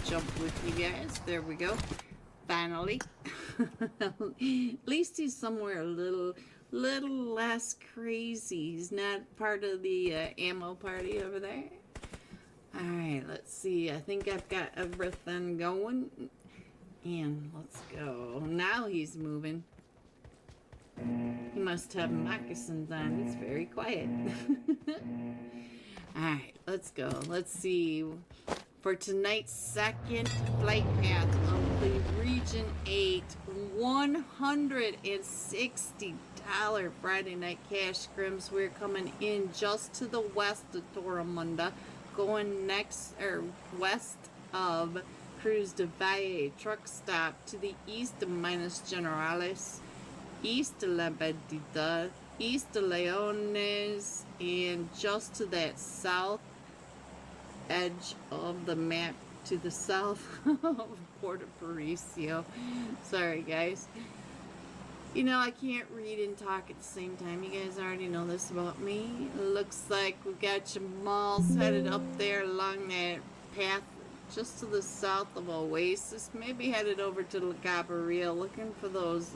jump with you guys. There we go. Finally. At least he's somewhere a little less crazy. He's not part of the ammo party over there. Alright, let's see. I think I've got everything going. And let's go. Now he's moving. He must have moccasins on. He's very quiet. Alright, let's go. Let's see. For tonight's second flight path of the Region 8 $160 Friday night cash scrims. We're coming in just to the west of Toromunda, going next or west of Cruz de Valle truck stop, to the east of Minas Generales, east of La Bedita, east of Leones, and just to that south edge of the map, to the south of Puerto Paraiso. Sorry guys, you know I can't read and talk at the same time. You guys already know this about me. It looks like we got Jamal's headed up there along that path just to the south of Oasis, maybe headed over to La Gabarria, looking for those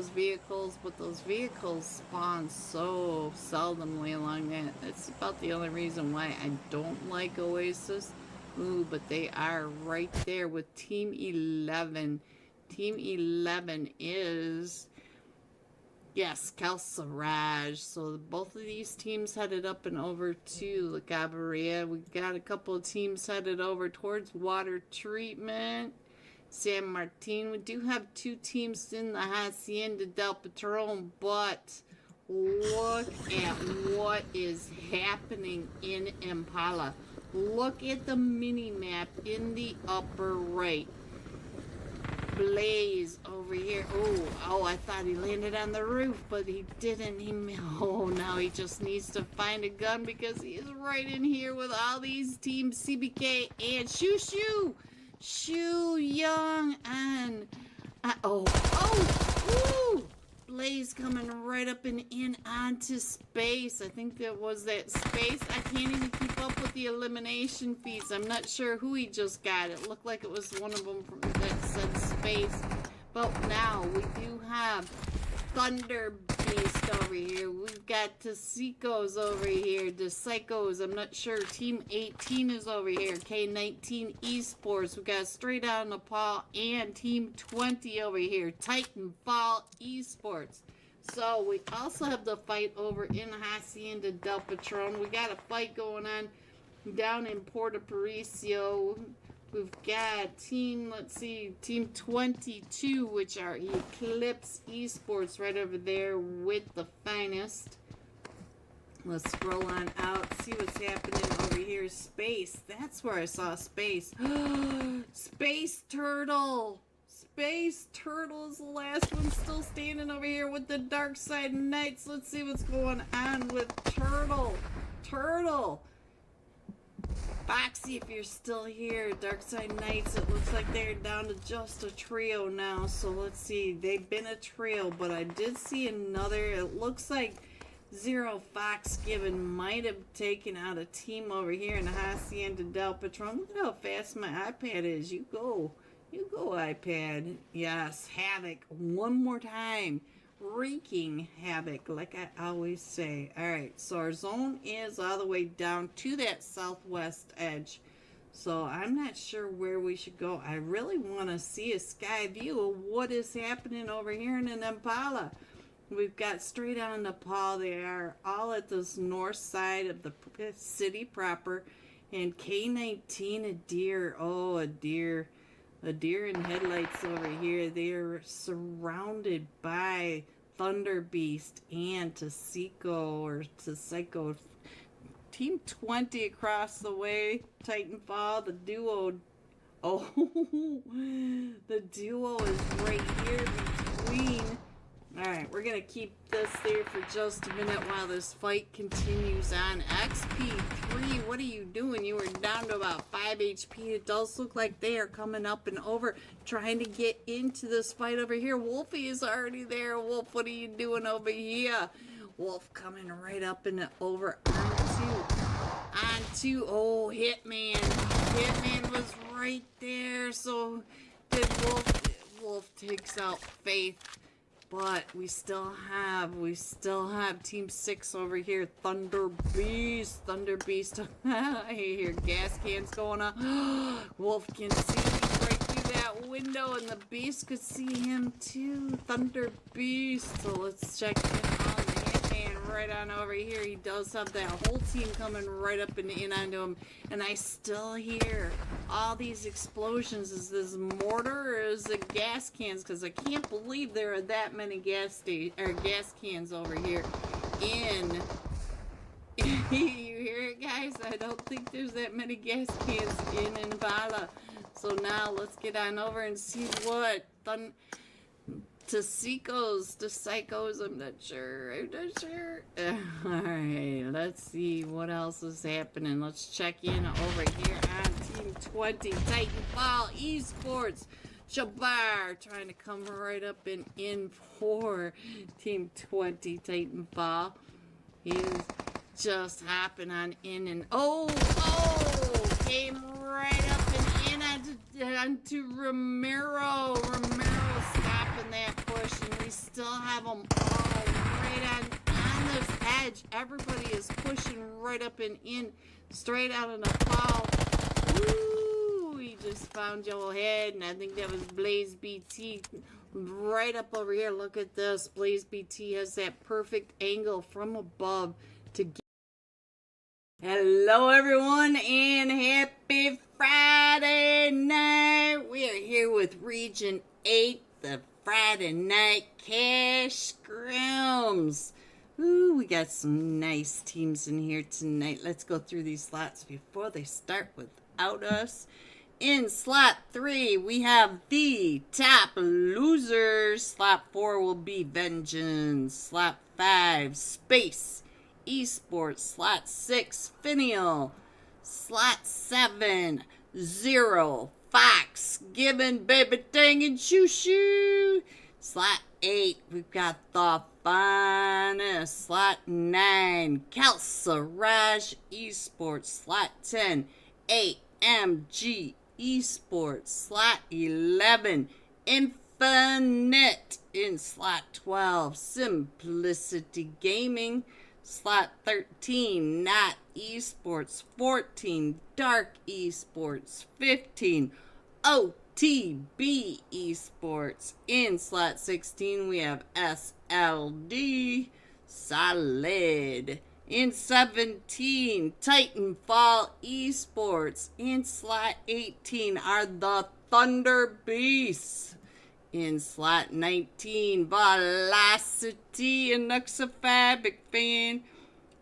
vehicles, but those vehicles spawn so seldomly along that. That's about the only reason why I don't like Oasis. Ooh, but they are right there with Team 11. Team 11 is, yes, Calcerage. So both of these teams headed up and over to La Gabarria. We got a couple of teams headed over towards water treatment, San Martin. We do have two teams in the Hacienda del Patron, but look at what is happening in Impala. Look at the mini map in the upper right. Blaze over here. Oh, I thought he landed on the roof, but he didn't. Now he just needs to find a gun because he is right in here with all these teams, CBK and Shoo Young and Blaze coming right up and in onto space. I think that was that space. I can't even keep up with the elimination feeds. I'm not sure who he just got. It looked like it was one of them from that said space. But now we do have Thunder Beast over here. We've got Tasico's over here. The Psychos, I'm not sure. Team 18 is over here. K19 Esports. We've got Straight Out Nepal and Team 20 over here. Titanfall Esports. So we also have the fight over in Hacienda del Patron. We got a fight going on down in Puerto Paraiso. We've got Team 22, which are Eclipse Esports right over there with the finest. Let's scroll on out, see what's happening over here. Space, that's where I saw Space. Space Turtle! Space Turtle is the last one still standing over here with the Dark Side Knights. Let's see what's going on with Turtle! Foxy, if you're still here, Dark Side Knights, it looks like they're down to just a trio now. So let's see, they've been a trio, but I did see another. It looks like Zero Fox Given might have taken out a team over here in the Hacienda del Patron. Look at how fast my iPad is. You go iPad. Yes, Havoc, one more time. Wreaking havoc, like I always say. Alright, so our zone is all the way down to that southwest edge. So I'm not sure where we should go. I really want to see a sky view of what is happening over here in Impala. We've got Straight Out Nepal. They are all at this north side of the city proper. And K19, a deer. Oh, a deer. A deer in headlights over here. They are surrounded by Thunder Beast and Tasico. Team 20 across the way. Titanfall, the duo. Oh, the duo is right here between. Alright, we're going to keep this there for just a minute while this fight continues on. XP3, what are you doing? You were down to about 5 HP. It does look like they are coming up and over, trying to get into this fight over here. Wolfie is already there. Wolf, what are you doing over here? Wolf coming right up and over onto, oh, Hitman. Hitman was right there. there. So did Wolf takes out Faith. But we still have Team 6 over here. Thunder Beast. I hear gas cans going on. Wolf can see right through that window, and the Beast could see him too. Thunder Beast. So let's check in on the Hitman right on over here. He does have that whole team coming right up and in onto him. And I still hear all these explosions. Is this mortar or is it gas cans? Because I can't believe there are that many gas cans over here in you hear it, guys? I don't think there's that many gas cans in Invala. So now let's get on over and see what Psychos, I'm not sure. Alright, let's see what else is happening. Let's check in over here on Team 20, Titanfall Esports. Shabar trying to come right up and in for Team 20, Titanfall. He's just hopping on in and came right up and in onto Romero. Romero stopping that push, and we still have them all right on this edge. Everybody is pushing right up and in, straight out of the fall. Woo! He just found your head, and I think that was Blaze BT right up over here. Look at this. Blaze BT has that perfect angle from above to get. Hello everyone, and happy Friday night. We are here with Region 8, the Friday Night Cash Scrims. Ooh, we got some nice teams in here tonight. Let's go through these slots before they start without us. In slot 3, we have the top losers. Slot 4 will be Vengeance. Slot 5, Space Esports. Slot 6, Finial. Slot 7, Zero, Fox, Gibbon, Baby Dang, and Shoo Shoo. Slot 8, we've got the Finest. Slot 9, Kelsa Raj Esports. Slot 10, AMG Esports. Slot 11, Infinite. In slot 12, Simplicity Gaming. Slot 13, Not Esports. 14, Dark Esports. 15, OTB Esports. In slot 16, we have SLD Solid. In 17, Titanfall Esports. In slot 18 are the Thunder Beasts. In slot 19, Velocity and Nuxafabic Fan.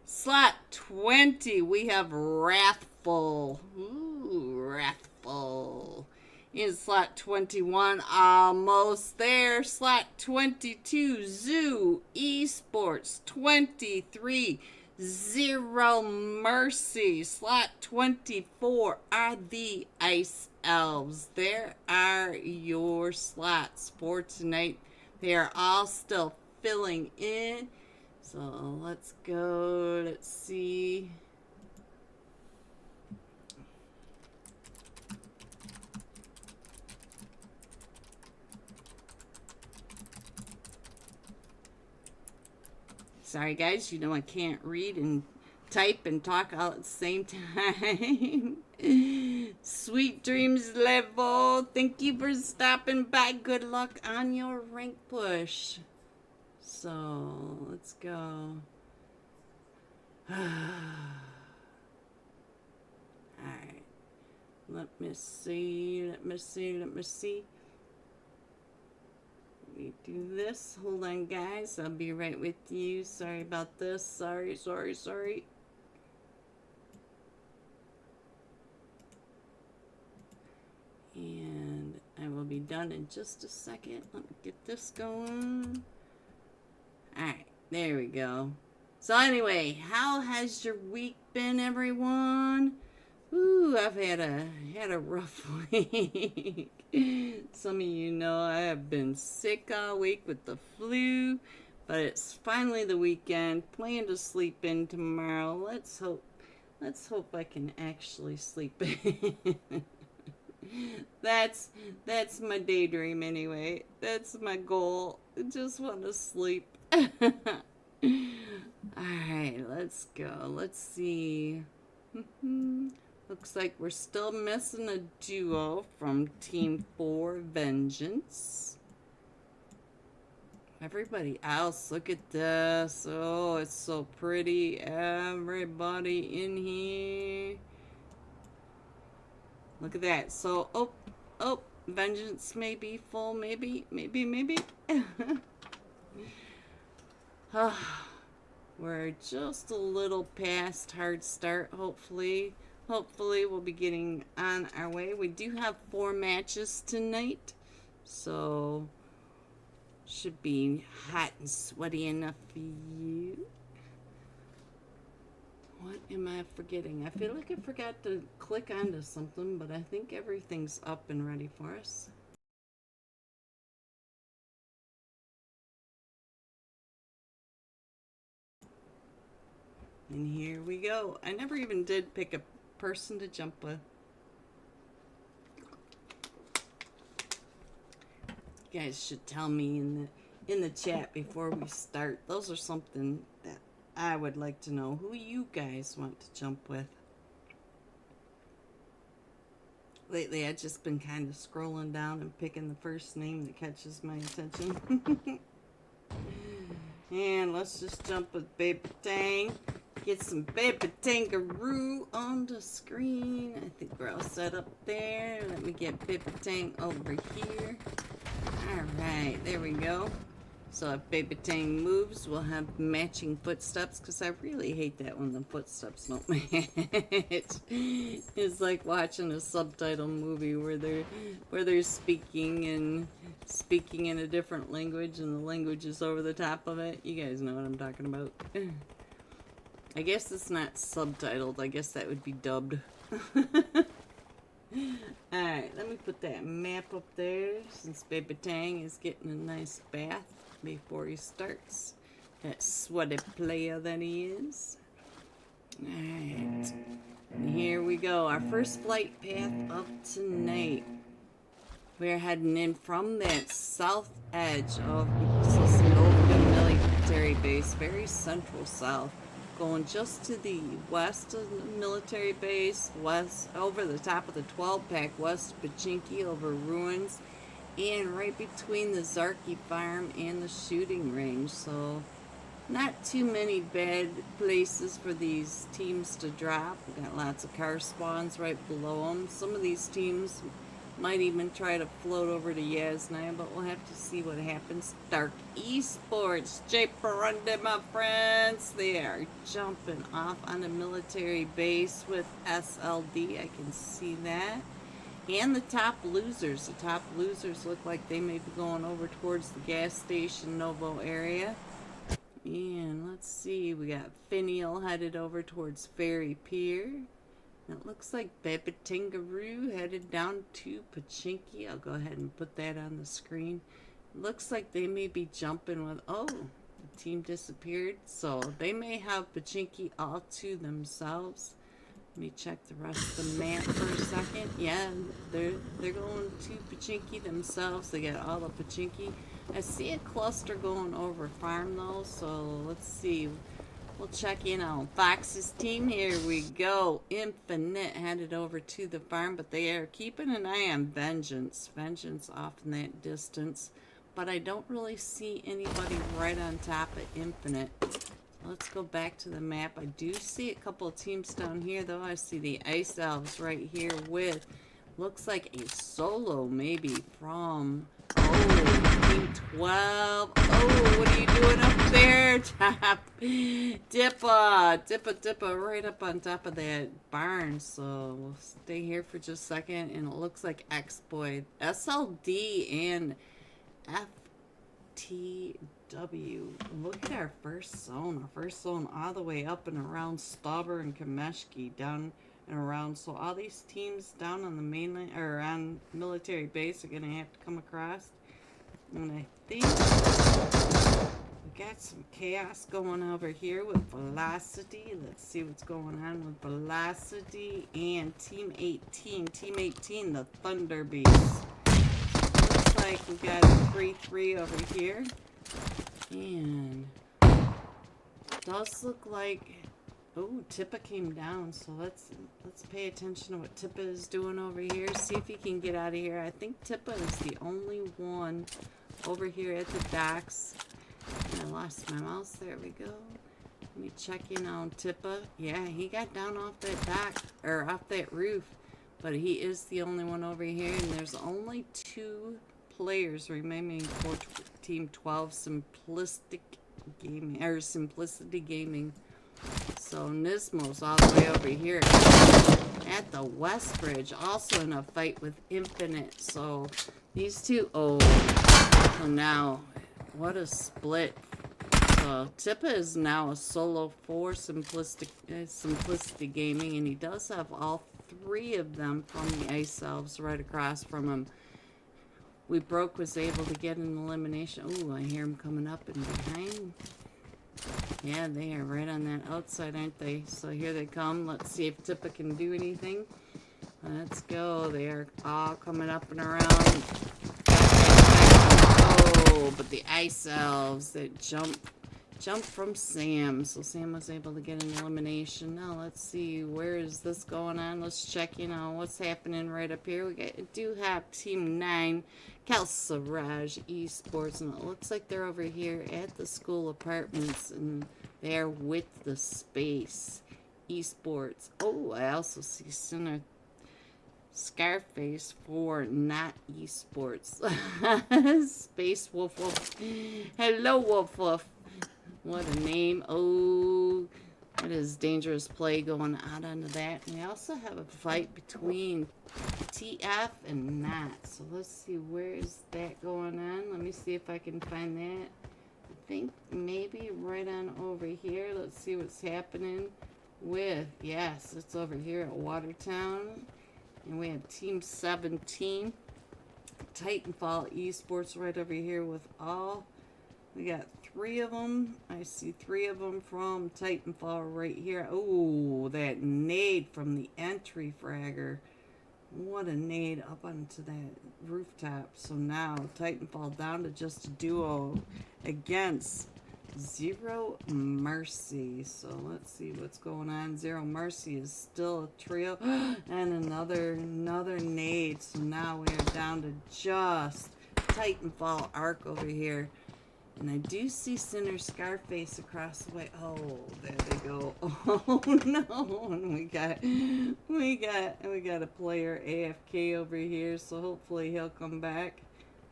Slot 20, we have Wrathful. Ooh, Wrathful. In slot 21, almost there. Slot 22, Zoo Esports. 23, Zero Mercy. Slot 24 are the Ice Elves. There are your slots for tonight. They are all still filling in. So let's go. Let's see. Sorry guys, you know I can't read and type and talk all at the same time. Sweet dreams, Level. Thank you for stopping by. Good luck on your rank push. So let's go. Alright. Let me see. We do this. Hold on, guys. I'll be right with you. Sorry about this. Sorry. And I will be done in just a second. Let me get this going. Alright, there we go. So anyway, how has your week been, everyone? Ooh, I've had a rough week. Some of you know I have been sick all week with the flu, but it's finally the weekend. Plan to sleep in tomorrow. Let's hope I can actually sleep in. That's my daydream anyway. That's my goal. I just want to sleep. Alright, let's go. Let's see. Looks like we're still missing a duo from Team 4 Vengeance. Everybody else, look at this. Oh, it's so pretty. Everybody in here. Look at that. So, oh, Vengeance may be full, maybe. We're just a little past hard start, hopefully. Hopefully we'll be getting on our way. We do have 4 matches tonight, so should be hot and sweaty enough for you. What am I forgetting? I feel like I forgot to click onto something, but I think everything's up and ready for us. And here we go. I never even did pick a person to jump with. You guys should tell me in the chat before we start. Those are something that I would like to know, who you guys want to jump with. Lately I've just been kind of scrolling down and picking the first name that catches my attention. And let's just jump with Baby Tang. Get some Baby Tangaroo on the screen. I think we're all set up there. Let me get Baby Tang over here. Alright, there we go. So if Baby Tang moves, we'll have matching footsteps, because I really hate that when the footsteps don't match. It's like watching a subtitle movie where they're speaking in a different language and the language is over the top of it. You guys know what I'm talking about. I guess it's not subtitled. I guess that would be dubbed. Alright, let me put that map up there since Baby Tang is getting a nice bath before he starts. That sweaty player that he is. Alright. And here we go. Our first flight path of tonight. We're heading in from that south edge of Sosnovka military base. Very central south. Going just to the west of the military base, west over the top of the 12-pack, west of Pachinki, over ruins, and right between the Zarki farm and the shooting range. So not too many bad places for these teams to drop. We got lots of car spawns right below them. Some of these teams might even try to float over to Yasnaya, but we'll have to see what happens. Dark Esports, J Parunde, my friends. They are jumping off on a military base with SLD. I can see that. And the top losers. The top losers look like they may be going over towards the gas station Novo area. And let's see, we got Finial headed over towards Ferry Pier. It looks like Baby Tangaroo headed down to Pachinki. I'll go ahead and put that on the screen. It looks like they may be jumping with... Oh, the team disappeared. So they may have Pachinki all to themselves. Let me check the rest of the map for a second. Yeah, they're going to Pachinki themselves. They got all the Pachinki. I see a cluster going over farm though, so let's see. We'll check in on Fox's team. Here we go. Infinite headed over to the farm, but they are keeping an eye on Vengeance. Vengeance off in that distance. But I don't really see anybody right on top of Infinite. Let's go back to the map. I do see a couple of teams down here, though. I see the Ice Elves right here with, looks like a solo maybe from... Oh, Team 12. Oh, what are you doing up there, Top? Dippa, right up on top of that barn. So we'll stay here for just a second. And it looks like X-Boy, SLD, and FTW. Look at our first zone. Our first zone all the way up and around Stauber and Kameshki, down and around. So all these teams down on the mainland or on military base are gonna have to come across. And I think we got some chaos going over here with Velocity. Let's see what's going on with Velocity and Team 18. Team 18, the Thunder Beasts. Looks like we got a 3-3 over here. And does look like, oh, Tippa came down, so let's pay attention to what Tippa is doing over here. See if he can get out of here. I think Tippa is the only one over here at the docks. I lost my mouse. There we go. Let me check in on Tippa. Yeah, he got down off that dock, or off that roof, but he is the only one over here, and there's only 2 players remaining for Team 12, Simplicity Gaming. So Nismo's all the way over here at the West Bridge, also in a fight with Infinite. So these two, oh, so now what a split. So Tippa is now a solo for Simplicity Gaming, and he does have all 3 of them from the Ice Elves right across from him. We Broke was able to get an elimination. Oh, I hear him coming up and behind. Yeah, they are right on that outside, aren't they? So here they come. Let's see if Tippa can do anything. Let's go. They are all coming up and around. Oh, but the Ice Elves that jump from Sam. So Sam was able to get an elimination. Now let's see, where is this going on? Let's check, what's happening right up here. We do have Team 9, Calcerage Esports, and it looks like they're over here at the school apartments, and they're with the Space Esports. Oh, I also see Center Scarface for Not Esports. Space Wolf Wolf. Hello, Wolf Wolf. What a name. Oh, that is dangerous play going out onto that. And we also have a fight between TF and Not. So let's see, where is that going on? Let me see if I can find that. I think maybe right on over here. Let's see what's happening with, yes, it's over here at Watertown. And we have Team 17, Titanfall Esports right over here with all. We got 3 of them. I see 3 of them from Titanfall right here. Oh, that nade from the entry fragger. What a nade up onto that rooftop. So now Titanfall down to just a duo against Zero Mercy. So let's see what's going on. Zero Mercy is still a trio. And another nade. So now we are down to just Titanfall Arc over here. And I do see Center Scarface across the way. Oh, there they go. Oh no! And we got a player AFK over here. So hopefully he'll come back.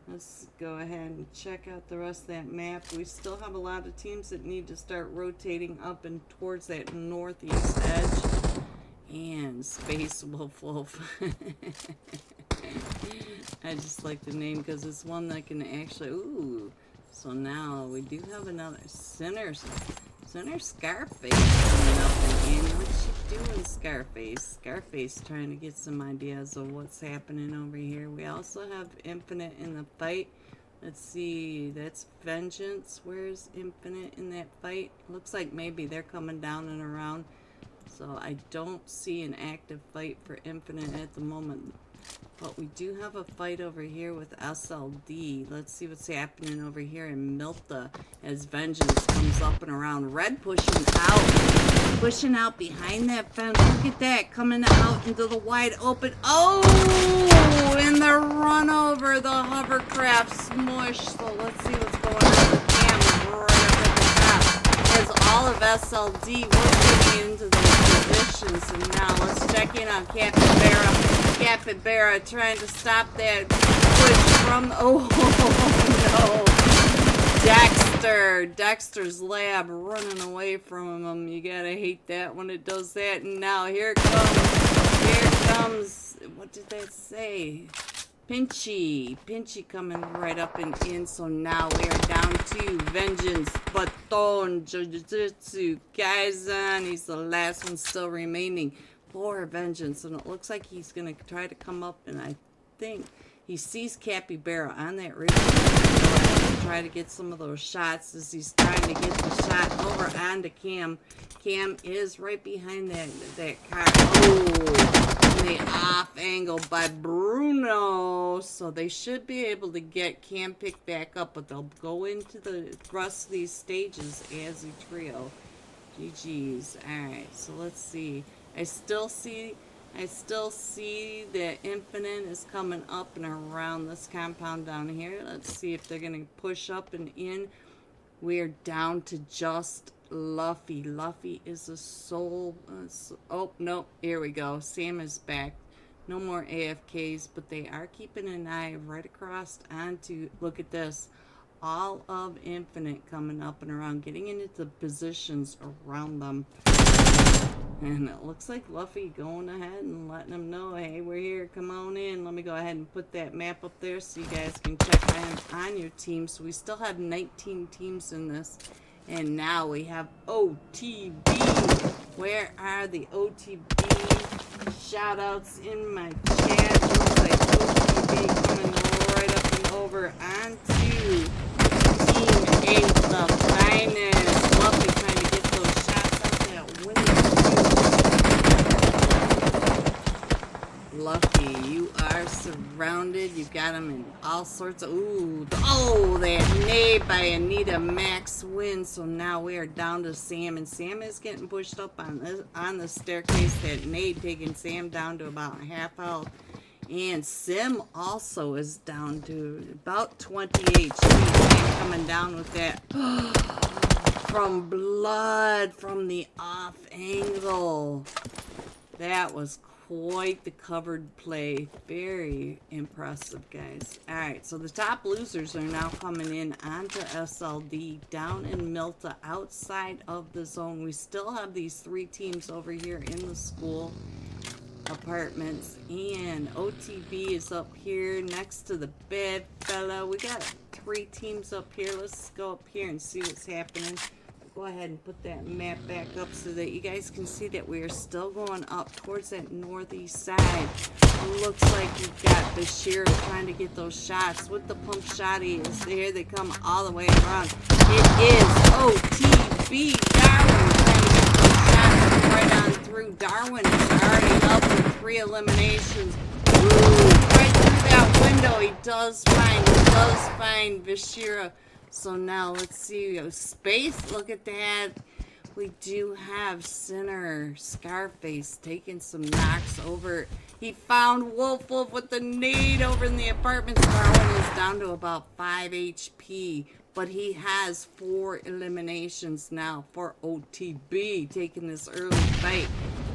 Let's go ahead and check out the rest of that map. We still have a lot of teams that need to start rotating up and towards that northeast edge. And Space Wolf Wolf. I just like the name because it's one that can actually. Ooh. So now we do have another Center Scarface coming up and in. What's she doing, Scarface? Scarface trying to get some ideas of what's happening over here. We also have Infinite in the fight. Let's see, that's Vengeance. Where's Infinite in that fight? Looks like maybe they're coming down and around. So I don't see an active fight for Infinite at the moment. But we do have a fight over here with SLD. Let's see what's happening over here in Milta as Vengeance comes up and around. Red pushing out behind that fence. Look at that, coming out into the wide open. Oh, and the run over, the hovercraft smush. So let's see what's going on with Cam right up at the top. As all of SLD was getting into those positions. And now let's check in on Capybara trying to stop that push from, oh no, Dexter's lab running away from him. You gotta hate that when it does that. And now here comes, what did that say? Pinchy coming right up and in. So now we are down to Vengeance, Baton, Jujutsu, Kaizan. He's the last one still remaining for Vengeance, and it looks like he's gonna try to come up and I think He sees Capybara on that ridge. To try to get some of those shots as he's trying to get the shot over onto Cam. Cam is right behind that car. Oh, the off angle by Bruno. So they should be able to get Cam picked back up, but they'll go into the rest of these stages as a trio. GG's. Alright, so let's see. I still see that Infinite is coming up and around this compound down here. Let's see if they're going to push up and in. We're down to just Luffy. Luffy is a soul. Oh, no. Here we go. Sam is back. No more AFKs, but they are keeping an eye right across onto, look at this, all of Infinite coming up and around, getting into the positions around them. And it looks like Luffy going ahead and letting them know, hey, we're here, come on in. Let me go ahead and put that map up there so you guys can check on your team. So we still have 19 teams in this. And now we have OTB. Where are the OTB shout-outs in my chat? Looks like OTB coming right up and over onto Team 8, the finest. Luffy trying to get those shots out that window. Luffy, you are surrounded. You got them in all sorts of... Ooh. Oh, that nade by Anita Max wins. So now we are down to Sam. And Sam is getting pushed up on the staircase. That nade taking Sam down to about half health. And Sim also is down to about 20 HP. Sam coming down with that... from blood from the off angle. That was quite the covered play. Very impressive, guys. Alright, so the top losers are now coming in onto SLD down in Milta outside of the zone. We still have these 3 teams over here in the school apartments, and OTB is up here next to the bed fella. We got 3 teams up here. Let's go up here and see what's happening. Go ahead and put that map back up so that you guys can see that we are still going up towards that northeast side. It looks like you've got Bashir trying to get those shots with the pump shotty. Here they come all the way around. It is OTB Darwin trying to get those shots right on through. Darwin is already up with 3 eliminations. Woo! Right through that window. He does find Bashira. So now let's see, space, look at that. We do have Sinner Scarface taking some knocks over. He found Wolf with the nade over in the apartments. Darwin is down to about 5 HP, but he has 4 eliminations now for OTB, taking this early fight.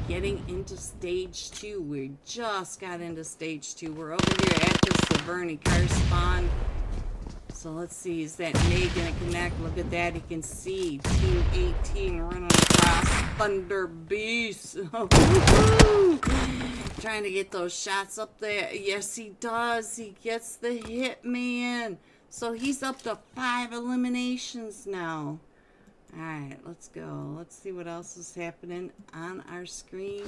Getting into stage 2. We just got into stage 2. We're over here at the Severny car spawn. So let's see, is that nade going to connect? Look at that, he can see Team 18 running across Thunder Beast. Trying to get those shots up there. Yes, he does. He gets the hit, man. So he's up to 5 eliminations now. Alright, let's go. Let's see what else is happening on our screen.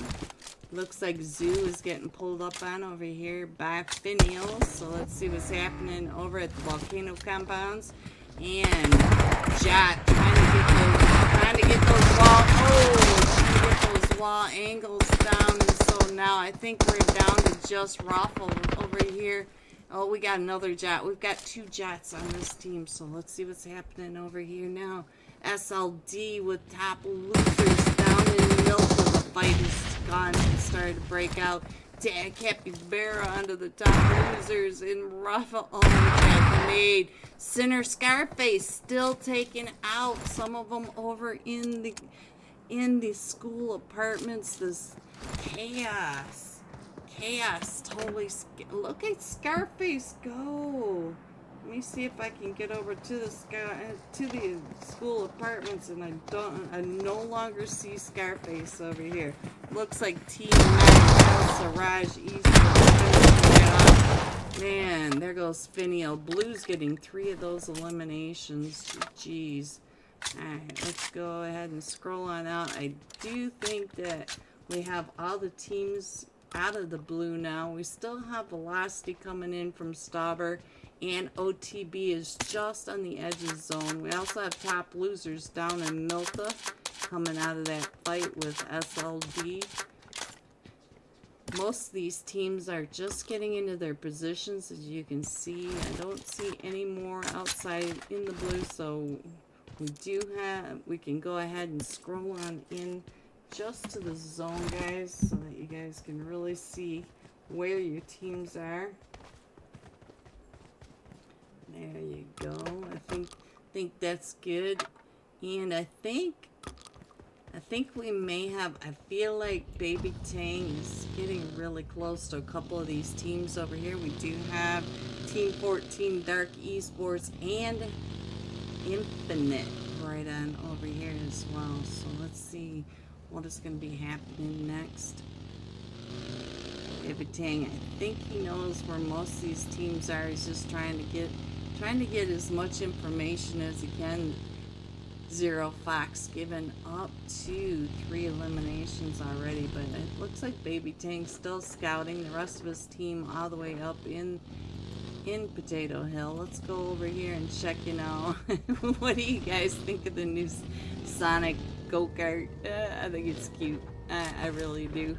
Looks like Zoo is getting pulled up on over here by Finial. So let's see what's happening over at the volcano compounds. And Jot trying to get those wall angles down. And so now I think we're down to just Raffle over here. Oh, we got another Jot. We've got 2 Jots on this team. So let's see what's happening over here now. SLD with top losers down in the middle of the fight is gone and started to break out. Dad Capybara under the top losers in Rafa. Oh, that grenade. Sinner Scarface still taking out some of them over in the school apartments. This chaos totally. Look at Scarface go. Let me see if I can get over to the school apartments, and I no longer see Scarface over here. Looks like Team 9 Siraj East. Man, there goes Finio. Blue's getting 3 of those eliminations. Jeez. Alright, let's go ahead and scroll on out. I do think that we have all the teams out of the blue now. We still have velocity coming in from Stauber, and OTB is just on the edge of the zone. We also have top losers down in Milta coming out of that fight with SLD. Most of these teams are just getting into their positions, as you can see. I don't see any more outside in the blue, so we can go ahead and scroll on in just to the zone, guys, so that you guys can really see where your teams are. There you go. I think that's good. And I think we may have, I feel like Baby Tang is getting really close to a couple of these teams over here. We do have Team 14 Dark Esports and Infinite right on over here as well. So let's see what is going to be happening next. Baby Tang, I think he knows where most of these teams are. He's just trying to get as much information as he can. Zero Fox given up to 3 eliminations already, but it looks like Baby Tang's still scouting. The rest of his team all the way up in Potato Hill. Let's go over here and check, you know, what do you guys think of the new Sonic go-kart? I think it's cute. I really do.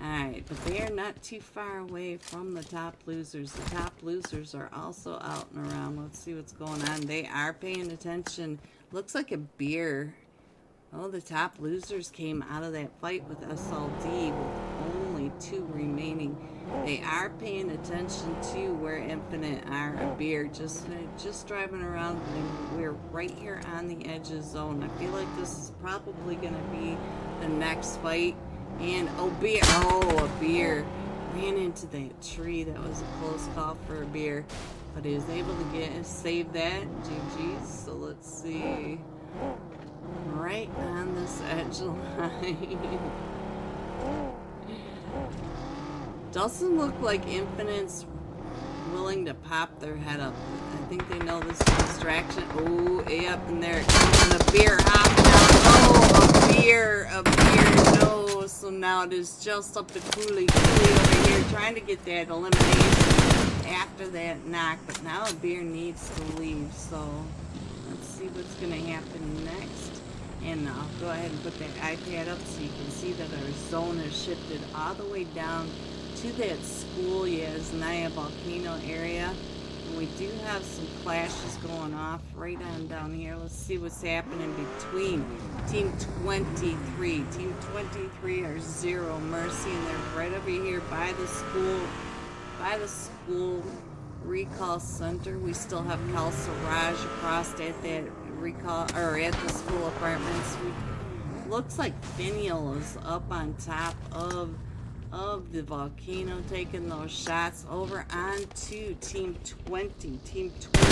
Alright, but they are not too far away from the top losers. The top losers are also out and around. Let's see what's going on. They are paying attention. Looks like a beer. Oh, the top losers came out of that fight with SLD with only 2 remaining. They are paying attention to where Infinite are. A beer just driving around. We're right here on the edge of the zone. I feel like this is probably going to be the next fight. And a beer ran into that tree. That was a close call for a beer, but he was able to save that. GG's. So let's see. Right on this edge line. Doesn't look like Infinite's willing to pop their head up. I think they know this is a distraction. Oh, yep, and there it comes. A beer hop down. Oh, a beer, no. So now it is just up to Cooley over here trying to get that elimination after that knock. But now a beer needs to leave. So let's see what's going to happen next. And I'll go ahead and put that iPad up so you can see that our zone has shifted all the way down to that school, Yasnaya Volcano area. And we do have some clashes going off right on down here. Let's see what's happening between Team 23. Team 23 are Zero Mercy, and they're right over here by the school recall center. We still have Kelsa Raj across at that recall, or at the school apartments. Looks like Finial is up on top of the volcano, taking those shots over onto Team 20. Team 20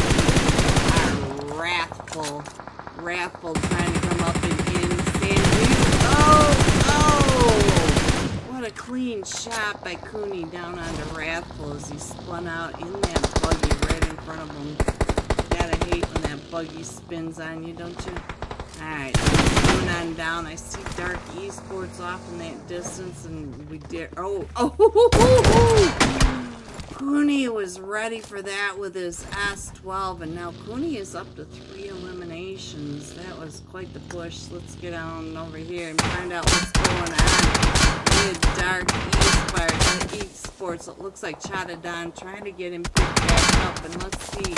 are wrathful, trying to come up and in sandwich. Oh! What a clean shot by Cooney down onto Wrathful as he spun out in that buggy right in front of him. Gotta hate when that buggy spins on you, don't you? Alright, going on down. I see Dark Esports off in that distance, and we did. Cooney was ready for that with his S12, and now Cooney is up to 3 eliminations. That was quite the push. Let's get on over here and find out what's going on with Dark Esports. It looks like Chadadon trying to get him picked back up, and let's see.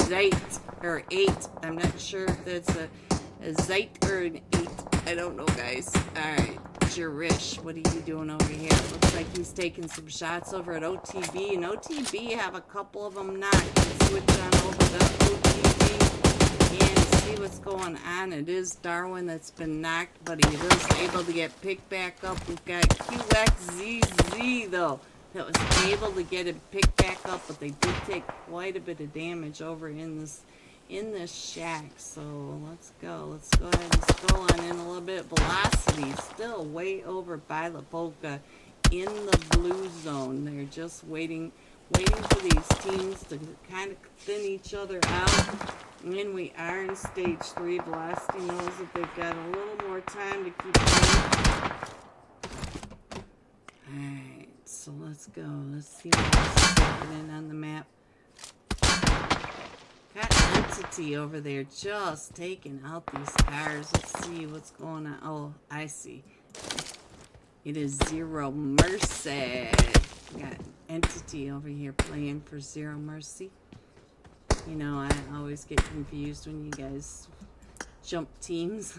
Zayt, or 8. I'm not sure if that's a Zayt or an 8. I don't know, guys. Alright, Jarish, what are you doing over here? Looks like he's taking some shots over at OTB, and OTB have a couple of them knocked. Let's switch on over to OTB and see what's going on. It is Darwin that's been knocked, but he was able to get picked back up. We've got QXZZ, though, that was able to get him picked back up, but they did take quite a bit of damage over in this shack. So let's go ahead and scroll on in a little bit. Velocity still way over by La Polka in the blue zone. They're just waiting for these teams to kind of thin each other out. And we are in stage 3. Velocity knows that they've got a little more time to keep going. Alright, so let's go. Let's see what's happening on the map. Got Entity over there just taking out these cars. Let's see what's going on. Oh, I see. It is Zero Mercy. Got Entity over here playing for Zero Mercy. You know, I always get confused when you guys jump teams.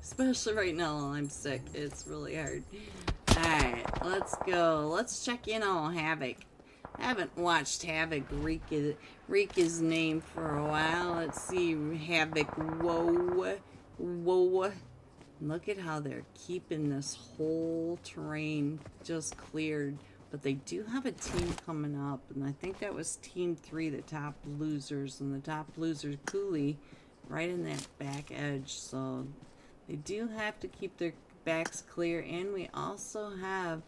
Especially right now while I'm sick. It's really hard. Alright, let's go. Let's check in on Havoc. I haven't watched Havoc reek his name for a while. Let's see, Havoc. Whoa. Look at how they're keeping this whole terrain just cleared. But they do have a team coming up, and I think that was Team 3, the top losers, and the top loser, Cooley, right in that back edge. So they do have to keep their backs clear, and we also have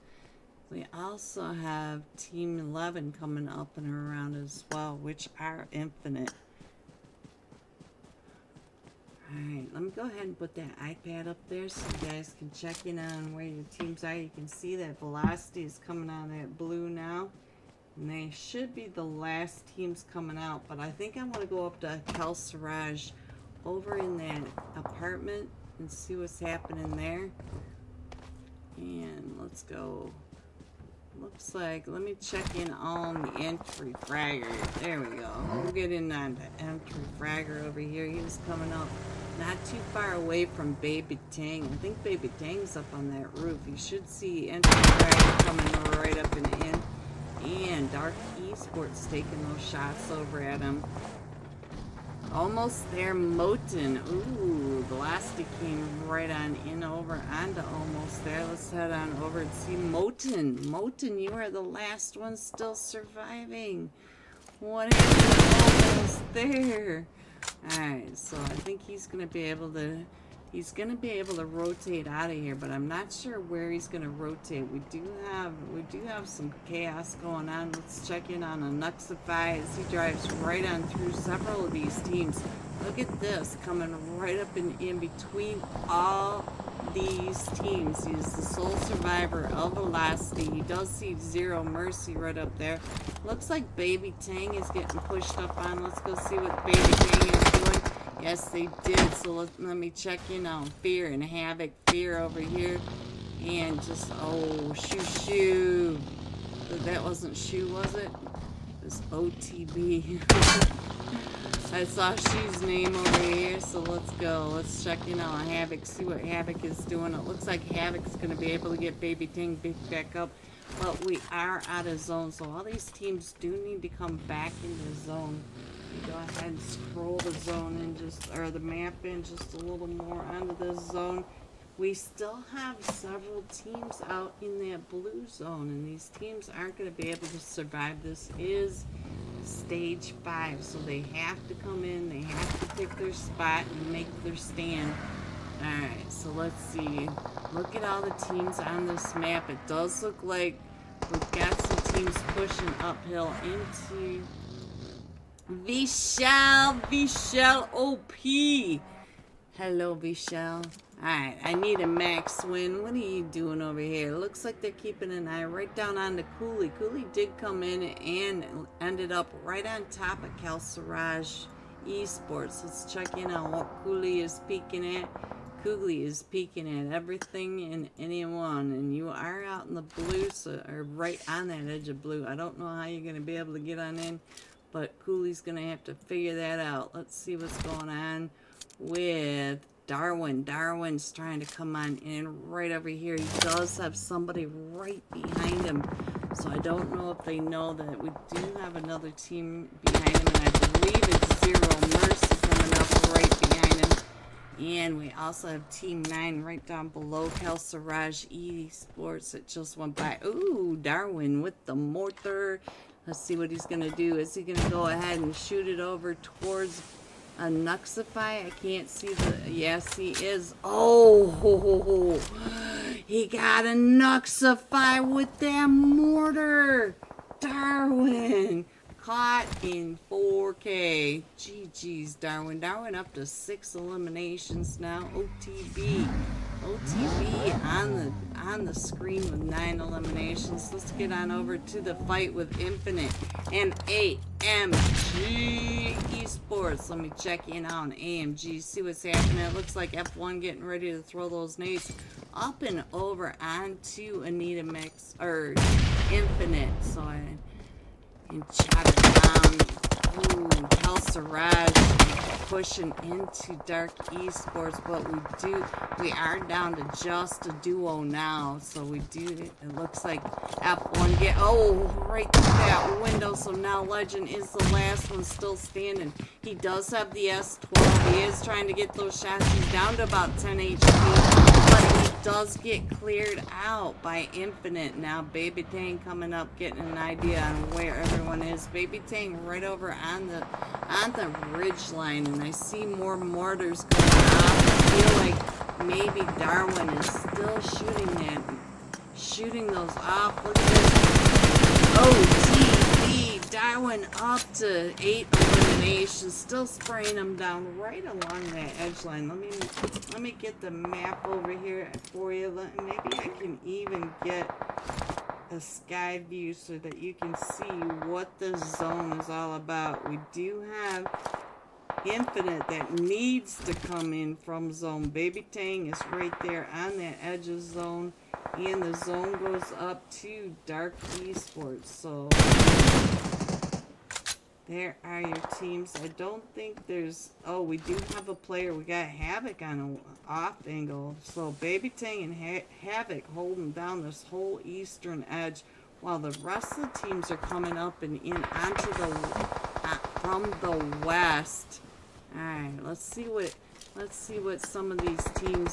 Team 11 coming up and around as well, which are infinite. Alright, let me go ahead and put that iPad up there so you guys can check in on where your teams are. You can see that velocity is coming out of that blue now. And they should be the last teams coming out. But I think I want to go up to Kel Siraj over in that apartment and see what's happening there. And let's go. Looks like, let me check in on the entry fragger. There we go. We'll get in on the entry fragger over here. He's coming up not too far away from Baby Tang. I think Baby Tang's up on that roof. You should see entry fragger coming right up and in. And Dark Esports taking those shots over at him. Almost there, Moten. Ooh, Velocity came right on in over onto almost there. Let's head on over and see Moten. Moten, you are the last one still surviving. What happened almost there? Alright, so I think he's gonna be able to rotate out of here, but I'm not sure where he's gonna rotate. We do have some chaos going on. Let's check in on a Nuxify as he drives right on through several of these teams. Look at this, coming right up in between all these teams. He's the sole survivor of Velocity. He does see Zero Mercy right up there. Looks like Baby Tang is getting pushed up on. Let's go see what Baby Tang is doing. Yes, they did. So let me check in on Fear and Havoc. Fear over here. And just, oh, Shoo. That wasn't Shoo, was it? It was OTB. I saw Shoo's name over here, so let's go. Let's check in on Havoc, see what Havoc is doing. It looks like Havoc's going to be able to get Baby Ting back up. But we are out of zone, so all these teams do need to come back into zone. Go ahead and scroll the zone in or the map in just a little more onto this zone. We still have several teams out in that blue zone, and these teams aren't going to be able to survive. This is stage 5, so they have to come in, they have to pick their spot and make their stand. Alright, so let's see. Look at all the teams on this map. It does look like we've got some teams pushing uphill into Vishal OP. Hello, Vishal. Alright, I need a max win. What are you doing over here? It looks like they're keeping an eye right down on the Cooley. Cooley did come in and ended up right on top of Kel Siraj Esports. Let's check in on what Cooley is peeking at. Cooley is peeking at everything and anyone, and you are out in the blue, or right on that edge of blue. I don't know how you're going to be able to get on in, but Cooley's going to have to figure that out. Let's see what's going on with Darwin. Darwin's trying to come on in right over here. He does have somebody right behind him. So I don't know if they know that we do have another team behind him. And I believe it's Zero Mercy coming up right behind him. And we also have Team 9 right down below Kel Siraj Esports that just went by. Ooh, Darwin with the mortar. Let's see what he's going to do. Is he going to go ahead and shoot it over towards a Nuxify? I can't see the... Yes, he is. Oh, he got a Nuxify with that mortar. Darwin caught in 4K. GG's, Darwin. Darwin up to 6 eliminations now. OTB. OTB on the screen with 9 eliminations. Let's get on over to the fight with Infinite and AMG Esports. Let me check in on AMG, see what's happening. It looks like F1 getting ready to throw those nades up and over onto Anita Mix or Infinite. So I can chat it down. Ooh, Siraj pushing into Dark Esports, but we are down to just a duo now. So it looks like F1 right through that window. So now Legend is the last one still standing. He does have the S12. He is trying to get those shots. He's down to about 10 HP, but he does get cleared out by Infinite. Now Baby Tang coming up, getting an idea on where everyone is. Baby Tang right over on the ridge line, and I see more mortars going off. I feel like maybe Darwin is still shooting those off. Look at this. OTB, Darwin up to 8 eliminations, still spraying them down right along that edge line. Let me get the map over here for you. Maybe I can even get a sky view so that you can see what the zone is all about. We do have Infinite that needs to come in from zone. Baby Tang is right there on that edge of zone, and the zone goes up to Dark Esports. So there are your teams. I don't think there's... Oh, we do have a player. We got Havoc on an off angle. So Baby Tang and Havoc holding down this whole eastern edge, while the rest of the teams are coming up and in onto the from the west. All right, let's see what some of these teams,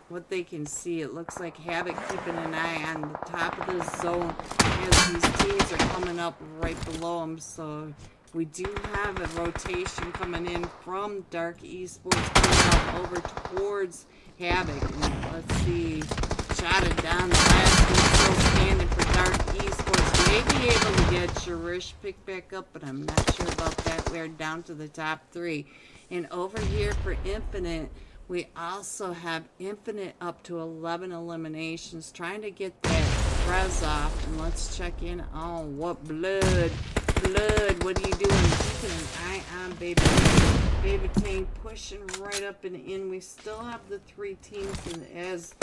what they can see. It looks like Havoc keeping an eye on the top of the zone as these teams are coming up right below them. So we do have a rotation coming in from Dark Esports coming up over towards Havoc. And let's see, shot it down. The last one still standing for Dark Esports. May be able to get Cherish picked back up, but I'm not sure about that. We're down to the top 3. And over here for Infinite, we also have Infinite up to 11 eliminations, trying to get that Prez off. And let's check in on what Blood, what are you doing? Keeping an eye on Baby Tang. Baby Tang pushing right up and in. We still have the 3 teams, and as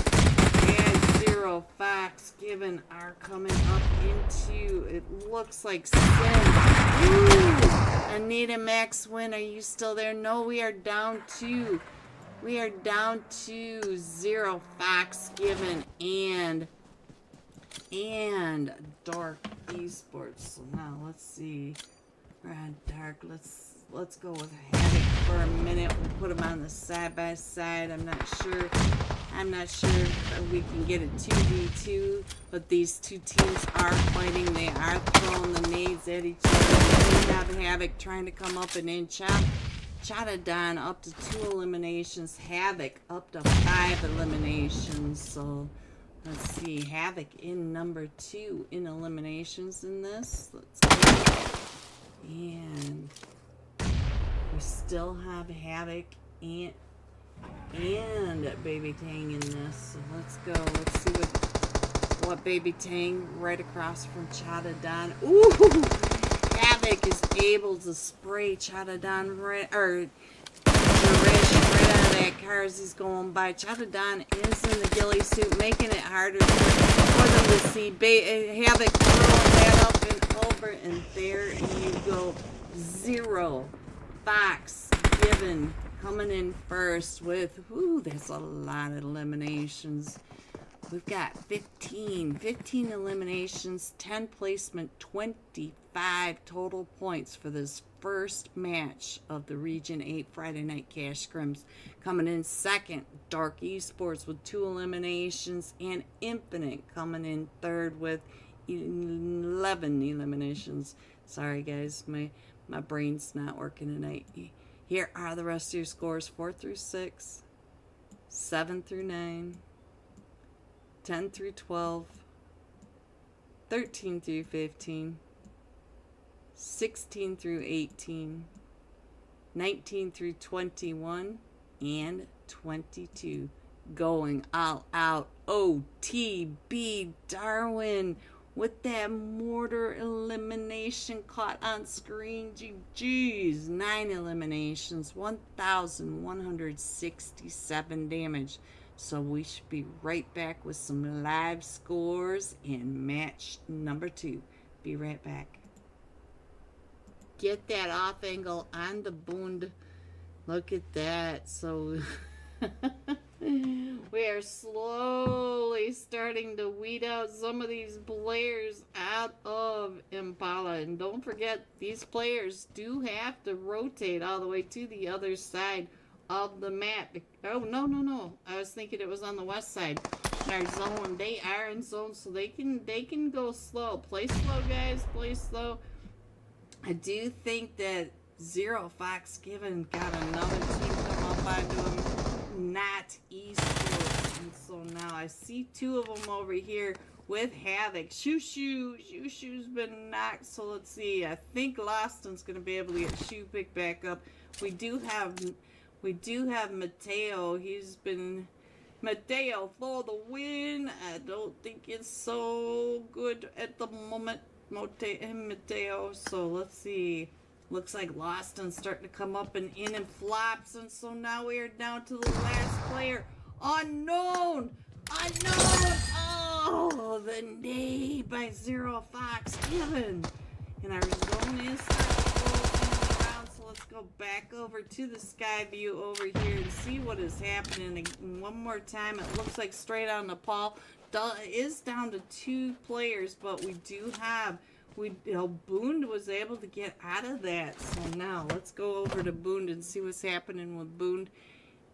Zero, Fox, Given are coming up into, it looks like Slim. Anita Max Win, are you still there? No, we are down to 0, Fox, Given, and Dark Esports. So now let's see. We're on Dark. Let's go with Havoc for a minute. We'll put them on the side by side. I'm not sure if we can get a 2v2, but these two teams are fighting. They are throwing the nades at each other. We have Havoc trying to come up and in. Chadadon up to 2 eliminations. Havoc up to 5 eliminations. So let's see. Havoc in number 2 in eliminations in this. Let's go. And we still have Havoc and Baby Tang in this. So let's go. Let's see what Baby Tang right across from Chadadon. Ooh! Havoc is able to spray Chadadon right out of that car as he's going by. Chadadon is in the ghillie suit, making it harder for them to see. Havoc throwing that up and over, and there you go. 0, Fox, Given coming in first with, that's a lot of eliminations. We've got 15 eliminations, 10 placement, 25 total points for this first match of the Region 8 Friday Night Cash Scrims. Coming in second, Dark Esports with 2 eliminations, and Infinite coming in third with 11 eliminations. Sorry guys, my brain's not working tonight. Here are the rest of your scores: 4 through 6, 7 through 9, 10 through 12, 13 through 15, 16 through 18, 19 through 21, and 22. going all out. OTB Darwin with that mortar elimination caught on screen. GG's. 9 eliminations, 1,167 damage. So we should be right back with some live scores in match number 2. Be right back. Get that off angle on the Bund. Look at that. So we are slowly starting to weed out some of these players out of Impala. And don't forget, these players do have to rotate all the way to the other side of the map. Oh, no. I was thinking it was on the west side. Our zone. They are in zone, so they can go slow. Play slow, guys. Play slow. I do think that Zero Fox Given got another team come up onto him. Not esports. And so now I see 2 of them over here with Havoc. Shoo-Shoo's been knocked. So let's see. I think Loston's going to be able to get Shoo picked back up. We do have Mateo. Mateo for the win. I don't think it's so good at the moment, Mateo. So let's see. Looks like Loston's starting to come up and in and flops. And so now we are down to the last player. Unknown. Oh, the nay by Zero Fox Given. And our zone is around. So let's go back over to the sky view over here and see what is happening. And one more time, it looks like straight on Nepal is down to 2 players, but we do have. Boond was able to get out of that. So now let's go over to Boond and see what's happening with Boond.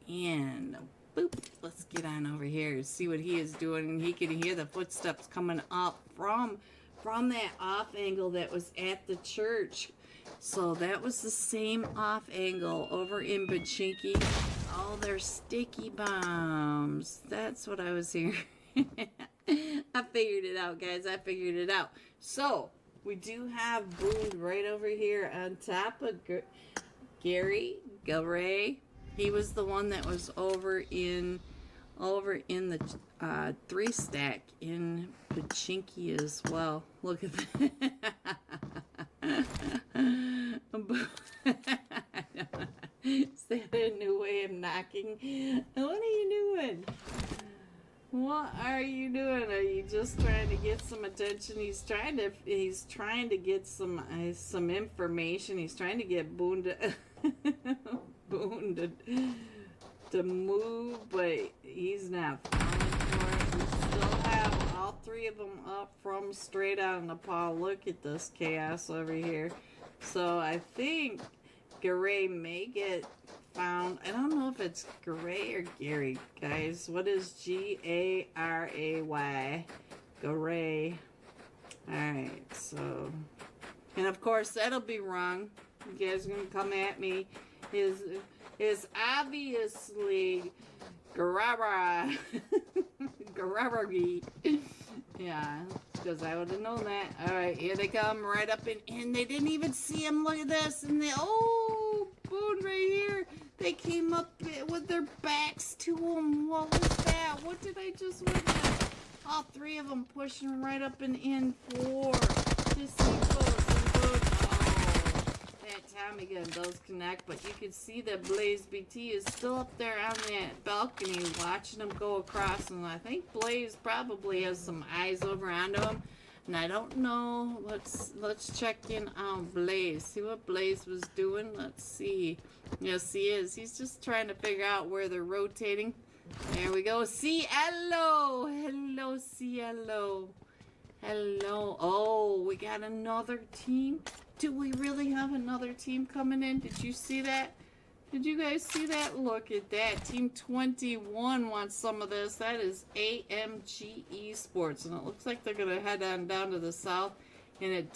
And boop, let's get on over here and see what he is doing. And he can hear the footsteps coming up from that off angle that was at the church. So that was the same off angle over in Pachinki. Oh, they're sticky bombs. That's what I was hearing. I figured it out, guys. I figured it out. So we do have Boond right over here on top of Gary. He was the one that was over in the 3-stack in Pachinki as well. Look at that. Is that a new way of knocking? What are you doing? What are you doing? Are you just trying to get some attention? He's trying to get some information. He's trying to get Boone to move, but he's not falling for it. We still have all 3 of them up from straight out of Nepal. Look at this chaos over here. So I think Garay may get found. I don't know if it's Garay or Gary, guys. What is Garay? Garay. Alright, so. And of course, that'll be wrong. You guys are going to come at me. Is obviously Garara. Gararagi. Yeah, because I would have known that. Alright, here they come right up and they didn't even see him. Look at this. And they, oh, Boone right here. They came up with their backs to him. What was that? What did I just witness? All 3 of them pushing right up and in for this thing goes. Oh, that Tommy gun does connect, but you can see that Blaze BT is still up there on that balcony watching them go across, and I think Blaze probably has some eyes over onto him. And I don't know. Let's check in on Blaze. See what Blaze was doing. Let's see. Yes, he is. He's just trying to figure out where they're rotating. There we go. Cielo. Hello, Cielo. Hello. Oh, we got another team. Do we really have another team coming in? Did you see that? Did you guys see that? Look at that. Team 21 wants some of this. That is AMG Esports. And it looks like they're going to head on down to the south. And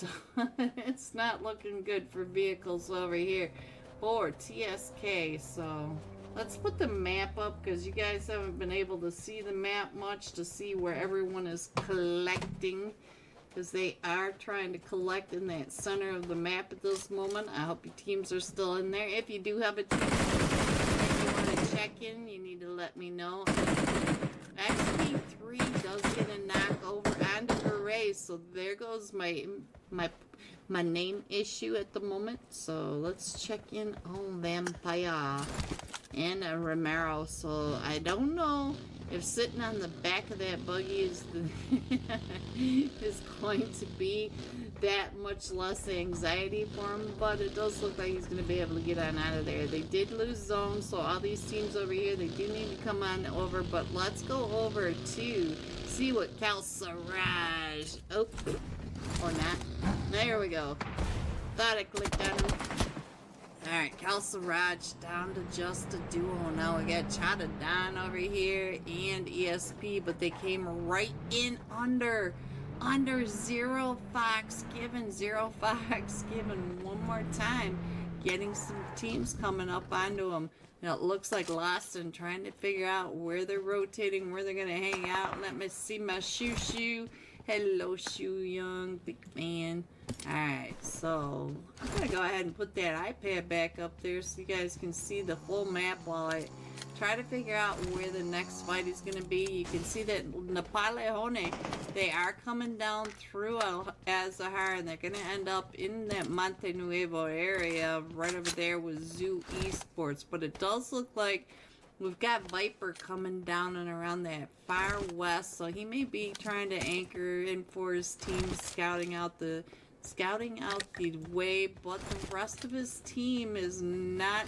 it's not looking good for vehicles over here. Or TSK. So let's put the map up because you guys haven't been able to see the map much to see where everyone is collecting. Because they are trying to collect in that center of the map at this moment. I hope your teams are still in there. If you do have a team that you want to check-in, you need to let me know. XP3 does get a knock over onto Hooray, so there goes my name issue at the moment. So let's check in on Vampire and Romero. So I don't know if sitting on the back of that buggy is is going to be that much less anxiety for him, but it does look like he's going to be able to get on out of there. They did lose zone, so all these teams over here, they do need to come on over, but let's go over to see what Cal Siraj, oh, or not, there we go, thought I clicked on him. Alright, Cal Siraj down to just a duo. Now we got Chada Don over here and ESP, but they came right in under Zero Fox Given. Zero Fox Given one more time, getting some teams coming up onto them. Now it looks like Lawson trying to figure out where they're rotating, where they're going to hang out. Let me see my Shoo. Hello, Shoo Young, big man. Alright, so I'm going to go ahead and put that iPad back up there so you guys can see the full map while I try to figure out where the next fight is going to be. You can see that Napalejone, they are coming down through Azahar, and they're going to end up in that Monte Nuevo area right over there with Zoo Esports. But it does look like we've got Viper coming down and around that far west, so he may be trying to anchor in for his team, scouting out the way, but the rest of his team is not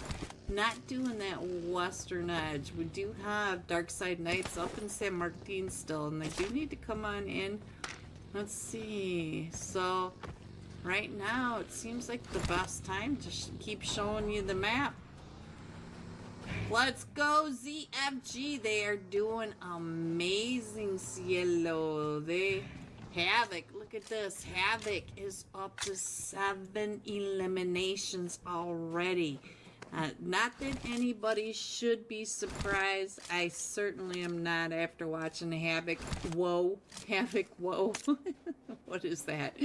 doing that western edge. We do have Darkside Knights up in San Martin still, and they do need to come on in. Let's see. So right now it seems like the best time to keep showing you the map. Let's go ZFG. They are doing amazing, Cielo. Havoc, look at this. Havoc is up to 7 eliminations already. Not that anybody should be surprised. I certainly am not after watching Havoc. Whoa. Havoc, whoa. What is that?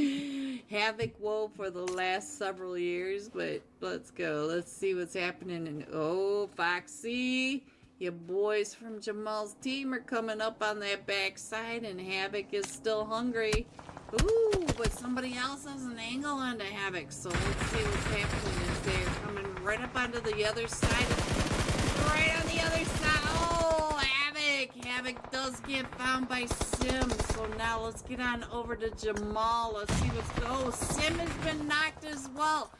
Havoc, whoa, for the last several years. But let's go. Let's see what's happening. And oh, Foxy. Your boys from Jamal's team are coming up on that backside, and Havoc is still hungry. Ooh, but somebody else has an angle onto Havoc, so let's see what's happening as they're coming right up onto the other side. Right on the other side. Oh, Havoc. Havoc does get found by Sim, so now let's get on over to Jamal. Let's see what's going on. Oh, Sim has been knocked as well.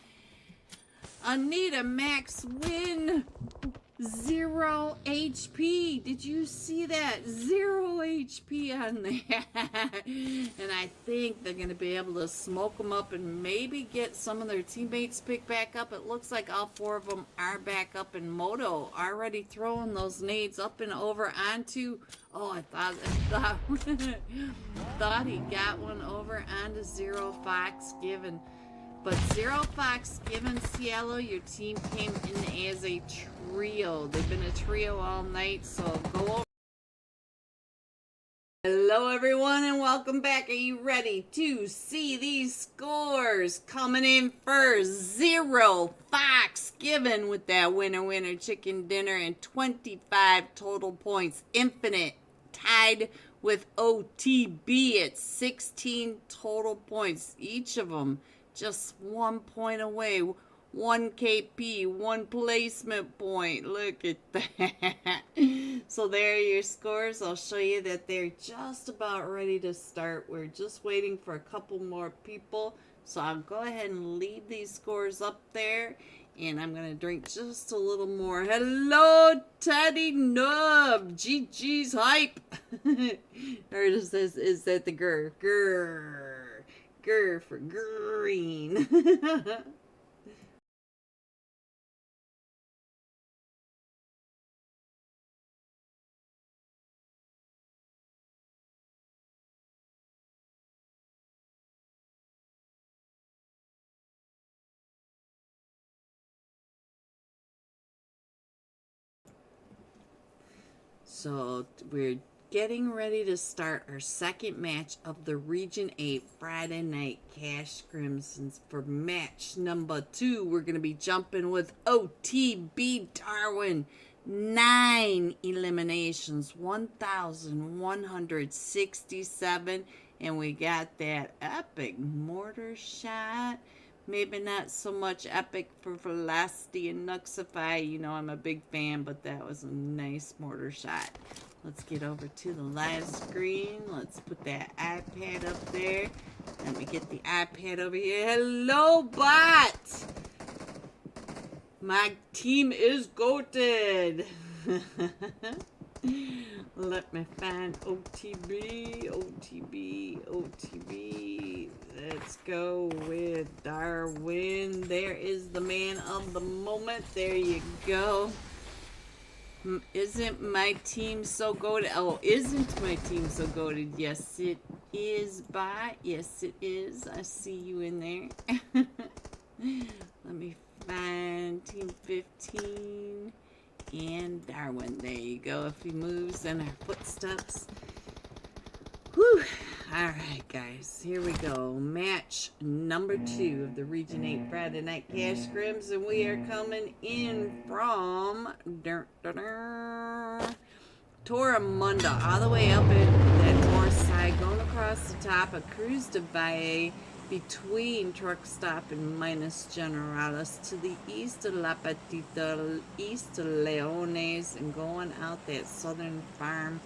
Anita Max win. 0 HP. Did you see that? 0 HP on that. And I think they're going to be able to smoke them up and maybe get some of their teammates picked back up. It looks like all 4 of them are back up in Moto, already throwing those nades up and over onto... Oh, I thought he got one over onto Zero Fox Given. But Zero Fox Given, Cielo, your team came in as a trio. They've been a trio all night, so go over. Hello, everyone, and welcome back. Are you ready to see these scores? Coming in first, Zero Fox Given with that winner chicken dinner and 25 total points. Infinite tied with OTB at 16 total points. Each of them just 1 point away. 1 KP, 1 placement point. Look at that. So there are your scores. I'll show you that they're just about ready to start. We're just waiting for a couple more people. So I'll go ahead and leave these scores up there. And I'm going to drink just a little more. Hello, Teddy Nub. GG's hype. Or is that the grr? Grr for green. So we're getting ready to start our second match of the Region 8 Friday night cash scrims. And for match number 2, we're going to be jumping with OTB Darwin 9 eliminations, 1,167, and we got that epic mortar shot. Maybe not so much epic for Velocity and Nuxify. You know I'm a big fan, but that was a nice mortar shot. Let's get over to the live screen. Let's put that iPad up there. Let me get the iPad over here. Hello, bot! My team is goated. Let me find OTB, OTB, OTB. Let's go with Darwin. There is the man of the moment. There you go. Isn't my team so goated? Oh, isn't my team so goated? Yes, it is, bot. Yes, it is. I see you in there. Let me find Team 15 and Darwin. There you go. If he moves in our footsteps. Whew. Alright, guys. Here we go. Match number 2 of the Region 8 Friday Night Cash Scrims. And we are coming in from Toramunda, all the way up at that north side, going across the top of Cruz de Valle, between Truck Stop and Minas Generalis, to the east of La Petita, east of Leones, and going out that southern farm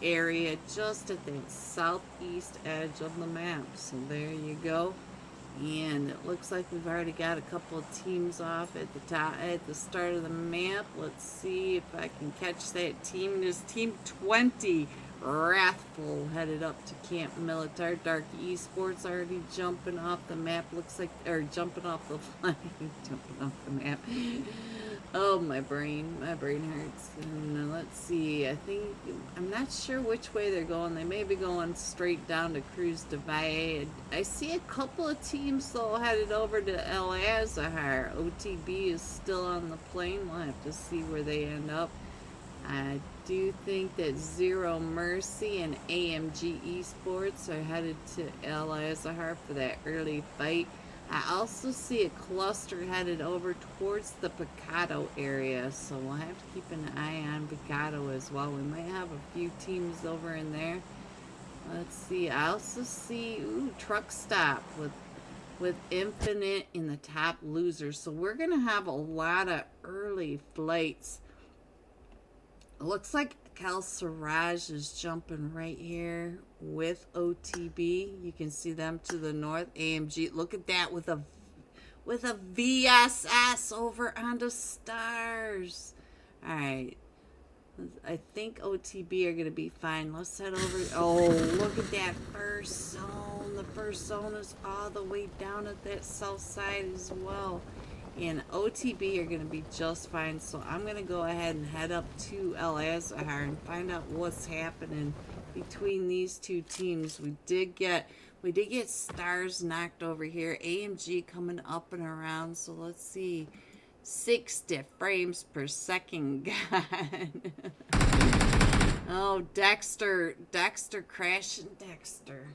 area just at the southeast edge of the map. So there you go. And it looks like we've already got a couple of teams off at the top, at the start of the map. Let's see if I can catch that team. There's Team 20, Wrathful, headed up to Camp Militar. Dark Esports already jumping off the map. Looks like, or jumping off the flag, jumping off the map. Oh, my brain hurts. And let's see, I'm not sure which way they're going. They may be going straight down to Cruz de Valle. I see a couple of teams though headed over to El Azahar. OTB is still on the plane. We'll have to see where they end up. I do think that Zero Mercy and AMG Esports are headed to El Azahar for that early fight. I also see a cluster headed over towards the Picado area, so we'll have to keep an eye on Picado as well. We might have a few teams over in there. Let's see. I also see Truck Stop with Infinite in the top loser. So we're gonna have a lot of early flights. It looks like Cal Siraj is jumping right here with OTB. You can see them to the north. AMG, look at that with a VSS over onto stars. All right, I think OTB are gonna be fine. Let's head over. Oh, look at that first zone. The first zone is all the way down at that south side as well. And OTB are going to be just fine. So I'm going to go ahead and head up to El Azahar and find out what's happening between these two teams. We did get stars knocked over here. AMG coming up and around. So let's see. 60 frames per second. God. Oh, Dexter crashing. Dexter.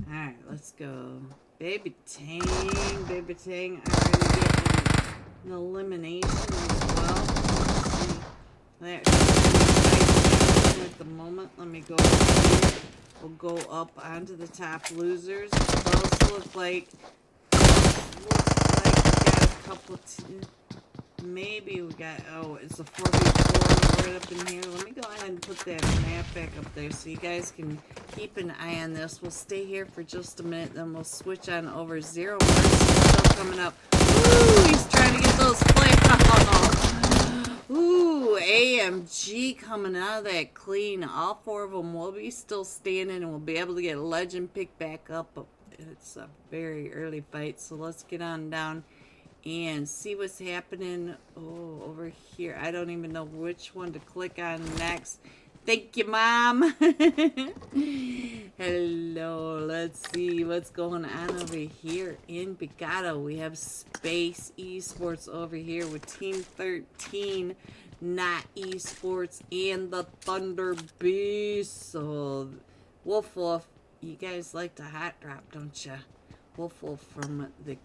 All right, let's go. Baby Tang already getting an elimination as well. Let's see. At the moment, let me go over here. We'll go up onto the top losers. It does look like we got a couple of maybe we got, oh, it's a 4v4 right up in here. Let me go ahead and put that map back up there so you guys can keep an eye on this. We'll stay here for just a minute, then we'll switch on over. Zero Mercy still coming up. Ooh, he's trying to get those playoffs. Ooh, AMG coming out of that clean. All 4 of them will be still standing and we'll be able to get a legend pick back up. But it's a very early fight, so let's get on down and see what's happening. Oh, over here. I don't even know which one to click on next. Thank you, Mom. Hello. Let's see what's going on over here in Picado. We have Space Esports over here with Team 13, Not Esports, and the Thunder Beast. So, Wolf, you guys like to hot drop, don't you? Wolf from the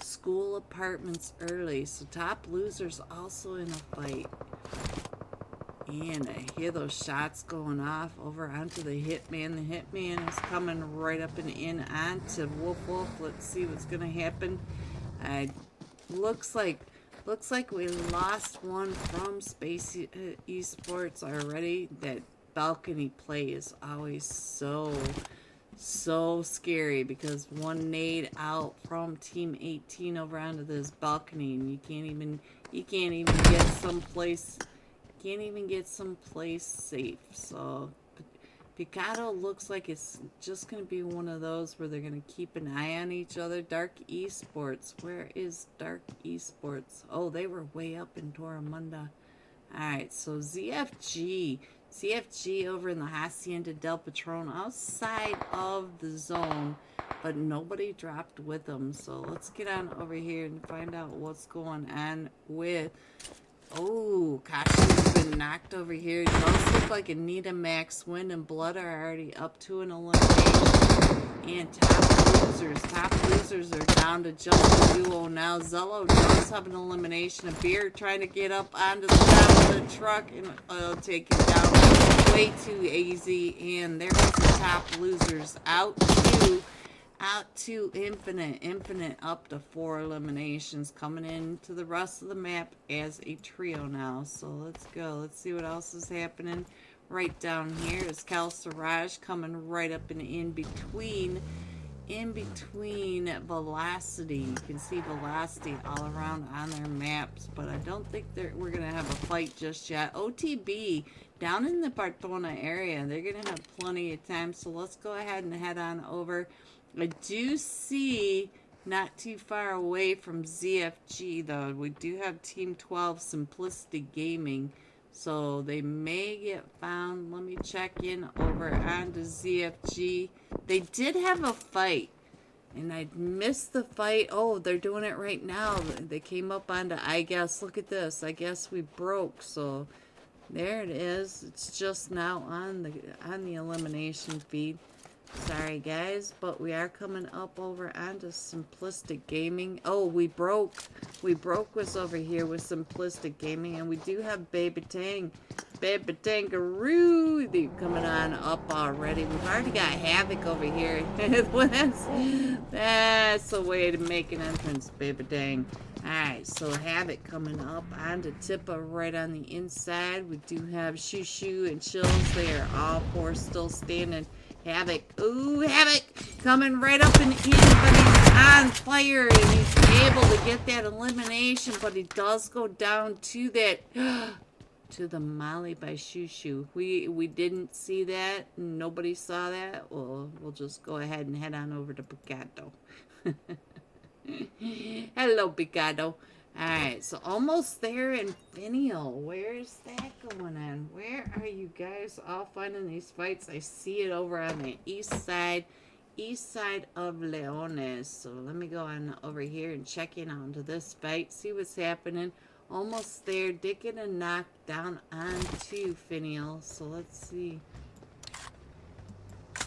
school apartments early. So top losers also in a fight. And I hear those shots going off over onto the hitman. The hitman is coming right up and in onto Wolf. Let's see what's gonna happen. Looks like we lost one from Space Esports already. That balcony play is always so scary, because one nade out from Team 18 over onto this balcony, and you can't even get someplace safe. So Picado looks like it's just going to be one of those where they're going to keep an eye on each other. Dark Esports. Where is Dark Esports? Oh, they were way up in Torremunda. Alright, so ZFG over in the Hacienda del Patron, outside of the zone, but nobody dropped with them. So let's get on over here and find out what's going on with... Oh, Kashi's been knocked over here. It does look like Anita, Max, Wind, and Blood are already up to an elimination. And top losers are down to just a duo now. Zello does have an elimination. A Beer trying to get up onto the top of the truck, and it'll take him down way too easy. And there goes the top losers out to Infinite up to 4 eliminations, coming into the rest of the map as a trio now. So let's go. Let's see what else is happening. Right down here is Cal Siraj coming right up and in between Velocity. You can see Velocity all around on their maps, but I don't think we're gonna have a fight just yet. OTB down in the Bartona area, they're gonna have plenty of time. So let's go ahead and head on over. I do see, not too far away from ZFG though, we do have Team 12 Simplicity Gaming, so they may get found. Let me check in over onto ZFG. They did have a fight, and I missed the fight. Oh, they're doing it right now. They came up onto, I guess, look at this. I guess we broke, so there it is. It's just now on the elimination feed. Sorry guys, but we are coming up over onto Simplistic Gaming. Oh, we broke was over here with Simplistic Gaming, and we do have Baby Tangaroo coming on up already. We've already got Havoc over here. That's the way to make an entrance, Baby Dang. Alright, so Havoc coming up onto Tippa right on the inside. We do have Shoo and Chills. They are all 4 still standing. Havoc. Ooh, Havoc coming right up and in, but he's on fire, and he's able to get that elimination, but he does go down to that, to the Molly by Shoo. We didn't see that. Nobody saw that. Well, we'll just go ahead and head on over to Picado. Hello, Picado. Alright, so almost there in Finial. Where's that going on? Where are you guys all finding these fights? I see it over on the east side of Leones. So let me go on over here and check in onto this fight, see what's happening. Almost there. Did get a knock down onto Finial. So let's see.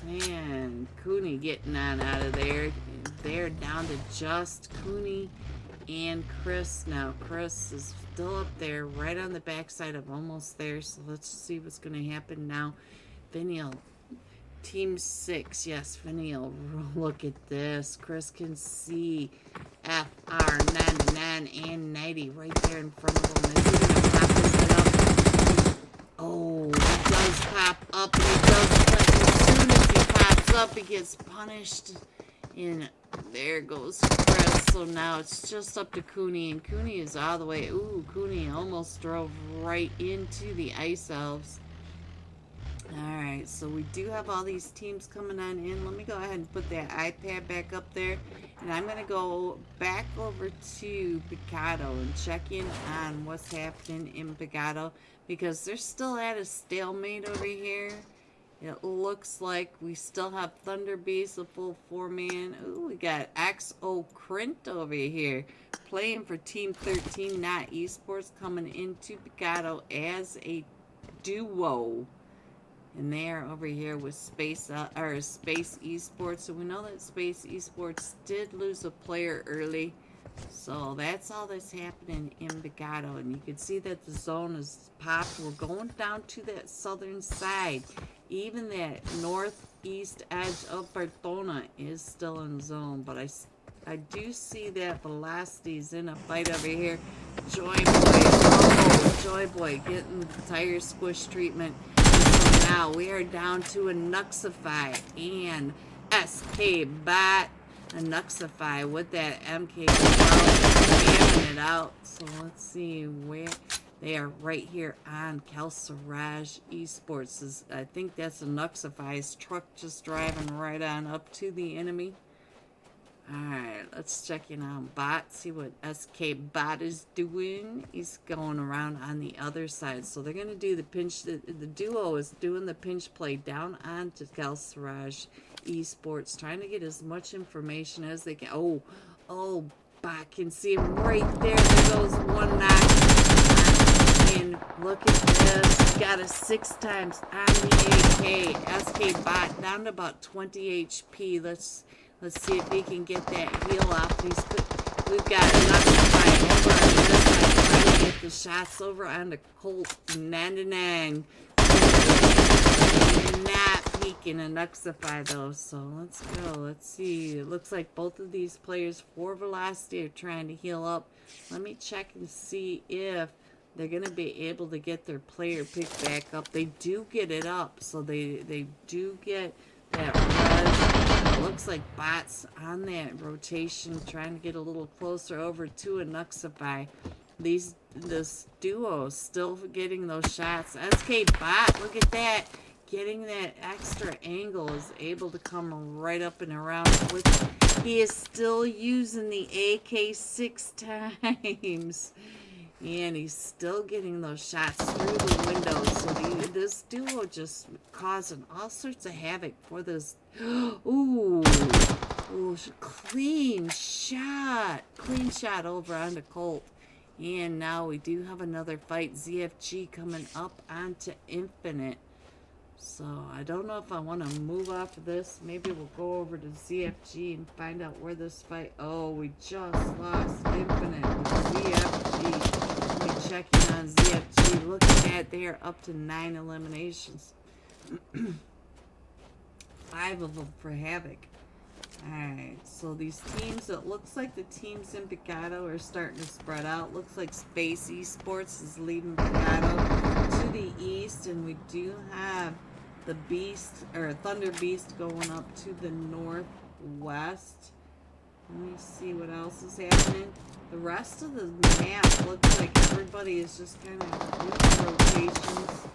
Man, Cooney getting on out of there. They're down to just Cooney and Chris now. Chris is still up there, right on the backside of almost there. So let's see what's going to happen now. Finial, Team 6. Yes, Finial. Look at this. Chris can see FR 99 and 90 right there in front of him. Is he going to pop his head up? Oh, he does pop up, and he does. As soon as he pops up, he gets punished. And there goes Chris. So now it's just up to Cooney, and Cooney is all the way. Ooh, Cooney almost drove right into the Ice Elves. Alright, so we do have all these teams coming on in. Let me go ahead and put that iPad back up there. And I'm going to go back over to Picado and check in on what's happening in Picado, because they're still at a stalemate over here. It looks like we still have Thunder Beast, a full 4-man. Ooh, we got XO Crint over here playing for Team 13, not Esports, coming into Picado as a duo. And they are over here with Space Esports. So we know that Space Esports did lose a player early. So that's all that's happening in Bogotto. And you can see that the zone is popped. We're going down to that southern side. Even that northeast edge of Bartona is still in zone. But I do see that Velocity's in a fight over here. Joy Boy. Oh, Joy Boy getting the tire squish treatment. So now we are down to a Nuxify and SK Bot. A Nuxify with that MK jamming it out. So let's see where they are, right here on Calcerage Esports. I think that's a Nuxify's truck just driving right on up to the enemy. Alright, let's check in on Bot, see what SK Bot is doing. He's going around on the other side. So they're going to do the pinch. The duo is doing the pinch play down onto Calcerage Esports, trying to get as much information as they can. Oh, Bot can see him right there. There goes one knock. And look at this. Got a 6 times on the AK. SK Bot down to about 20 HP. Let's see if he can get that heal off. We've got Nuxify over on this side, trying to get the shots over on the Colt 99. Not peeking a Nuxify though, so let's go. Let's see. It looks like both of these players for Velocity are trying to heal up. Let me check and see if they're going to be able to get their player pick back up. They do get it up, so they do get that res. It looks like Bot's on that rotation, trying to get a little closer over to a Nuxify. This duo still getting those shots. SK Bot, look at that. Getting that extra angle, is able to come right up and around with. He is still using the AK 6 times. And he's still getting those shots through the windows. So this duo just causing all sorts of havoc for this. Ooh, clean shot. Clean shot over on the Colt. And now we do have another fight. ZFG coming up onto Infinite. So I don't know if I want to move off of this. Maybe we'll go over to ZFG and find out where this fight. Oh, we just lost Infinite with ZFG. Let me check in on ZFG. Look at that. They are up to 9 eliminations. 5 of them for Havoc. Alright, so these teams, it looks like the teams in Bogotto are starting to spread out. Looks like Space Esports is leading Bogotto to the east, and we do have the Beast, or Thunder Beast, going up to the northwest. Let me see what else is happening. The rest of the map looks like everybody is just kind of doing rotations.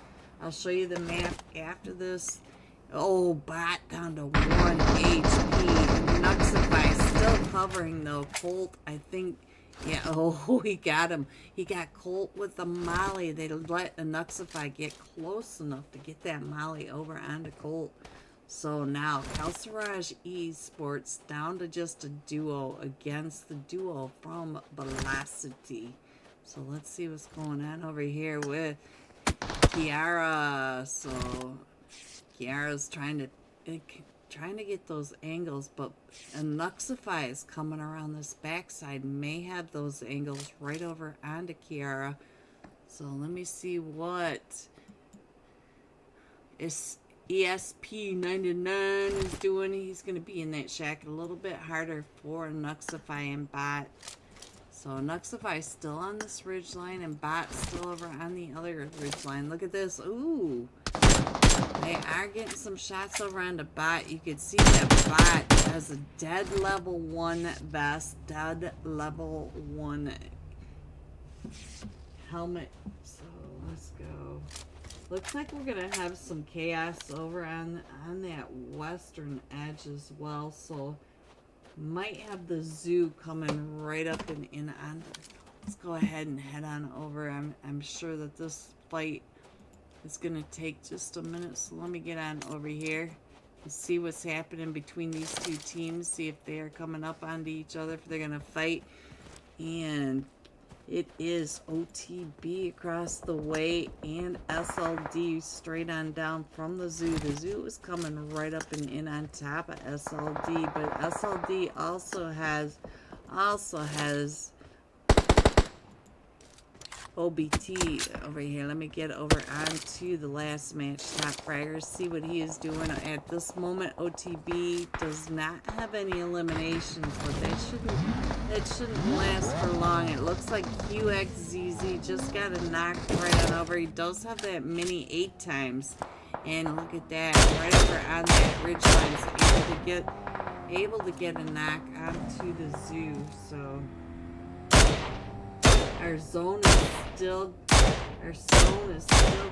I'll show you the map after this. Oh, Bot down to 1 HP. And Nuxify still covering though. Colt, I think, yeah, oh, he got him. He got Colt with the molly. They let the Nuxify get close enough to get that molly over onto Colt. So now, Calcerage Esports down to just a duo against the duo from Velocity. So let's see what's going on over here with Kiara. So Kiara's trying to get those angles, but a Nuxify is coming around this backside, may have those angles right over onto Kiara. So let me see what is ESP99 is doing. He's going to be in that shack a little bit harder for Nuxify and Bot. So Nuxify is still on this ridge line, and Bot's still over on the other ridge line. Look at this. Ooh. They are getting some shots over on the Bot. You can see that Bot has a dead level 1 vest, dead level 1 helmet. So let's go. Looks like we're going to have some chaos over on that western edge as well. So might have the zoo coming right up and in on. Let's go ahead and head on over. I'm sure that this fight is going to take just a minute. So let me get on over here and see what's happening between these two teams. See if they are coming up onto each other, if they're going to fight. And It is OTB across the way and SLD straight on down from the zoo. The zoo is coming right up and in on top of SLD, but SLD also has OBT over here. Let me get over onto the last match top fragger, see what he is doing. At this moment, OTB does not have any eliminations, but that shouldn't last for long. It looks like QXZZ just got a knock right on over. He does have that mini 8 times. And look at that, right over on that ridgeline, so able to get a knock onto the zoo. So our zone is still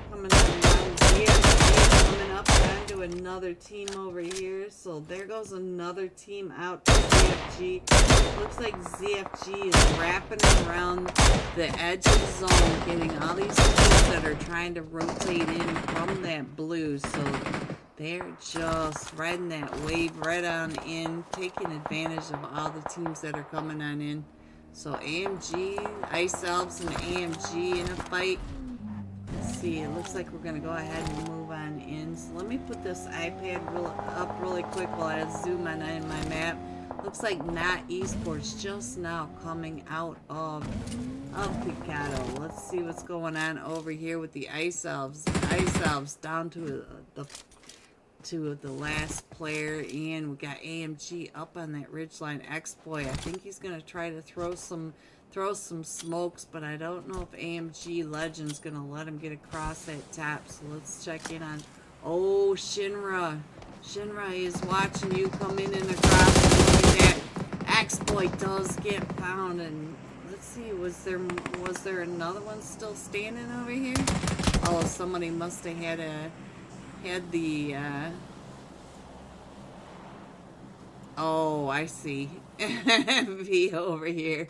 coming around. ZFG coming up onto another team over here. So there goes another team out to ZFG. Looks like ZFG is wrapping around the edge of the zone, getting all these teams that are trying to rotate in from that blue. So they're just riding that wave right on in, taking advantage of all the teams that are coming on in. So AMG, Ice Elves, and AMG in a fight. Let's see, it looks like we're going to go ahead and move on in. So let me put this iPad up really quick while I zoom on in my map. Looks like Not Esports just now coming out of Picado. Let's see what's going on over here with the Ice Elves. Ice Elves down to the last player, and we got AMG up on that ridgeline. Exploit, I think he's gonna try to throw some smokes, but I don't know if AMG Legend's gonna let him get across that top. So let's check in on, oh, Shinra is watching you come in and across. Look at that, Exploit does get found. And let's see, was there another one still standing over here? Oh, somebody must have had the oh, I see. MV over here.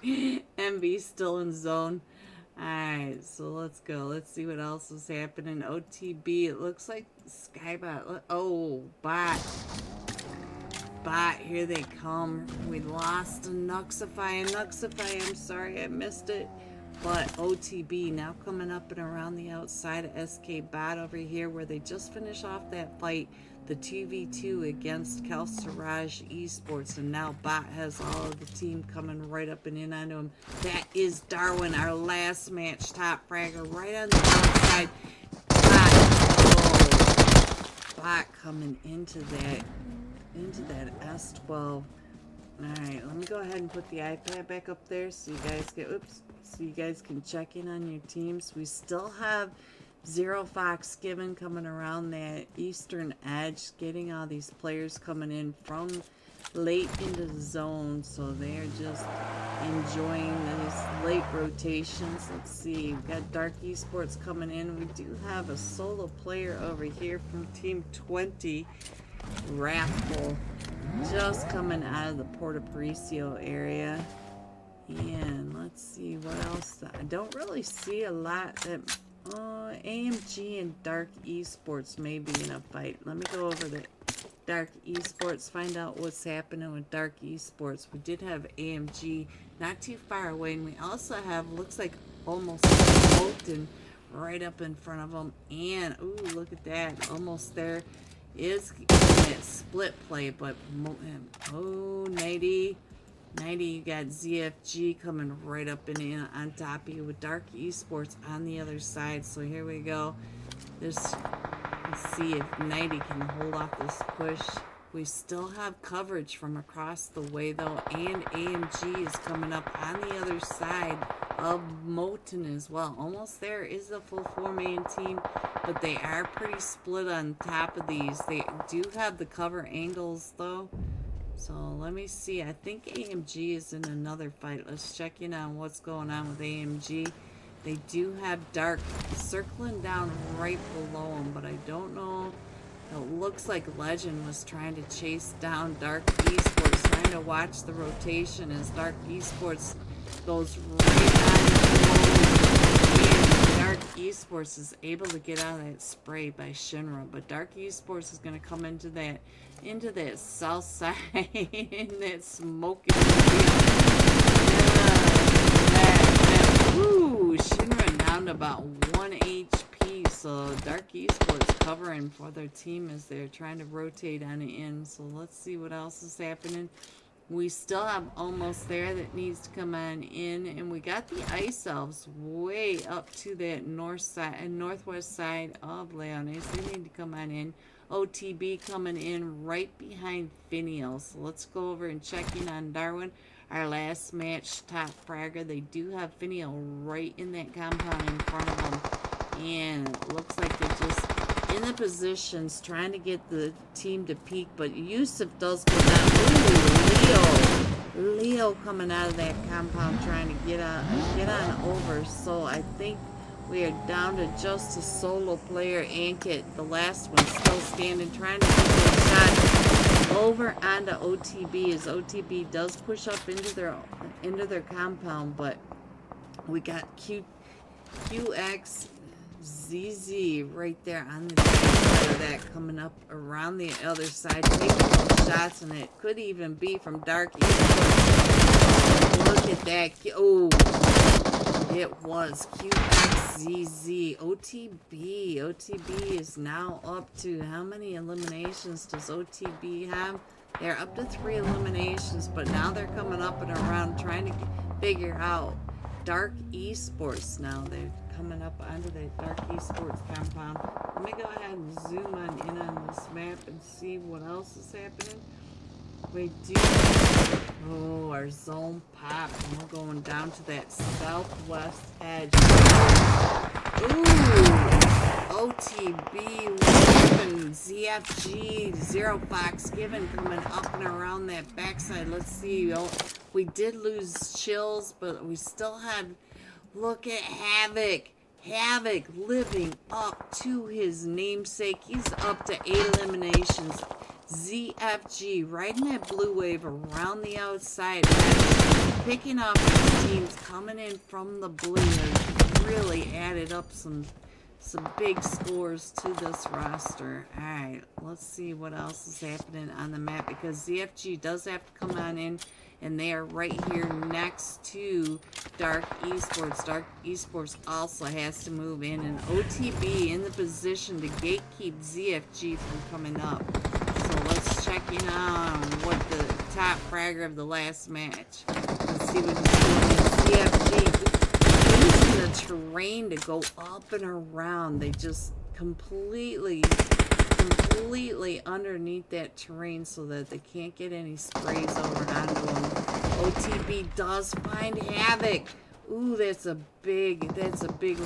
MV still in zone. Alright, so let's go. Let's see what else is happening. OTB, it looks like Skybot. Oh, bot, here they come. We lost a Nuxify. I'm sorry I missed it. But OTB now coming up and around the outside of SK Bot over here, where they just finished off that fight, the 2v2 against Kalsaraj Esports, and now Bot has all of the team coming right up and in onto him. That is Darwin, our last match top fragger, right on the outside. Bot coming into that S12. Alright, let me go ahead and put the iPad back up there so you guys can check in on your teams. We still have Zero Fox Given coming around that eastern edge, getting all these players coming in from late into the zone, so they're just enjoying these late rotations. Let's see, we've got Dark Esports coming in. We do have a solo player over here from Team 20, Wrathful, just coming out of the Porto Aparicio area. And let's see what else. I don't really see a lot that AMG and Dark Esports may be in a fight. Let me go over the Dark Esports, find out what's happening with Dark Esports. We did have AMG not too far away, and we also have, looks like, almost Molten right up in front of them. And ooh, look at that, almost there is that split play, but oh, 90, you got ZFG coming right up and in on top of you with Dark Esports on the other side. So here we go. Let's see if 90 can hold off this push. We still have coverage from across the way though, and AMG is coming up on the other side of Moten as well. Almost there is a full 4-man team, but they are pretty split on top of these. They do have the cover angles though. So let me see. I think AMG is in another fight. Let's check in on what's going on with AMG. They do have Dark circling down right below them, but I don't know. It looks like Legend was trying to chase down Dark Esports, trying to watch the rotation as Dark Esports goes right on and Dark Esports is able to get out of that spray by Shinra, but Dark Esports is going to come into that south side in that smoking field. about 1 HP. So Dark Esports covering for their team as they're trying to rotate on the end. So let's see what else is happening. We still have almost there that needs to come on in, and we got the Ice Elves way up to that north side and northwest side of Leones. They need to come on in. OTB coming in right behind Finial. So let's go over and check in on Darwin. Our last match, top fragger. They do have Finial right in that compound in front of them, and it looks like they're just in the positions trying to get the team to peak, but Yusuf does go down. Ooh, Leo coming out of that compound trying to get on over. So I think we are down to just a solo player. Ankit, the last one, still standing, trying to get that shot over onto OTB, as OTB does push up into their compound, but we got QX ZZ right there on the side of that, coming up around the other side, taking those shots, and it could even be from Dark Esports. Look at that. Oh, it was QXZZ. OTB is now up to, how many eliminations does OTB have? They're up to 3 eliminations, but now they're coming up and around trying to figure out Dark Esports now. They're coming up onto the Dark Esports compound. Let me go ahead and zoom on in on this map and see what else is happening. We do, oh, our zone popped, and we're going down to that southwest edge. Ooh, OTB, Weapon, ZFG, Zero Fox Given coming up and around that backside. Let's see, oh, we did lose Chills, but we still have, look at Havoc. Havoc living up to his namesake. He's up to 8 eliminations. ZFG riding that blue wave around the outside, picking up his teams coming in from the blue, has really added up some big scores to this roster. Alright, let's see what else is happening on the map, because ZFG does have to come on in, and they are right here next to Dark Esports. Dark Esports also has to move in, and OTB in the position to gatekeep ZFG from coming up. So let's check in on what the top fragger of the last match. Let's see what he's doing. ZFG using the terrain to go up and around. They just completely underneath that terrain so that they can't get any sprays over onto them. OTB does find Havoc. Ooh, that's a big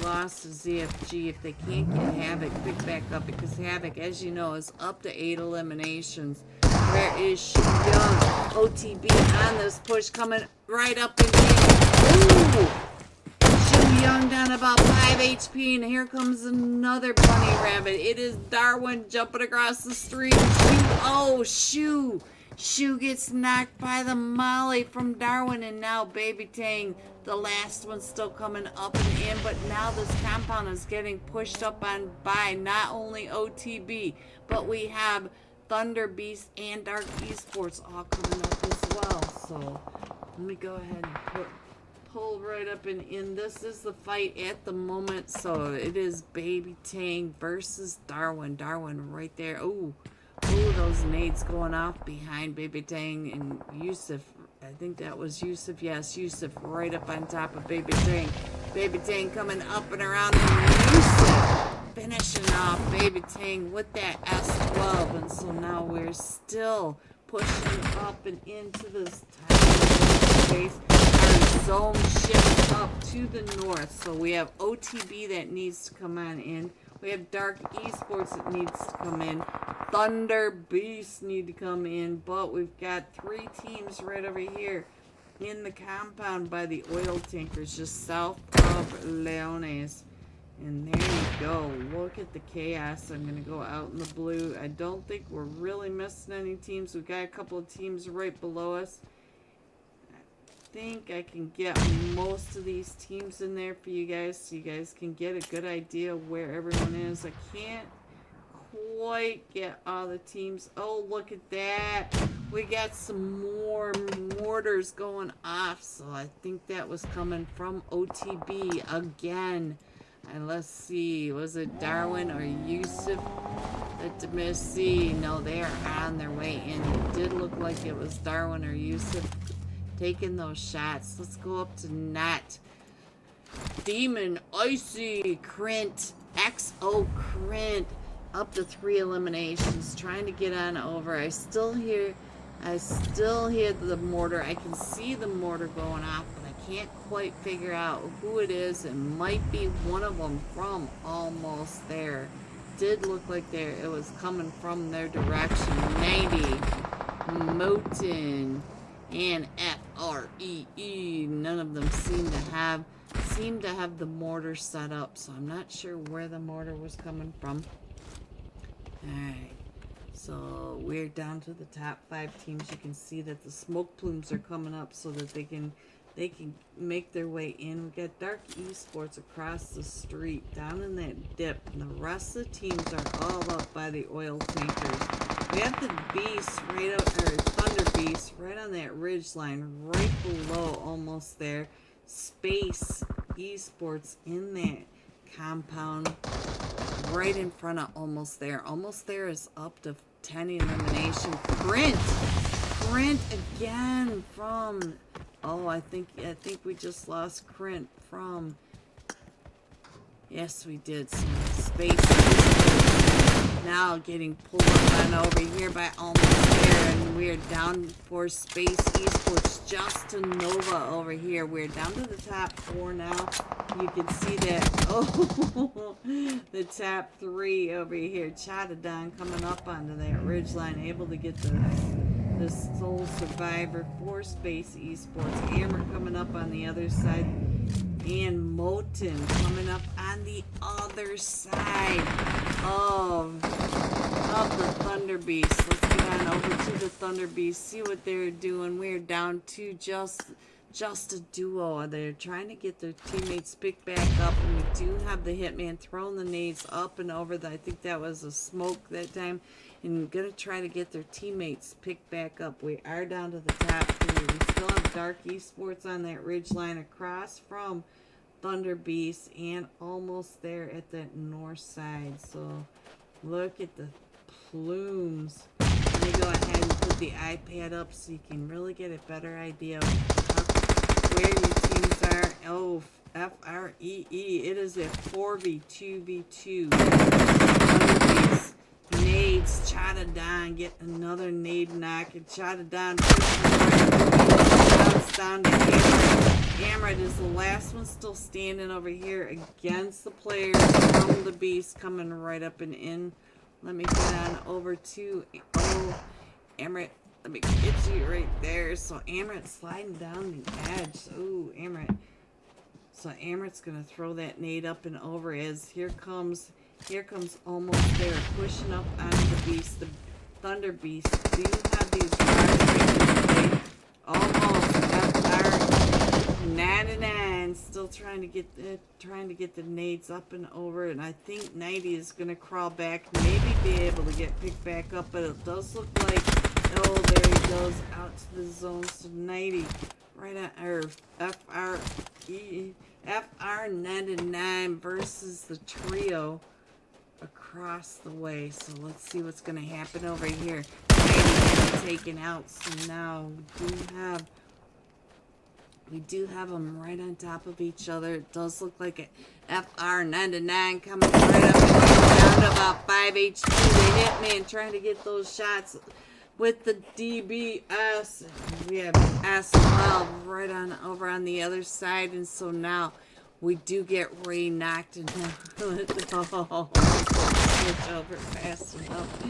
loss to ZFG if they can't get Havoc picked back up, because Havoc, as you know, is up to 8 eliminations. Where is Shu Young? OTB on this push, coming right up in here. Ooh! Shu Young down about 5 HP, and here comes another bunny rabbit. It is Darwin jumping across the street. Shu gets knocked by the molly from Darwin, and now Baby Tang, the last one, still coming up and in, but now this compound is getting pushed up on by not only OTB, but we have Thunder Beast and Dark Esports all coming up as well. So let me go ahead and pull right up and in. This is the fight at the moment. So it is Baby Tang versus Darwin. Darwin right there. Ooh, those nades going off behind Baby Tang and Yusuf. I think that was Yusuf. Yes, Yusuf right up on top of Baby Tang. Baby Tang coming up and around, and Yusuf finishing off Baby Tang with that S12. And so now we're still pushing up and into this tiny space. Our zone shifts up to the north. So we have OTB that needs to come on in. We have Dark Esports that needs to come in. Thunder Beast need to come in. But we've got 3 teams right over here in the compound by the oil tankers just south of Leones. And there you go. Look at the chaos. I'm going to go out in the blue. I don't think we're really missing any teams. We've got a couple of teams right below us. I think I can get most of these teams in there for you guys, so you guys can get a good idea of where everyone is. I can't quite get all the teams. Oh, look at that. We got some more mortars going off, so I think that was coming from OTB again. And let's see, was it Darwin or Yusuf that missed? See, no, they are on their way in. It did look like it was Darwin or Yusuf taking those shots. Let's go up to net. Demon, Icy, Krint, XO Krint. Up to 3 eliminations. Trying to get on over. I still hear the mortar. I can see the mortar going off, but I can't quite figure out who it is. It might be one of them from almost there. Did look like it was coming from their direction. 90, Moten, and FREE. None of them seem to have the mortar set up, so I'm not sure where the mortar was coming from. Alright, so we're down to the top 5 teams. You can see that the smoke plumes are coming up so that they can make their way in. We got Dark Esports across the street down in that dip, and the rest of the teams are all up by the oil tankers. We have the Beast right out, or Thunder Beast right on that ridge line, right below, almost there. Space Esports in that compound, right in front of almost there. Almost there is up to 10 elimination. Krint again from. Oh, I think we just lost Krint from. Yes, we did. So Space now getting pulled up on over here by almost there, and we're down for Space Esports just to Nova over here. We're down to the top 4 now. You can see that. Oh, the top 3 over here. Chatadon coming up onto that ridgeline, able to get the sole survivor for Space Esports. Hammer coming up on the other side, and Moten coming up on the other side of the Thunder Beast. Let's get on over to the Thunder Beast, see what they're doing. We're down to just a duo. They're trying to get their teammates picked back up, and we do have the Hitman throwing the nades up and over. I think that was a smoke that time, and gonna try to get their teammates picked back up. We are down to the top 3. We still have Dark Esports on that ridge line across from Thunder Beast and almost there at that north side. So look at the plumes. Let me go ahead and put the iPad up so you can really get a better idea of where your teams are. Oh, FREE. It is a 4v2v2. Nades. Chatadon get another nade knock, and Chatadon bounce down to Hammer. Is the last one still standing over here against the players from the Beast, coming right up and in. Let me get on over to, oh, Emmerich, let me get you right there. So Emmerich sliding down the edge. Oh, Emmerich. So Emerich's going to throw that nade up and over as here comes almost there, pushing up onto the Beast. The Thunder Beast do have these cars. Almost FR 99 still trying to get the nades up and over, and I think 90 is gonna crawl back, maybe be able to get picked back up, but it does look like, oh, there he goes out to the zone. So 90 right on, or FR 99 versus the trio across the way. So let's see what's going to happen over here. 90 taken out. So now we do have them right on top of each other. It does look like a FR 99 coming right up down to about 5 HP. The Hitman trying to get those shots with the DBS. We have S12 right on over on the other side, and so now we do get Ray knocked and oh, switch over fast enough.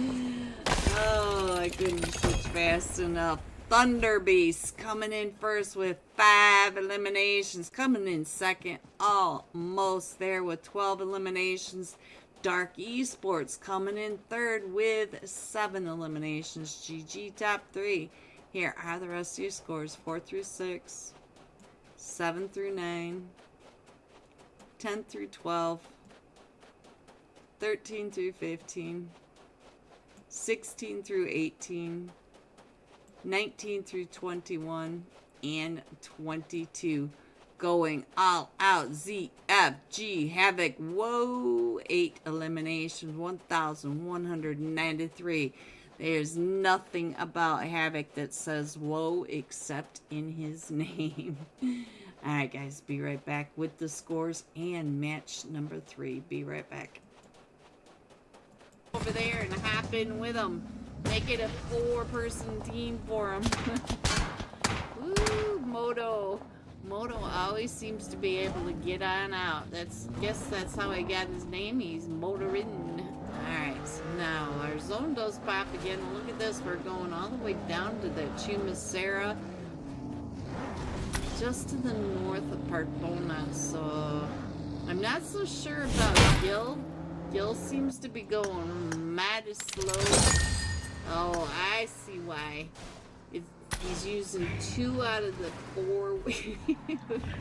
Oh, I couldn't switch fast enough. Thunder Beast coming in first with 5 eliminations, coming in second, almost there with 12 eliminations. Dark Esports coming in third with 7 eliminations. GG top 3. Here are the rest of your scores: 4 through 6, 7 through 9, 10 through 12, 13 through 15, 16 through 18, 19 through 21, and 22. going all out. ZFG Havoc. Whoa. 8 eliminations. 1,193. There's nothing about Havoc that says whoa except in his name. Alright, guys. Be right back with the scores and match number 3. Be right back. Over there and hop in with them. Make it a 4-person team for them. Woo, Moto. Moto always seems to be able to get on out. Guess that's how I got his name. He's motoring. Alright, so now our zone does pop again. Look at this. We're going all the way down to the Chumasera. Just to the north of Partona. So I'm not so sure about Gil. Gil seems to be going mighty slow. Oh, I see why. He's using 2 out of the 4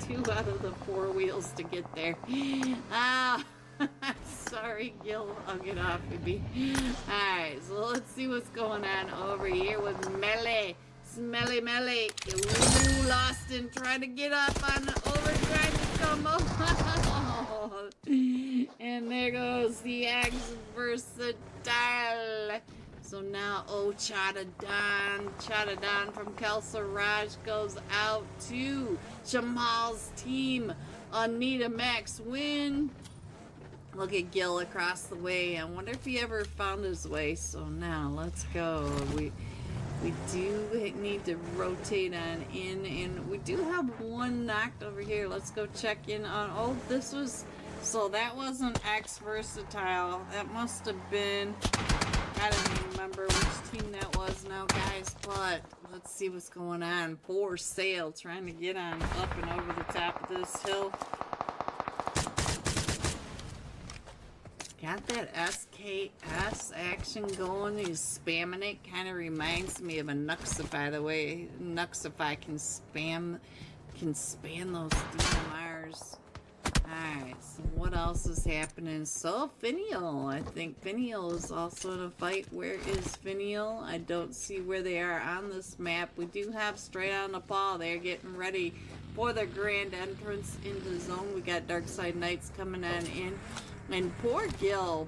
2 out of the 4 wheels to get there. Ah, sorry, Gil. I'll get off of you. Alright, so let's see what's going on over here with Melee. Smelly Melee. Ooh, Loston trying to get up on overdrive to come up. And there goes the X Versatile. So now, Chada Don from Kelsa Raj goes out to Jamal's team. Anita Max win. Look at Gil across the way. I wonder if he ever found his way. So now, let's go. We do need to rotate on in, and we do have one knocked over here. Let's go check in on, so that wasn't X Versatile. That must have been, I don't even remember which team that was now, guys, but let's see what's going on. Poor Sail trying to get on up and over the top of this hill. Got that SKS action going. He's spamming it. Kind of reminds me of a Nuxify, the way Nuxify can spam those DMRs. Alright, so what else is happening? So, Finial. I think Finial is also in a fight. Where is Finial? I don't see where they are on this map. We do have Straight on the Paw. They're getting ready for the grand entrance into zone. We got Darkside Knights coming on in. And poor Gil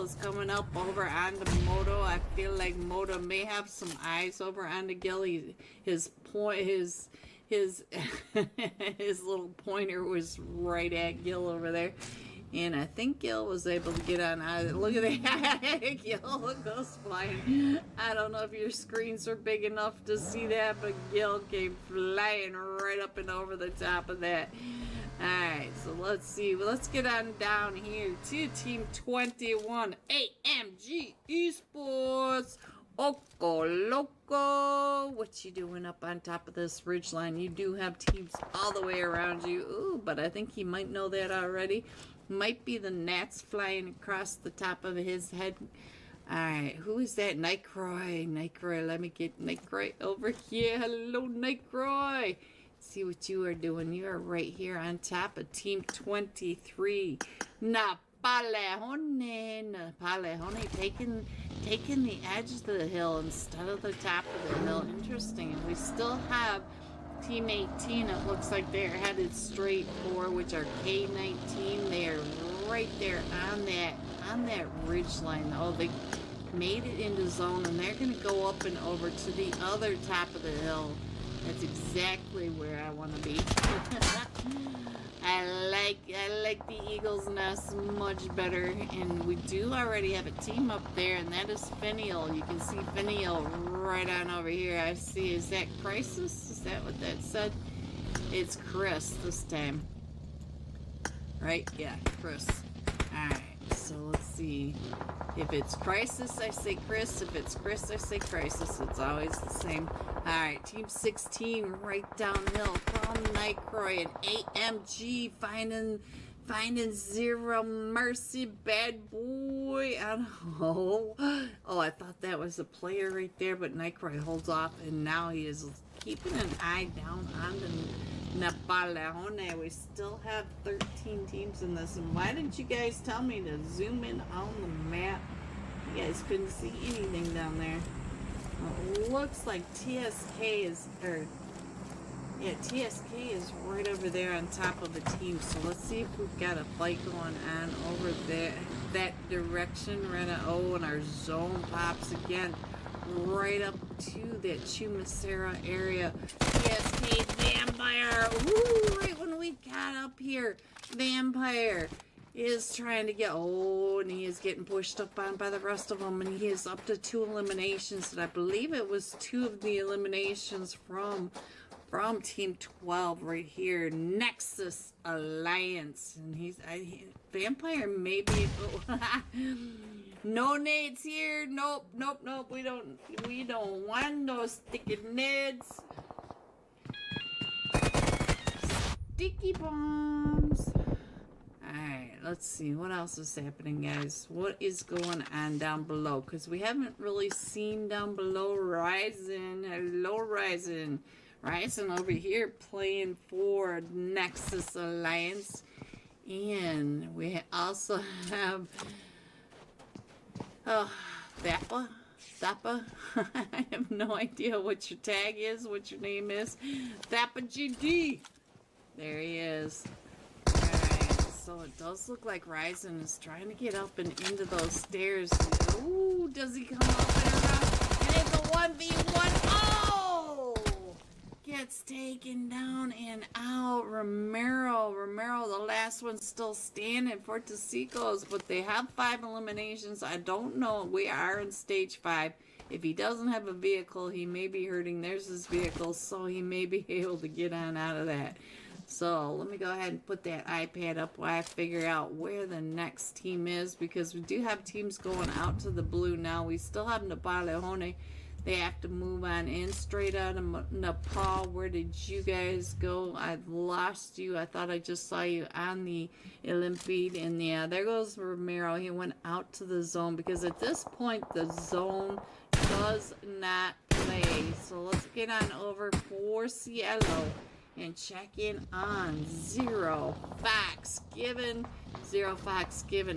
is coming up over onto Moto. I feel like Moto may have some eyes over onto Gil. His little pointer was right at Gil over there. And I think Gil was able to get on. Look at that. Gil goes flying. I don't know if your screens are big enough to see that, but Gil came flying right up and over the top of that. Alright, so let's see. Let's get on down here to Team 21, AMG Esports. Oko Loco. What you doing up on top of this ridgeline? You do have teams all the way around you. Ooh, but I think he might know that already. Might be the gnats flying across the top of his head. Alright, who is that? Nightcroy. Nightcroy, let me get Nightcroy over here. Hello, Nightcroy. See what you are doing. You are right here on top of Team 23. Napalejone taking the edge of the hill instead of the top of the hill. Interesting. And we still have Team 18. It looks like they're headed straight for, which are K19. They are right there on that ridge line. Oh, they made it into zone, and they're going to go up and over to the other top of the hill. That's exactly where I want to be. I like the Eagle's Nest much better, and we do already have a team up there, and that is Finial. You can see Finial right on over here. I see. Is that Crisis? Is that what that said? It's Chris this time. Right? Yeah, Chris. Alright, so let's see. If it's Crisis, I say Chris. If it's Chris, I say Crisis. It's always the same. Alright, Team 16 right downhill from Nightcroy and AMG finding Zero Mercy, bad boy. I don't know. Oh, I thought that was a player right there, but Nightcroy holds off, and now he is keeping an eye down on the Napalejone. We still have 13 teams in this, and why didn't you guys tell me to zoom in on the map? You guys couldn't see anything down there. Well, it looks like TSK is, or Yeah, TSK is right over there on top of the team. So let's see if we've got a fight going on over there, that direction. Oh, and our zone pops again right up to that Chumacera area. TSK Vampire. Ooh, right when we got up here, Vampire is trying to get, oh, and he is getting pushed up on by the rest of them, and he is up to 2 eliminations, and I believe it was 2 of the eliminations from Team 12 right here, Nexus Alliance, and Vampire maybe. No nades here. Nope. We don't want no sticky nades. Sticky bombs. Alright, let's see what else is happening, guys. What is going on down below? Because we haven't really seen down below Ryzen. Hello, Ryzen. Ryzen over here playing for Nexus Alliance. And we also have Thappa. I have no idea what your tag is, what your name is. Thappa GD. There he is. So it does look like Ryzen is trying to get up and into those stairs. Ooh, does he come up and around? And it's a 1v1. Oh! Gets taken down and out. Romero, the last one still standing for Tasicos, but they have 5 eliminations. I don't know. We are in stage 5. If he doesn't have a vehicle, he may be hurting. There's his vehicle, so he may be able to get on out of that. So let me go ahead and put that iPad up while I figure out where the next team is, because we do have teams going out to the blue now. We still have Napalejone. They have to move on in straight out of Nepal. Where did you guys go? I've lost you. I thought I just saw you on the Olympiad. And yeah, there goes Romero. He went out to the zone because at this point the zone does not play. So let's get on over for Cielo and check in on Zero Fox Given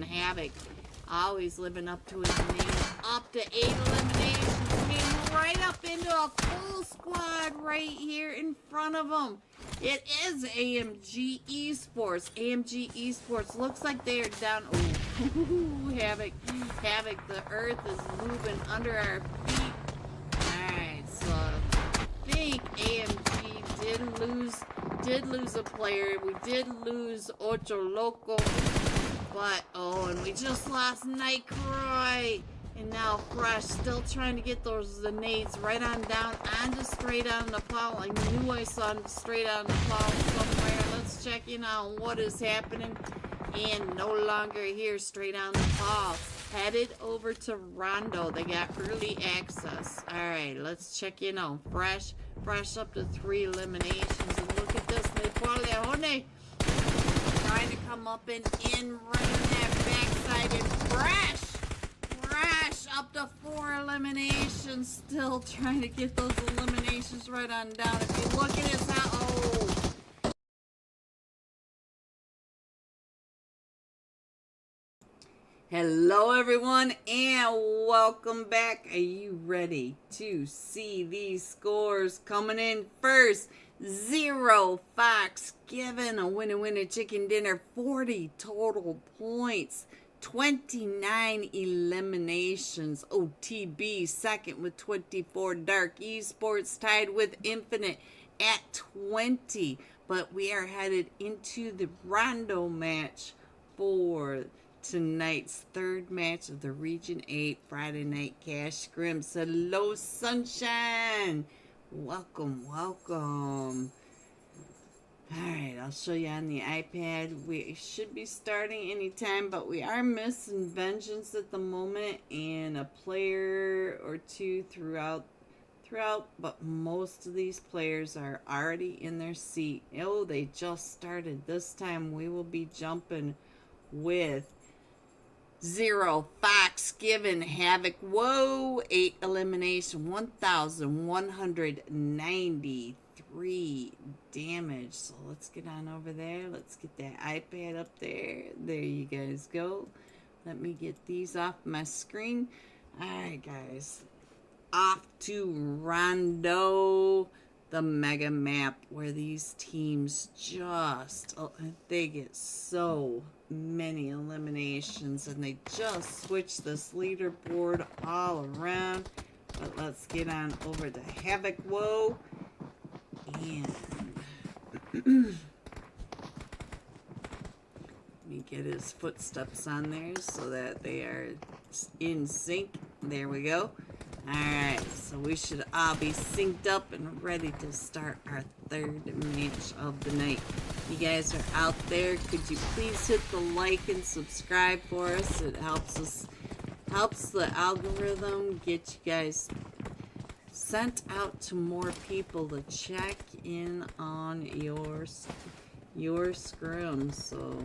Havoc. Always living up to his name. Up to 8 eliminations. Came right up into a full squad right here in front of him. It is AMG Esports. AMG Esports looks like they are down. Ooh, Havoc. The earth is moving under our feet. Alright, so I think AMG did lose a player. We did lose Ocho Loco. But, oh, and we just lost Nightcroy. And now Fresh still trying to get the nades right on down onto straight on Nepal. I knew I saw him straight on Nepal somewhere. Let's check in on what is happening. And no longer here, straight on Nepal. Headed over to Rondo. They got early access. Alright, let's check in on Fresh. Fresh up to 3 eliminations. And look at this, Napalejone trying to come up and in right on that backside, and Fresh up to 4 eliminations, still trying to get those eliminations right on down. If you look at his hello everyone and welcome back. Are you ready to see these scores coming in first? Zero Fox Given a winner chicken dinner, 40 total points, 29 eliminations. OTB second with 24. Dark Esports tied with Infinite at 20. But we are headed into the Rondo match for tonight's 3rd match of the Region 8 Friday Night Cash Scrims. Hello, Sunshine. Welcome. Alright, I'll show you on the iPad. We should be starting anytime, but we are missing Vengeance at the moment and a player or 2 throughout, but most of these players are already in their seat. Oh, they just started. This time we will be jumping with Zero Fox Given Havoc. Whoa, 8 elimination, 1,193 damage. So let's get on over there. Let's get that iPad up there. There you guys go. Let me get these off my screen. Alright guys, off to Rondo. the mega map where these teams just, they get so many eliminations and they just switch this leaderboard all around. But let's get on over to Havoc Woe and let me get his footsteps on there so that they are in sync. There we go. Alright, so we should all be synced up and ready to start our third match of the night. You guys are out there. Could you please hit the like and subscribe for us? It helps the algorithm get you guys sent out to more people to check in on your scrims. So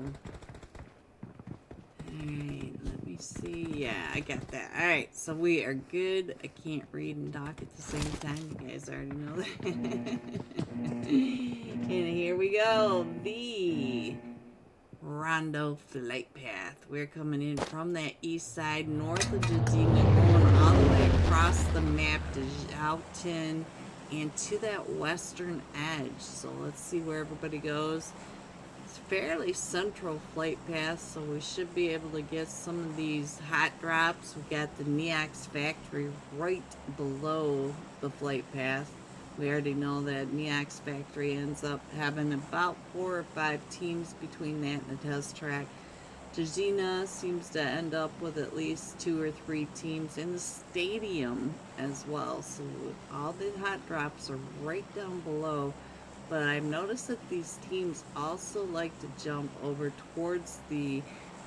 alright, let me see. Yeah, I got that. Alright, so we are good. I can't read and talk at the same time. You guys already know that. And here we go. The Rondo Flight Path. We're coming in from that east side, north of Jadina, going all the way across the map to Jalton and to that western edge. So let's see where everybody goes. It's fairly central flight path, so we should be able to get some of these hot drops. We got the Neox factory right below the flight path. We already know that Neox factory ends up having about 4 or 5 teams between that and the test track. Jajina seems to end up with at least 2 or 3 teams in the stadium as well. So all the hot drops are right down below. But I've noticed that these teams also like to jump over towards the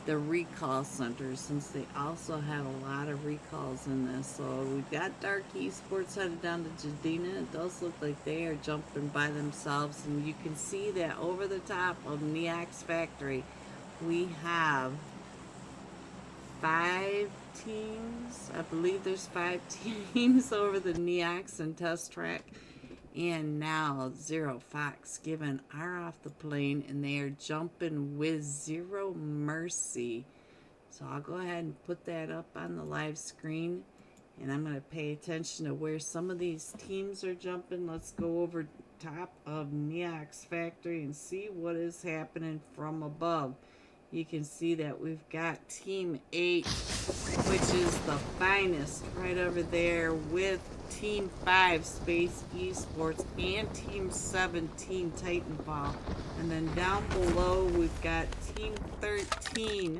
recall center, since they also have a lot of recalls in this. So we've got Dark Esports headed down to Jadina. It does look like they are jumping by themselves, and you can see that over the top of Neox factory we have 5 teams. I believe there's 5 teams over the Neox and test track. And now Zero Fox Given are off the plane and they are jumping with Zero Mercy. So I'll go ahead and put that up on the live screen, and I'm going to pay attention to where some of these teams are jumping. Let's go over top of Neox Factory and see what is happening from above. You can see that we've got Team 8, which is the finest, right over there with Team 5, Space Esports, and Team 7, Team Titanfall. And then down below, we've got Team 13,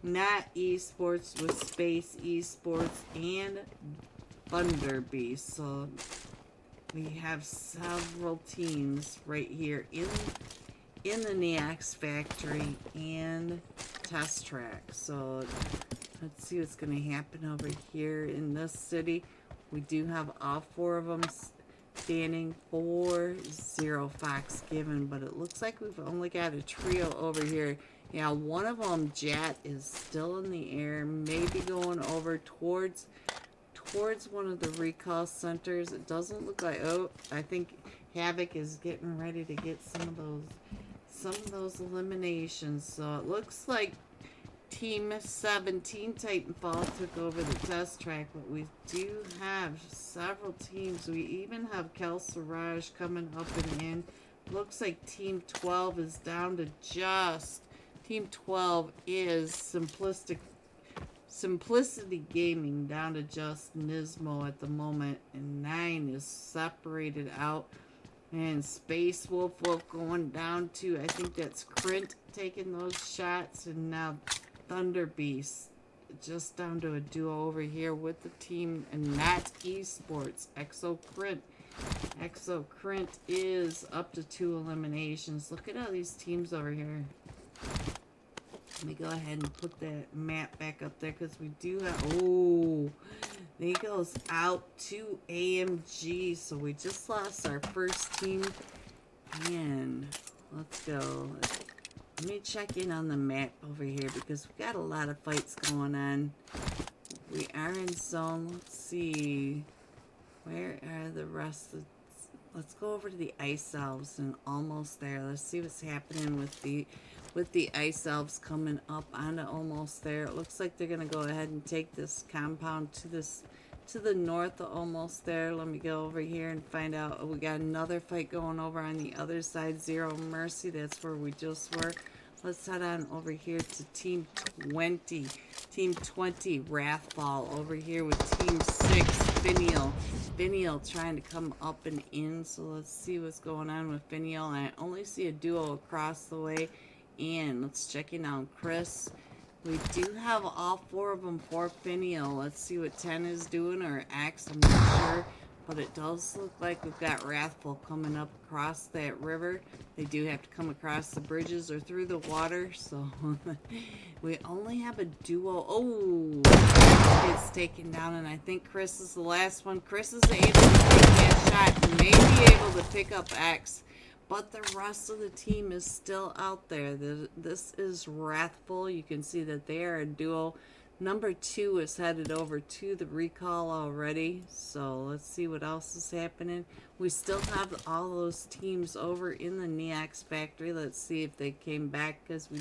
Not Esports, with Space Esports and Thunder Beast. So we have several teams right here in the Neox factory and test track. So let's see what's going to happen over here in this city. We do have all 4 of them standing for Zero Fox Given, but it looks like we've only got a trio over here. Yeah, one of them, Jet, is still in the air, maybe going over towards one of the recall centers. It doesn't look like, oh, I think Havoc is getting ready to get some of those eliminations. So it looks like Team 17 Titanfall took over the test track, but we do have several teams. We even have Kel Siraj coming up and in. Looks like Team 12 is down to just, Team 12 is Simplicity Gaming, down to just Nismo at the moment, and 9 is separated out. And Space Wolf going down to, I think that's Krint taking those shots. And now Thunder Beast just down to a duo over here with the team. And Not Esports, Exo Krint is up to 2 eliminations. Look at all these teams over here. Let me go ahead and put that map back up there, because we do have, oh, there goes out to AMG. So we just lost our first team. And let's go. Let me check in on the map over here, because we got a lot of fights going on. We are in zone. Let's see. Where are the rest of... Let's go over to the Ice Elves and almost there. Let's see what's happening with the Ice Elves coming up onto almost there. It looks like they're going to go ahead and take this compound to to the north, almost there. Let me go over here and find out. Oh, we got another fight going over on the other side. Zero Mercy, that's where we just were. Let's head on over here to Team 20. Team 20, Wrathfall over here with Team 6, Finial. Finial trying to come up and in, so let's see what's going on with Finial. I only see a duo across the way, and let's check in on Chris. We do have all 4 of them for Finial. Let's see what 10 is doing, or X, I'm not sure. But it does look like we've got Wrathful coming up across that river. They do have to come across the bridges or through the water, so we only have a duo. Oh, gets taken down, and I think Chris is the last one. Chris is able to take that shot and may be able to pick up X, but the rest of the team is still out there. This is Wrathful. You can see that they are a duo. Number 2 is headed over to the recall already, so let's see what else is happening. We still have all those teams over in the Neox factory. Let's see if they came back, because we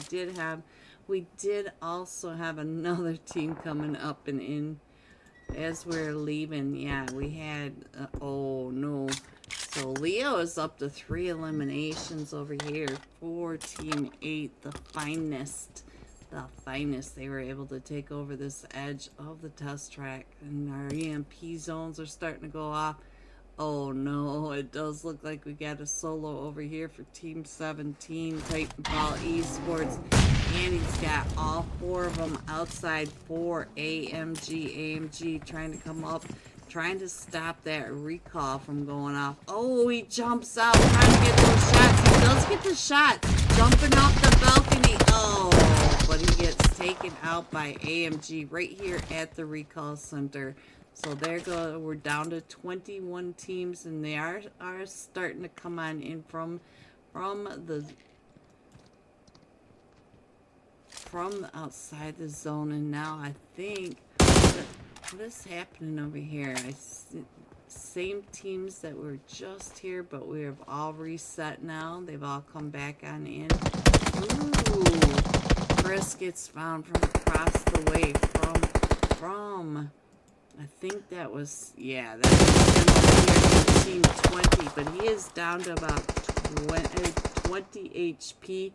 did also have another team coming up and in as we're leaving. Yeah, we had oh no, so Leo is up to 3 eliminations over here for Team 8, the finest. The finest. They were able to take over this edge of the test track, and our EMP zones are starting to go off. Oh no, it does look like we got a solo over here for Team 17, Titanfall Esports, and he's got all 4 of them outside for AMG trying to come up, trying to stop that recall from going off. Oh, he jumps out, trying to get those shots. He does get the shot, jumping off the balcony. Oh, but he gets taken out by AMG right here at the recall center. So there go, we're down to 21 teams, and they are starting to come on in from outside the zone. And now I think what is happening over here? I see same teams that were just here, but we have all reset now. They've all come back on in. Ooh, Chris gets found from across the way from I think that was, yeah, that was him over here for Team 20, but he is down to about 20 HP,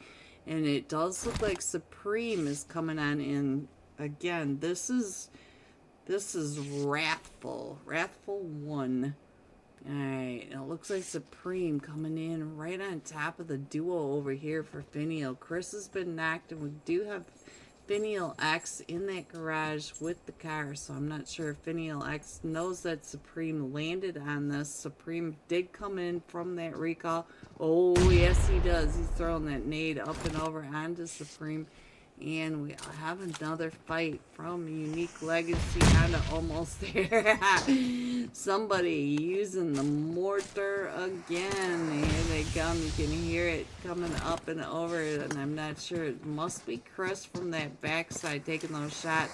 and it does look like Supreme is coming on in again. This is Wrathful 1. Alright, it looks like Supreme coming in right on top of the duo over here for Finial. Chris has been knocked, and we do have Finial X in that garage with the car, so I'm not sure if Finial X knows that Supreme landed on this. Supreme did come in from that recall. Oh, yes, he does. He's throwing that nade up and over onto Supreme. And we have another fight from Unique Legacy, kind of almost there. Somebody using the mortar again. Here they come. You can hear it coming up and over, and I'm not sure. It must be Chris from that backside taking those shots.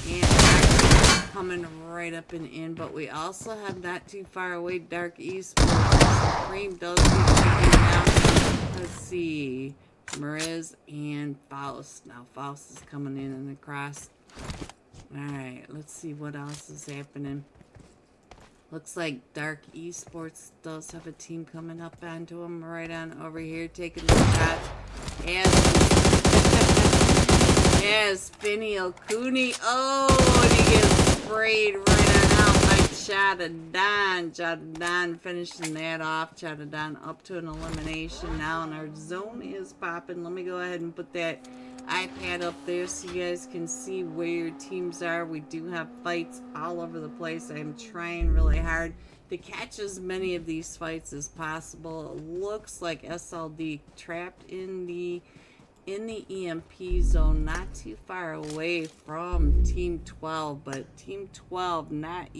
And coming right up and in. But we also have not too far away Dark Esports. Supreme does get taken down. Let's see. Mariz and Faust. Now Faust is coming in and across. Alright, let's see what else is happening. Looks like Dark Esports does have a team coming up onto him right on over here, taking the shots. Yes, Finial Cooney. Oh, and he gets sprayed right on out by Chadadon. Chadadon finishing that off. Chadadon up to an elimination now, and our zone is popping. Let me go ahead and put that iPad up there so you guys can see where your teams are. We do have fights all over the place. I'm trying really hard to catch as many of these fights as possible. It looks like SLD trapped in the EMP zone, not too far away from Team 12, but Team 12, not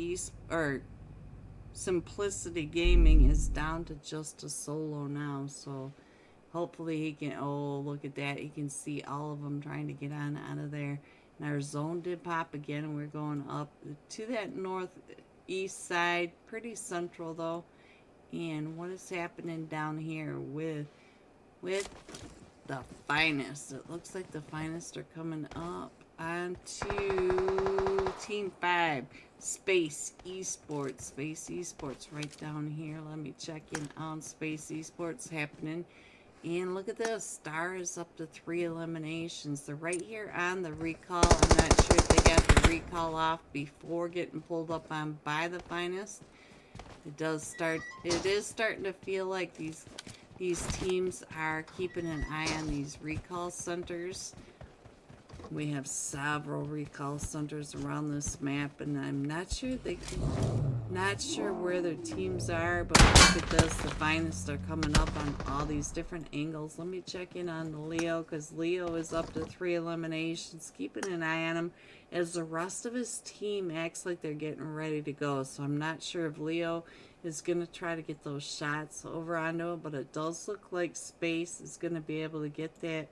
Simplicity Gaming, is down to just a solo now, so hopefully he can, oh, look at that, he can see all of them trying to get on out of there. And our zone did pop again, and we're going up to that northeast side, pretty central though. And what is happening down here with the finest? It looks like the finest are coming up onto Team 5, Space Esports. Space Esports right down here. Let me check in on Space Esports happening. And look at this. Star is up to 3 eliminations. They're right here on the recall. I'm not sure if they got the recall off before getting pulled up on by the finest. It is starting to feel like these teams are keeping an eye on these recall centers. We have several recall centers around this map, and I'm not sure where their teams are, but look at this. The finest are coming up on all these different angles. Let me check in on the Leo, because Leo is up to 3 eliminations, keeping an eye on him as the rest of his team acts like they're getting ready to go. So I'm not sure if Leo is going to try to get those shots over onto him, but it does look like Space is going to be able to get the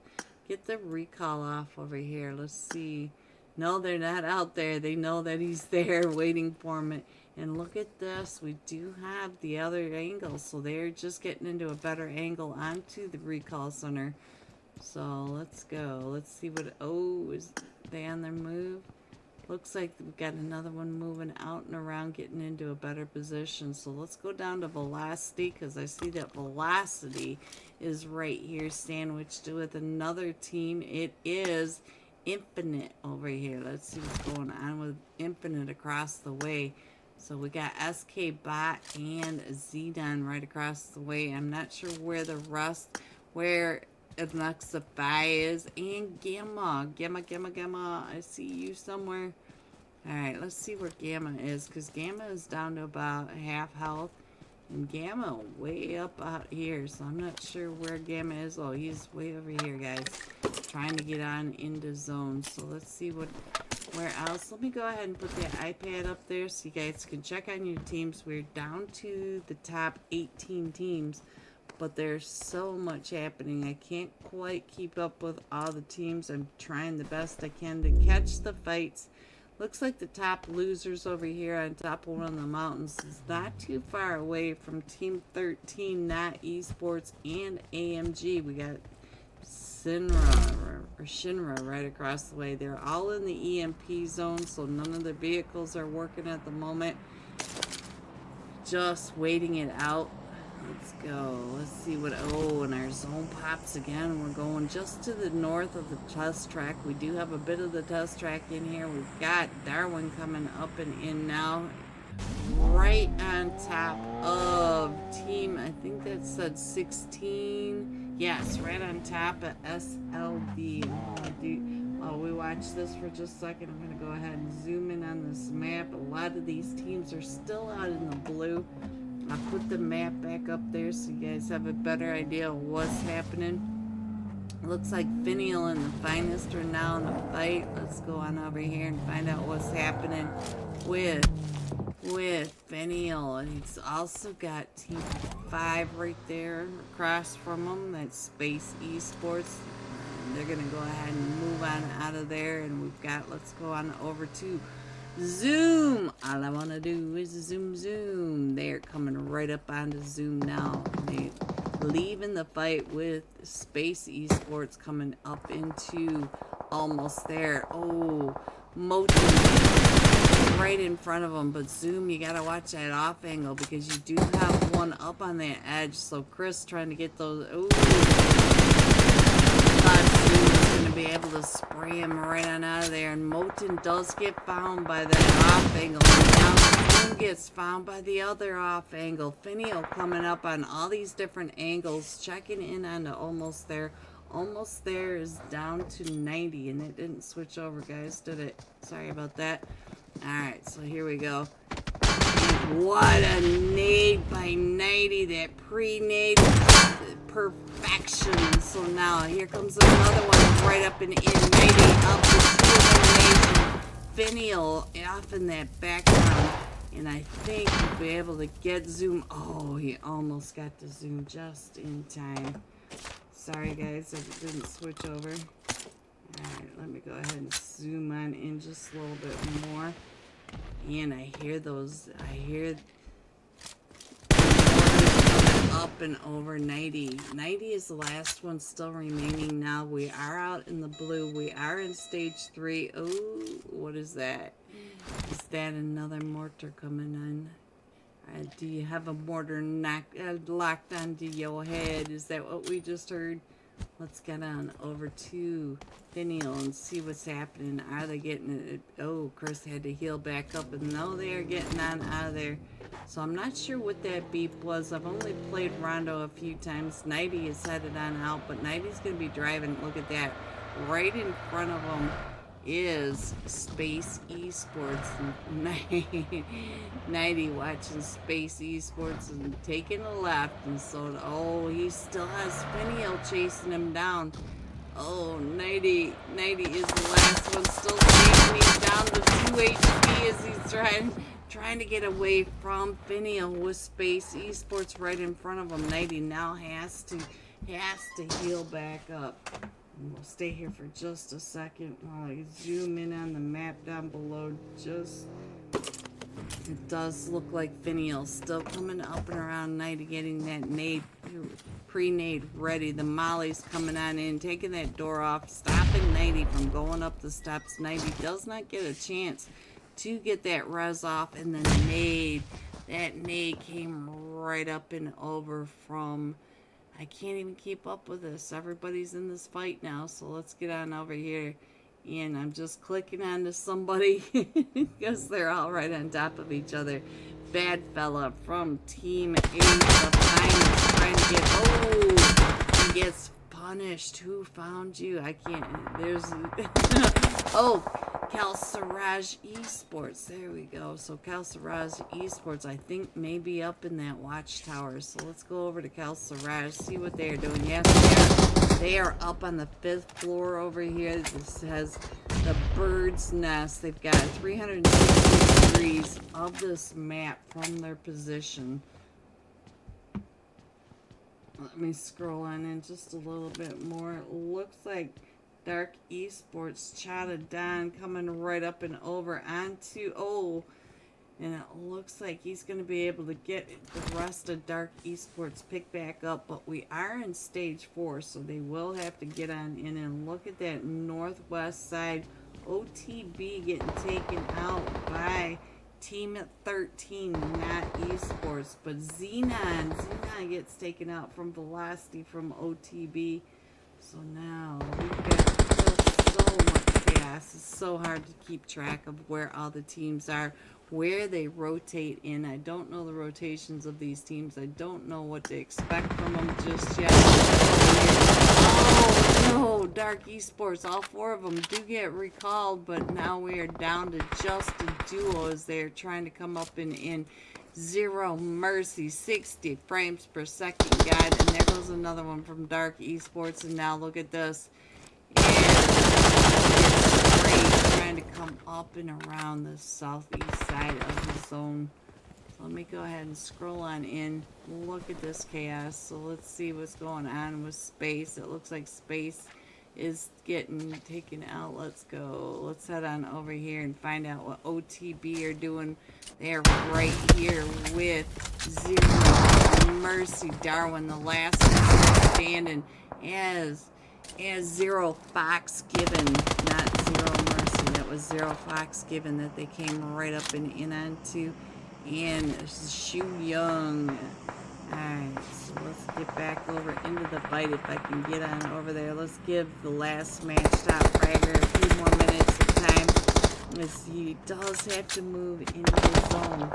recall off over here. Let's see. No, they're not out there. They know that he's there waiting for him. And look at this. We do have the other angle, so they're just getting into a better angle onto the recall center. So let's go. Let's see what... Oh, is they on their move? Looks like we've got another one moving out and around, getting into a better position. So let's go down to Velocity, because I see that Velocity is right here sandwiched with another team. It is Infinite over here. Let's see what's going on with Infinite across the way. So we got SK Bot and Zedon right across the way. I'm not sure where the rest, where Nexify is, and Gamma. I see you somewhere. Alright, let's see where Gamma is, because Gamma is down to about half health, and Gamma way up out here, so I'm not sure where Gamma is. Oh, he's way over here, guys, trying to get on into zone. So let's see where else. Let me go ahead and put the iPad up there so you guys can check on your teams. We're down to the top 18 teams, but there's so much happening. I can't quite keep up with all the teams. I'm trying the best I can to catch the fights. Looks like the top losers over here on top of one of the mountains is not too far away from Team 13, Not Esports, and AMG. We got Shinra right across the way. They're all in the EMP zone, so none of their vehicles are working at the moment. Just waiting it out. Let's go. Let's see what... Oh, and our zone pops again. We're going just to the north of the test track. We do have a bit of the test track in here. We've got Darwin coming up and in now. Right on top of team... I think that said 16. Yes, right on top of SLD. While we watch this for just a second, I'm going to go ahead and zoom in on this map. A lot of these teams are still out in the blue. I'll put the map back up there so you guys have a better idea of what's happening. Looks like Finial and the Finest are now in a fight. Let's go on over here and find out what's happening with Finial. And he's also got Team 5 right there across from him. That's Space Esports. And they're going to go ahead and move on out of there. And we've got, let's go on over to Zoom. All I want to do is zoom. They're coming right up onto Zoom now. They're leaving the fight with Space Esports coming up into almost there. Oh, Moten right in front of them. But Zoom, you got to watch that off angle because you do have one up on that edge. So Chris trying to get those. Ooh. Be able to spray him right on out of there, and Moten does get found by that off angle, and now Zoom gets found by the other off angle. Finial coming up on all these different angles, checking in on the almost there. Almost there is down to 90, and it didn't switch over, guys, did it? Sorry about that. Alright, so here we go. What a nade by 90, that pre-nade perfection. So now here comes another one right up and in 90 up to 2 elimination. Finial off in that background, and I think he'll be able to get Zoom. Oh, he almost got to Zoom just in time. Sorry guys, it didn't switch over. Alright, let me go ahead and zoom on in just a little bit more. And I hear those, up and over 90. 90 is the last one still remaining now. We are out in the blue. We are in stage 3. Oh, what is that? Is that another mortar coming in? Do you have a mortar locked onto your head? Is that what we just heard? Let's get on over to Finial and see what's happening. Are they getting it? Oh, Chris had to heal back up, and no, they are getting on out of there. So I'm not sure what that beep was. I've only played Rondo a few times. 90 is headed on out, but 90's going to be driving. Look at that. Right in front of them is Space Esports. 90 watching Space Esports and taking a left. And so, oh, he still has Finial chasing him down. Oh, 90 is the last one, still taking him down to 2 HP as he's trying to get away from Finial with Space Esports right in front of him. 90 now has to heal back up. And we'll stay here for just a second while I zoom in on the map down below. It does look like Finial still coming up and around 90, getting that nade, pre-nade ready. The molly's coming on in, taking that door off, stopping 90 from going up the steps. 90 does not get a chance to get that res off, and the nade. That nade came right up and over from... I can't even keep up with this. Everybody's in this fight now, so let's get on over here. And I'm just clicking onto somebody because they're all right on top of each other. Bad fella from Team A, the finest, trying to get... Oh! He gets punished. Who found you? I can't... There's... Oh! Calsaraj Esports. There we go. So Calsaraj Esports, I think, may be up in that watchtower. So let's go over to Calsaraj, see what they're doing. Yes, they are up on the 5th floor over here. This has the bird's nest. They've got 360 degrees of this map from their position. Let me scroll on in just a little bit more. It looks like Dark Esports chatted down, coming right up and over onto... Oh, and it looks like he's going to be able to get the rest of Dark Esports picked back up. But we are in stage 4, so they will have to get on in. And look at that northwest side. OTB getting taken out by Team at 13, not Esports. But Xenon gets taken out from Velocity from OTB. So now we've got so much chaos. It's so hard to keep track of where all the teams are, where they rotate in. I don't know the rotations of these teams. I don't know what to expect from them just yet. Oh no, Dark Esports, all 4 of them do get recalled, but now we are down to just a duo as they're trying to come up in Zero Mercy, 60 frames per second guide, and there goes another one from Dark Esports. And now look at this, and it's trying to come up and around the southeast side of the zone. So let me go ahead and scroll on in. Look at this chaos. So let's see what's going on with Space. It looks like Space is getting taken out. Let's go. Let's head on over here and find out what OTB are doing. They're right here with Zero Mercy. Darwin, the last one standing as Zero Fox Given, not Zero Mercy. That was Zero Fox Given that they came right up and in onto. And Shu Young. Alright, so let's get back over into the fight if I can get on over there. Let's give the last match stop fragger a few more minutes of time, as he does have to move into the zone.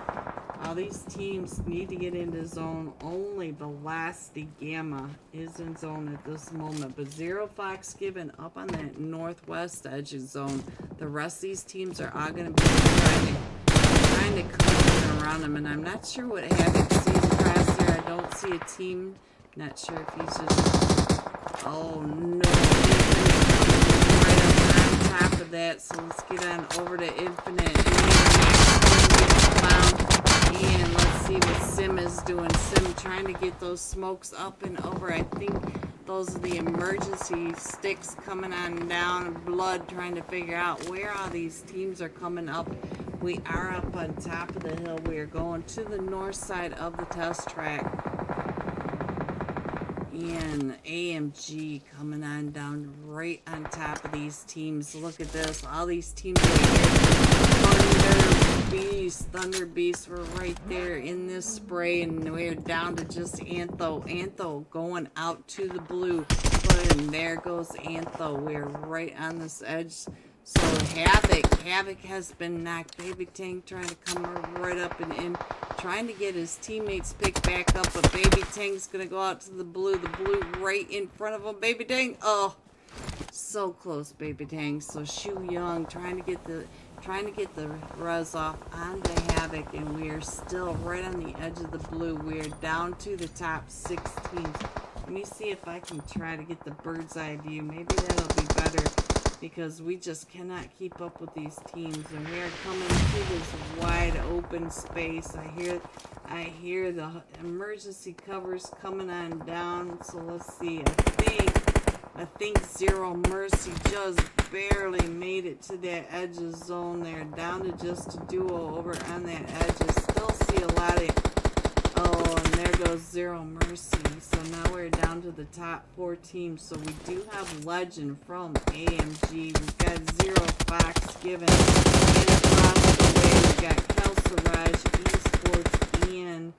All these teams need to get into zone. Only Velocity Gamma is in zone at this moment, but Zero Fox Given up on that northwest edge of zone. The rest of these teams are all going to be trying to come around him, and I'm not sure what Havoc sees across there. I don't see a team. Not sure if he's just... Oh no, right up on top of that. So let's get on over to Infinite. And let's see what Sim is doing. Sim trying to get those smokes up and over. I think those are the emergency sticks coming on down. Blood trying to figure out where all these teams are coming up. We are up on top of the hill. We are going to the north side of the test track. And AMG coming on down right on top of these teams. Look at this. All these teams right here. Thunder Beast were right there in this spray. And we're down to just Antho. Antho going out to the blue. And there goes Antho. We're right on this edge. So Havoc has been knocked. Baby Tank trying to come right up and in, trying to get his teammates picked back up, but Baby Tank's gonna go out to the blue right in front of him. Baby Tank, oh, so close, Baby Tank. So Shu Young trying to get the res off onto Havoc, and we are still right on the edge of the blue. We are down to the top 6 teams. Let me see if I can try to get the bird's eye view. Maybe that'll be better, because we just cannot keep up with these teams, and we are coming to this wide open space. I hear the emergency covers coming on down. So let's see. I think Zero Mercy just barely made it to that edge of zone. They're down to just a duo over on that edge. I still see a lot of, oh, and there goes Zero Mercy. So now we're down to the top 4 teams. So we do have Legend from AMG. We've got Zero Fox Given. And across the way, we've got Kelsaraj Esports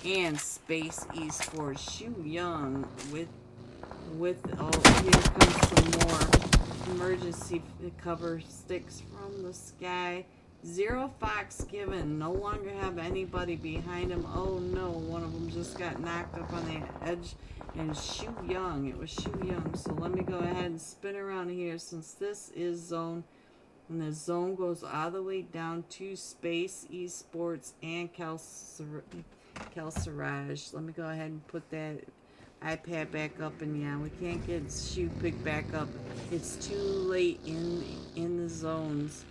and Space Esports. Shu Young with oh, here comes some more emergency cover sticks from the sky. Zero Fox Given no longer have anybody behind him. Oh no, one of them just got knocked up on the edge. And Shu Young, it was Shu Young. So let me go ahead and spin around here, since this is zone. And the zone goes all the way down to Space Esports and Kelsaraj. Let me go ahead and put that iPad back up, and yeah, we can't get Shu picked back up. It's too late in the zones.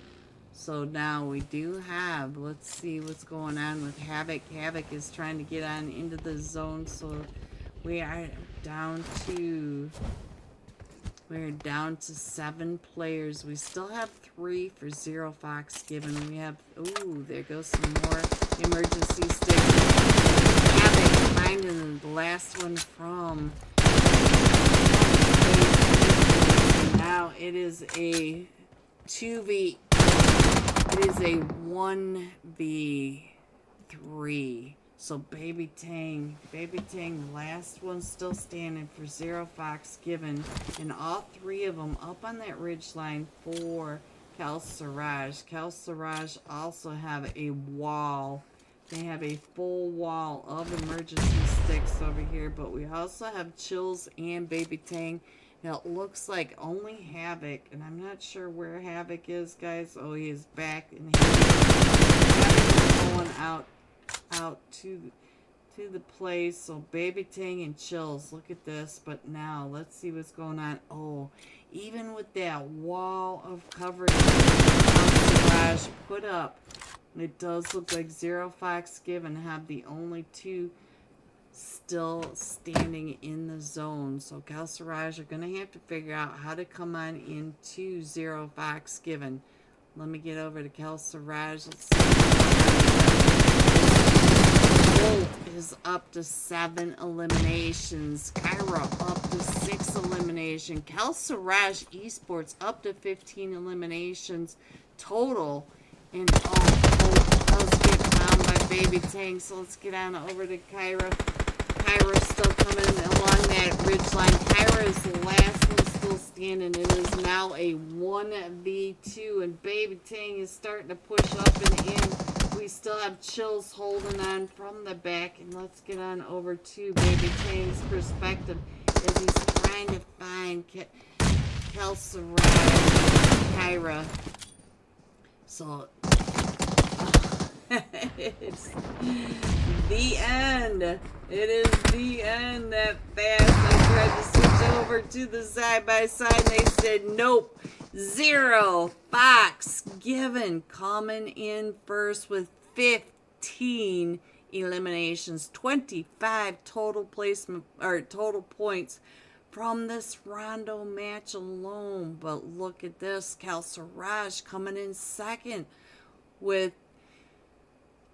So now we do have, let's see what's going on with Havoc. Havoc is trying to get on into the zone, so we're down to 7 players. We still have 3 for Zero Fox Given. We have, ooh, there goes some more emergency sticks. Havoc finding the last one from. Now it is a 2v. It is a 1v3. So Baby Tang, last one still standing for Zero Fox Given, and all 3 of them up on that ridge line for Kelsaraj. Kelsaraj also have a wall. They have a full wall of emergency sticks over here, but we also have Chills and Baby Tang. Now it looks like only Havoc, and I'm not sure where Havoc is, guys. Oh, he is back, and Havoc is going out to the place. So Baby Tang and Chills, look at this. But now let's see what's going on. Oh, even with that wall of coverage Garage put up, it does look like Zero Fox Given have the only 2 still standing in the zone. So Kelsaraj are going to have to figure out how to come on into Zero Fox Given. Let me get over to Kelsaraj. Let's see. Bolt is up to 7 eliminations. Kyra up to 6 eliminations. Kelsaraj Esports up to 15 eliminations total. And let's get found by Baby Tank. So let's get on over to Kyra. Kyra's still coming along that ridge line. Kyra is the last one still standing. It is now a 1v2, and Baby Tang is starting to push up and in. We still have Chills holding on from the back, and let's get on over to Baby Tang's perspective as he's trying to find Kelsaraj, Kyra. So it's the end. It is the end that fast. I tried to switch over to the side-by-side, and they said nope. Zero Fox Given coming in first with 15 eliminations, 25 total placement or total points from this Rondo match alone. But look at this, Kelsaraj coming in second with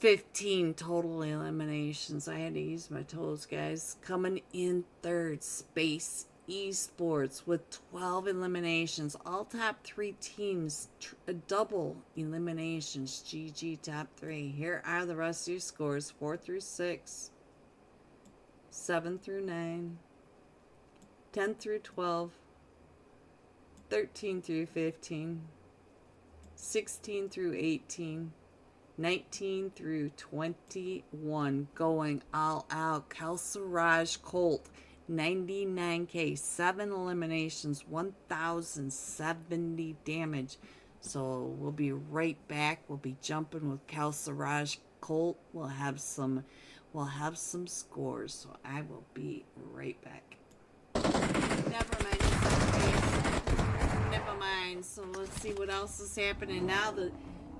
15 total eliminations. I had to use my toes, guys. Coming in third, Space Esports with 12 eliminations. All top 3 teams, double eliminations. GG top 3. Here are the rest of your scores. 4 through 6. 7 through 9. 10 through 12. 13 through 15. 16 through 18. 19 through 21, going all out. Kelsuraj Colt, 99k, 7 eliminations, 1070 damage. So we'll be right back. We'll be jumping with Kelsuraj Colt. We'll have some scores. So I will be right back. Never mind. Never mind. So let's see what else is happening now.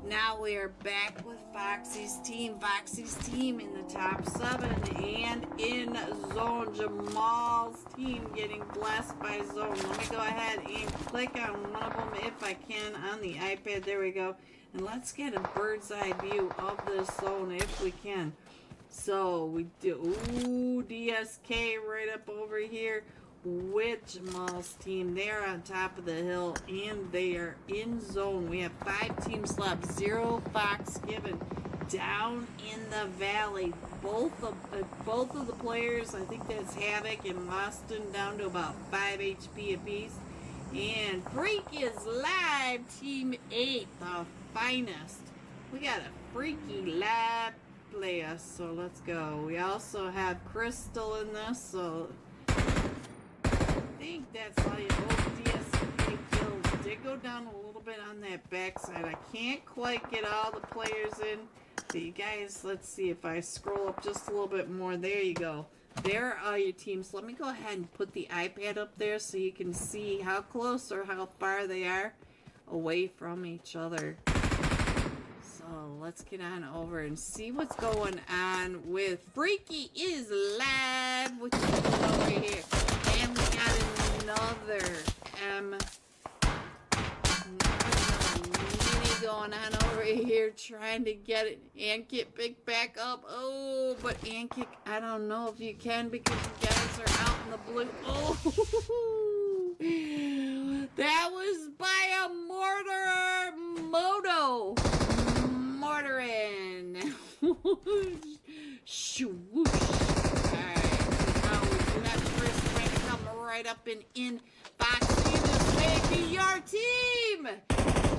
Now we are back with Foxy's team. Foxy's team in the top 7 and in zone. Jamal's team getting blessed by zone. Let me go ahead and click on one of them if I can on the iPad. There we go. And let's get a bird's eye view of this zone if we can. So we do, ooh, DSK right up over here with Jamal's team. They're on top of the hill and they are in zone. We have 5 teams left. 0 Fox given down in the valley. Both of the players, I think that's Havoc and Austin, down to about 5 HP apiece. And Freak is live, team 8, the finest. We got a freaky live player, so let's go. We also have Crystal in this, so I think that's all you DSK kills. Did go down a little bit on that backside. I can't quite get all the players in. So you guys, let's see if I scroll up just a little bit more. There you go. There are your teams. Let me go ahead and put the iPad up there so you can see how close or how far they are away from each other. So let's get on over and see what's going on with Freaky is live, which is over here. And we got another mini going on over here trying to get it. Ankit pick back up. Oh, but Ankit, I don't know if you can because you guys are out in the blue. Oh, that was by a mortar moto. Mortarin. Shwoosh. Alright, now we do that first trying to come right up and in. Foxy, this may be your team.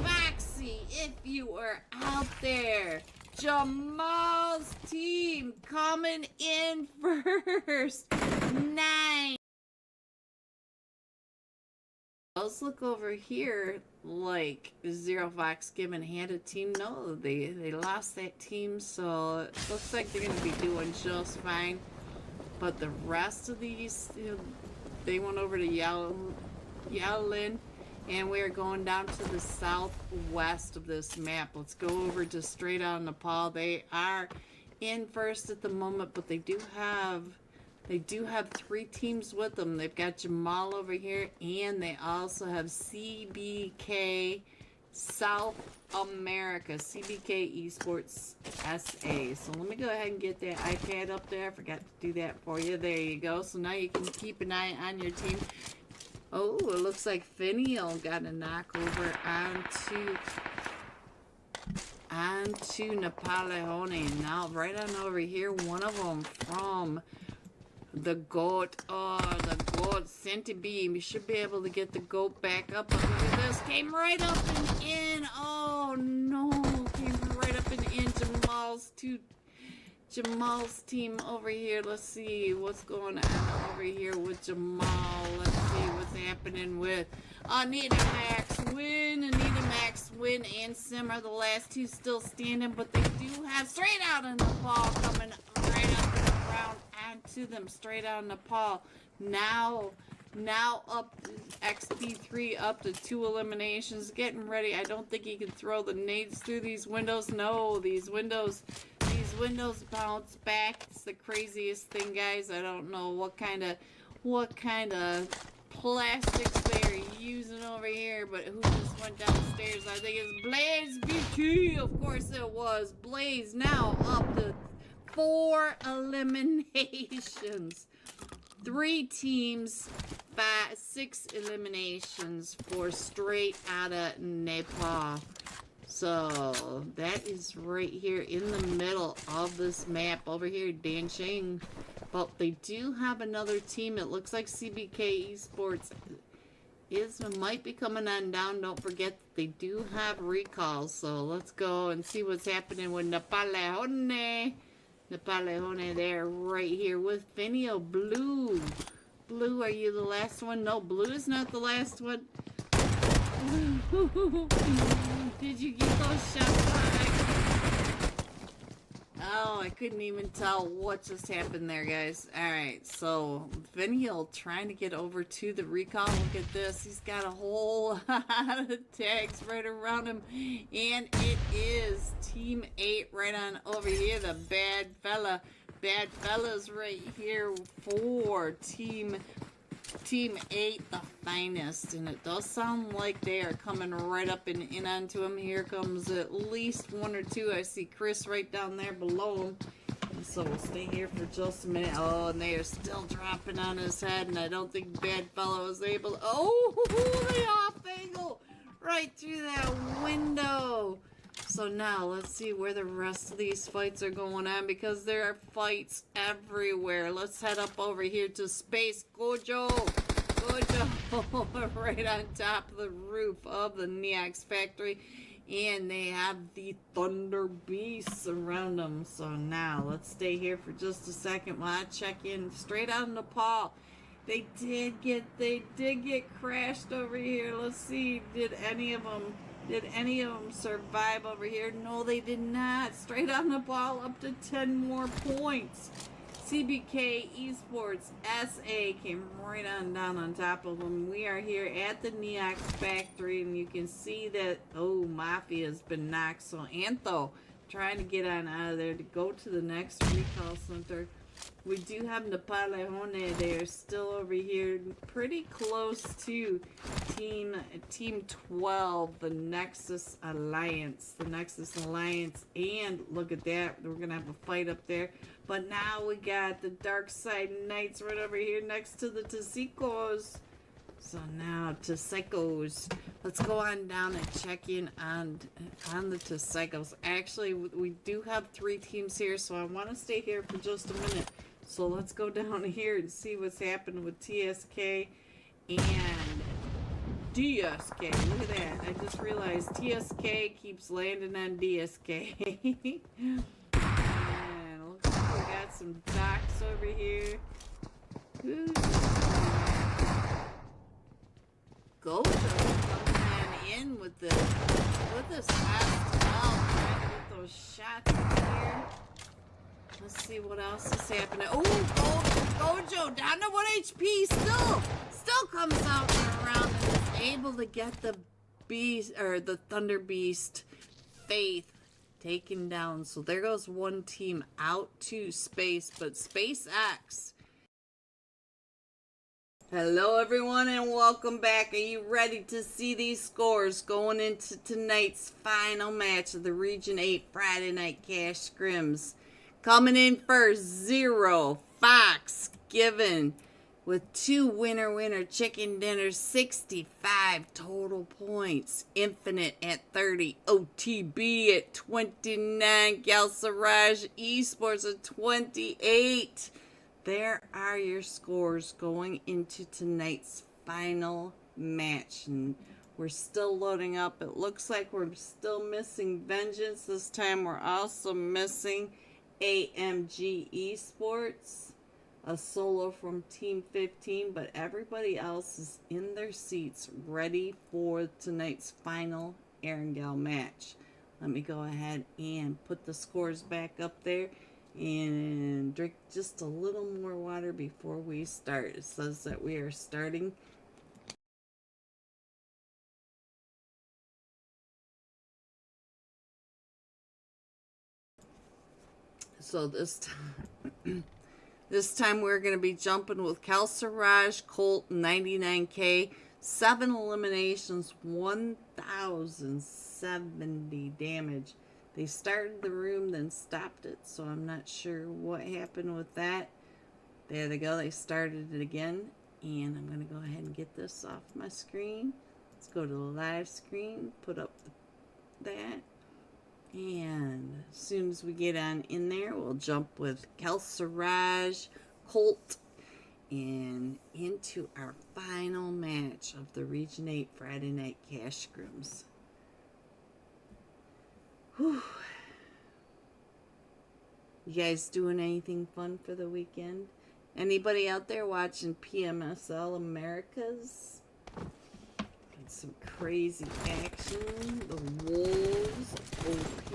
Foxy, if you are out there. Jamal's team coming in first. 9. Let's look over here. Like 0 Fox given had a team. No, they lost that team, so it looks like they're gonna be doing just fine. But the rest of these, they went over to Yalin, and we're going down to the southwest of this map. Let's go over to straight on Nepal. They are in first at the moment, but they do have 3 teams with them. They've got Jamal over here, and they also have CBK South America, CBK Esports SA. So let me go ahead and get that iPad up there. I forgot to do that for you. There you go. So now you can keep an eye on your team. Oh, it looks like Finial got a knock over onto Napoleone. Now right on over here, one of them from the goat, the goat Centibeam. You should be able to get the goat back up. But look at this, came right up and in. Oh no, came right up and in. Jamal's team over here. Let's see what's going on over here with Jamal. Let's see what's happening with Anita Max Win. Anita Max Win and Sim are the last 2 still standing, but they do have straight out in the ball coming right up and around onto them, straight out in Nepal. Now up XP3 up to 2 eliminations, getting ready. I don't think he can throw the nades through these windows. No, these windows bounce back. It's the craziest thing, guys. I don't know what kind of plastics they're using over here. But who just went downstairs? I think it's Blaze BT. Of course it was. Blaze now up to 4 eliminations. 3 teams, 6 eliminations for straight out of Nepal. So that is right here in the middle of this map over here, Dancheng. But they do have another team. It looks like CBK Esports might be coming on down. Don't forget that they do have recalls. So let's go and see what's happening with Napalehone. Napalehone there, right here with Finio. Blue. Blue, are you the last one? No, Blue is not the last one. Did you get those shots back? Oh, I couldn't even tell what just happened there, guys. Alright, so Venial trying to get over to the recall. Look at this. He's got a whole lot of tags right around him. And it is Team 8 right on over here. The bad fella. Bad fella's right here for Team 8, the finest. And it does sound like they are coming right up and in onto him. Here comes at least 1 or 2. I see Chris right down there below him. And so we'll stay here for just a minute. Oh, and they are still dropping on his head. And I don't think Bad Fella was able to... Oh, the off angle! Right through that window. So now let's see where the rest of these fights are going on, because there are fights everywhere. Let's head up over here to Space Gojo. Gojo right on top of the roof of the Neox factory. And they have the Thunder Beasts around them. So now let's stay here for just a second while I check in straight out of Nepal. They did get crashed over here. Let's see, did any of them survive over here? No, they did not. Straight on the ball, up to 10 more points. CBK Esports SA came right on down on top of them. We are here at the Neox factory, and you can see that, oh, Mafia has been knocked. So Antho trying to get on out of there to go to the next recall center. We do have Napalehone. They are still over here, pretty close to Team 12, the Nexus Alliance. The Nexus Alliance, and look at that, we're going to have a fight up there. But now we got the Dark Side Knights right over here next to the Tazikos. So now, Tazikos. Let's go on down and check in on the Tazikos. Actually, we do have 3 teams here, so I want to stay here for just a minute. So let's go down here and see what's happening with TSK and DSK. Look at that. I just realized TSK keeps landing on DSK. And looks like we got some docks over here. Gojo coming in with this fast trying to get those shots in here. Let's see what else is happening. Oh, Gojo down to 1 HP. Still comes out and around and is able to get the beast, or the Thunder Beast Faith taken down. So there goes one team out to space, but SpaceX. Hello everyone and welcome back. Are you ready to see these scores going into tonight's final match of the Region 8 Friday Night Cash Scrims? Coming in first, 0 Fox Given with 2 winner chicken dinners, 65 total points. Infinite at 30, OTB at 29, Galsaraj Esports at 28. There are your scores going into tonight's final match. And we're still loading up. It looks like we're still missing Vengeance. This time we're also missing AMG Esports, a solo from Team 15, but everybody else is in their seats ready for tonight's final Erangel match. Let me go ahead and put the scores back up there and drink just a little more water before we start. It says that we are starting. So this This time we're going to be jumping with Kelseraj, Colt, 99K, 7 eliminations, 1,070 damage. They started the room, then stopped it, so I'm not sure what happened with that. There they go. They started it again, and I'm going to go ahead and get this off my screen. Let's go to the live screen, put up that, and as soon as we get on in there, we'll jump with Kelseraj, Colt, and into our final match of the Region 8 Friday Night Cash Scrims. Whew. You guys doing anything fun for the weekend? Anybody out there watching PMSL Americas? Got some crazy action. The Wolves, OP.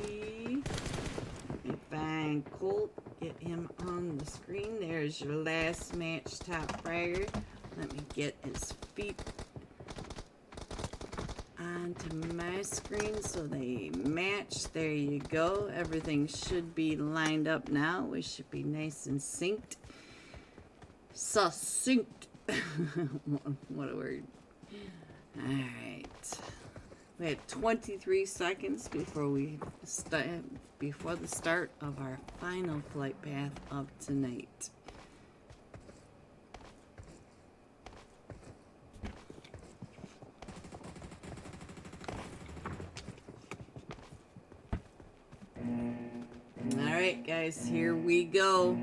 Let me find Colt. Get him on the screen. There's your last match top fragger. Let me get his feet onto my screen so they match. There you go. Everything should be lined up now. We should be nice and synced. Succinct. What a word. Alright. We had 23 seconds before the start of our final flight path of tonight. Alright guys, here we go.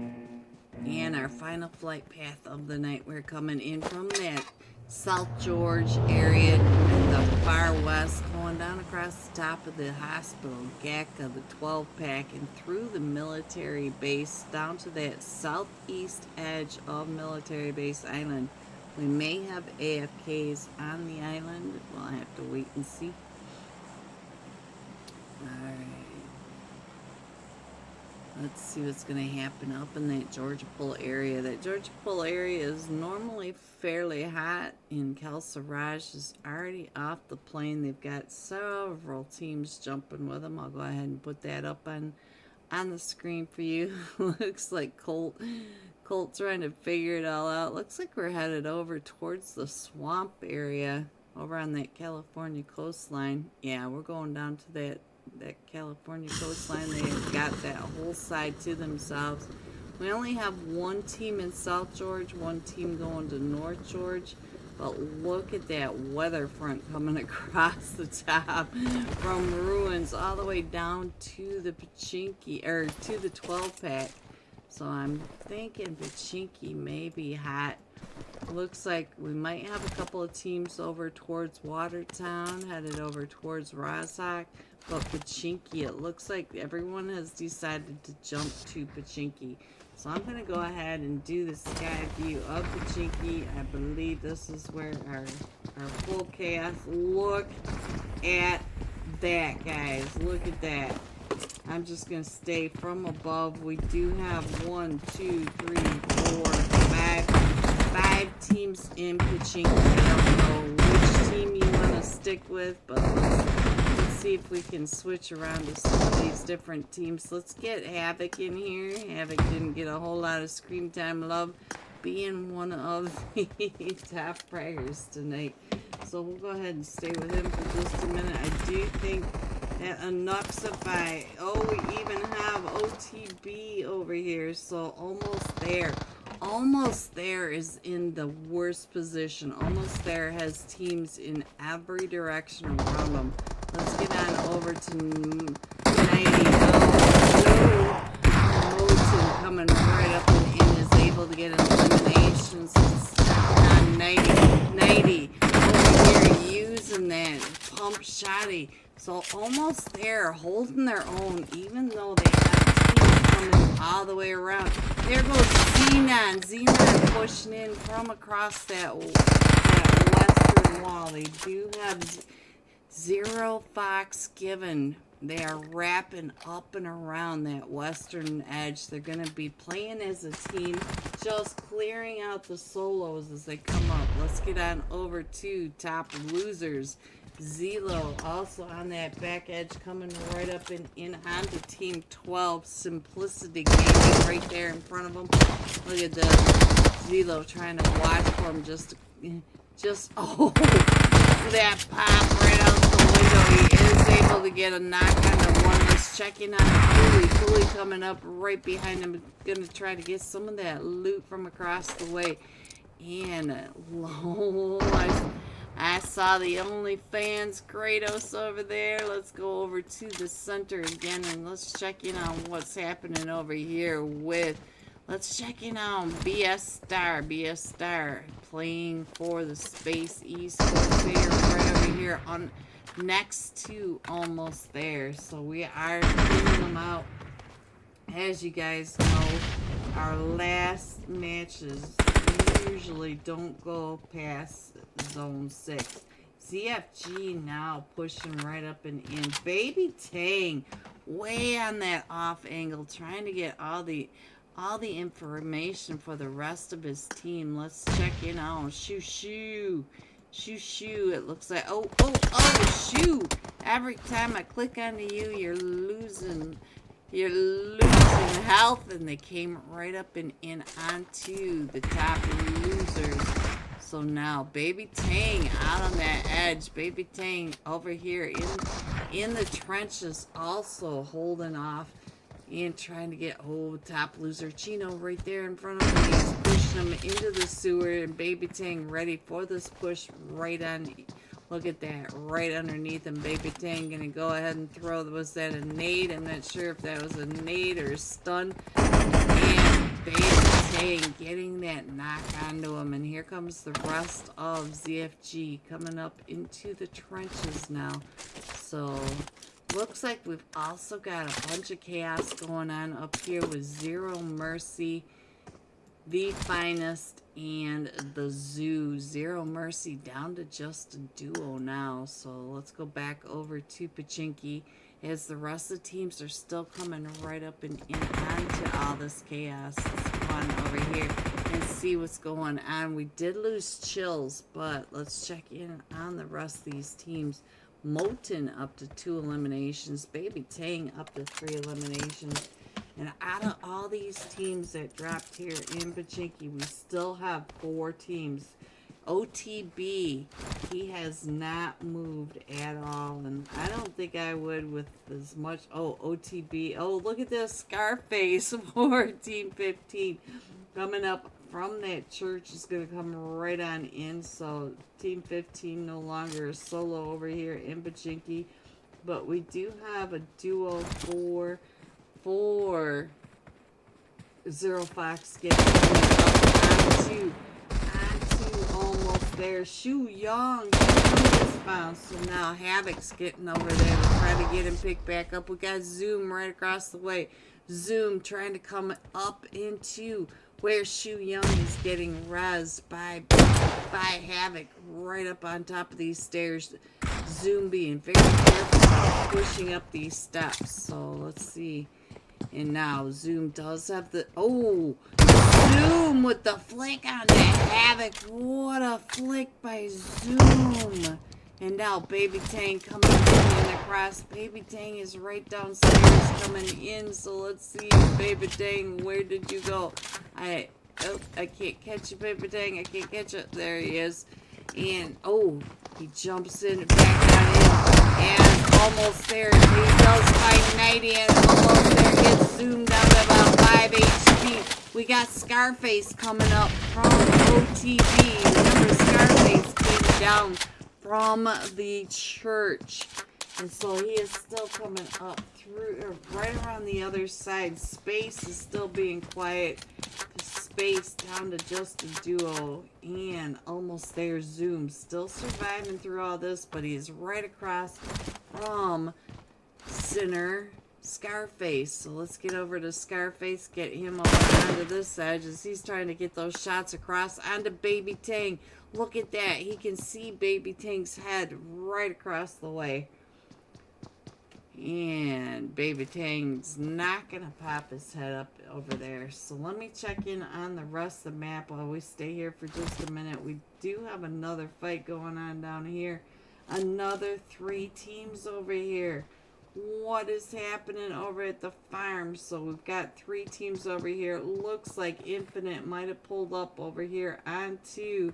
And our final flight path of the night. We're coming in from that South George area in the far west, going down across the top of the hospital, GACA, the 12-pack, and through the military base down to that southeast edge of Military Base Island. We may have AFKs on the island. We'll have to wait and see. Alright. Let's see what's going to happen up in that Georgia Pool area. That Georgia Pool area is normally fairly hot, and Kelseraj is already off the plane. They've got several teams jumping with them. I'll go ahead and put that up on the screen for you. Looks like Colt's trying to figure it all out. Looks like we're headed over towards the swamp area over on that California coastline. Yeah, we're going down to that California coastline. They've got that whole side to themselves. We only have one team in South George, one team going to North George, but look at that weather front coming across the top from ruins all the way down to the Pachinki, or to the 12-pack. So I'm thinking Pachinki may be hot. Looks like we might have a couple of teams over towards Watertown, headed over towards Rozhok. But Pachinki, it looks like everyone has decided to jump to Pachinki. So I'm going to go ahead and do the sky view of Pachinki. I believe this is where our full chaos. Look at that, guys. Look at that. I'm just going to stay from above. We do have 1, 2, 3, 4, 5 teams in Pachinki. I don't know which team you want to stick with, but let's see if we can switch around to some of these different teams. Let's get Havoc in here. Havoc didn't get a whole lot of screen time love, being one of the top fraggers tonight. So we'll go ahead and stay with him for just a minute. I do think that Anuxify, we even have OTB over here, so almost there. Almost there is in the worst position. Almost there has teams in every direction around them. Let's get on over to 90. Moten coming right up and is able to get an elimination. On 90 over here using that pump shotty. So almost there, holding their own, even though they have teams coming all the way around. There goes Xenon. Xenon pushing in from across that western wall. They do have Zero Fox Given. They are wrapping up and around that western edge. They're going to be playing as a team, just clearing out the solos as they come up. Let's get on over to Top Losers. Zelo also on that back edge, coming right up and in onto Team 12. Simplicity Gaming right there in front of them. Look at this. Zelo trying to watch for him. Oh, that pop right out the window. He is able to get a knock on the one that's checking on Cooley. Cooley coming up right behind him. Going to try to get some of that loot from across the way. And I saw the OnlyFans Kratos over there. Let's go over to the center again and let's check in on what's happening over here with... Let's check in on BS Star playing for the Space East Fair right over here on next to almost there. So we are getting them out. As you guys know, our last matches usually don't go past zone 6. ZFG now pushing right up and in. Baby Tang way on that off angle, trying to get all the information for the rest of his team. Let's check in on Shoo. It looks like Shoo. Every time I click onto you, you're losing health, and they came right up and in onto the top losers. So now Baby Tang out on that edge. Baby Tang over here in the trenches, also holding off and trying to get top loser Chino right there in front of me. He's pushing him into the sewer, and Baby Tang ready for this push right on. Look at that, right underneath him. Baby Tang gonna go ahead and throw, was that a nade? I'm not sure if that was a nade or a stun. And Baby Tang getting that knock onto him. And here comes the rest of ZFG coming up into the trenches now. So, looks like we've also got a bunch of chaos going on up here with Zero Mercy, The Finest, and the Zoo. Zero Mercy down to just a duo now. So let's go back over to Pachinki as the rest of the teams are still coming right up and in onto all this chaos. Let's come on over here and see what's going on. We did lose Chills, but let's check in on the rest of these teams. Moten up to 2 eliminations. Baby Tang up to 3 eliminations. And out of all these teams that dropped here in Pachinki, we still have 4 teams. OTB, he has not moved at all. And I don't think I would with as much. Oh, OTB. Oh, look at this Scarface for Team 15. Coming up from that church is going to come right on in. So Team 15 no longer is solo over here in Pachinki. But we do have a duo for Zero Fox getting up onto almost there. Shu Young is found. So now Havoc's getting over there to try to get him picked back up. We got Zoom right across the way. Zoom trying to come up into where Shu Young is getting rezzed by Havoc right up on top of these stairs. Zoom being very careful pushing up these steps. So let's see. And now Zoom does have the... Oh! Zoom with the flick on that Havoc. What a flick by Zoom. And now Baby Tang coming in across. Baby Tang is right downstairs coming in. So let's see. Baby Tang, where did you go? I can't catch you, Baby Tang. I can't catch it. There he is. And, he jumps in, back down in, and almost there. He does find 90 and almost there. Gets zoomed down to about 5 HP. We got Scarface coming up from OTB. Remember, Scarface came down from the church. And so he is still coming up through, right around the other side. Space is still being quiet. Space down to just a duo. And almost there, Zoom. Still surviving through all this, but he's right across from Sinner Scarface. So let's get over to Scarface, get him over onto this edge as he's trying to get those shots across onto Baby Tang. Look at that. He can see Baby Tang's head right across the way. And Baby Tang's not going to pop his head up over there. So let me check in on the rest of the map while we stay here for just a minute. We do have another fight going on down here. Another 3 teams over here. What is happening over at the farm? So we've got 3 teams over here. Looks like Infinite might have pulled up over here onto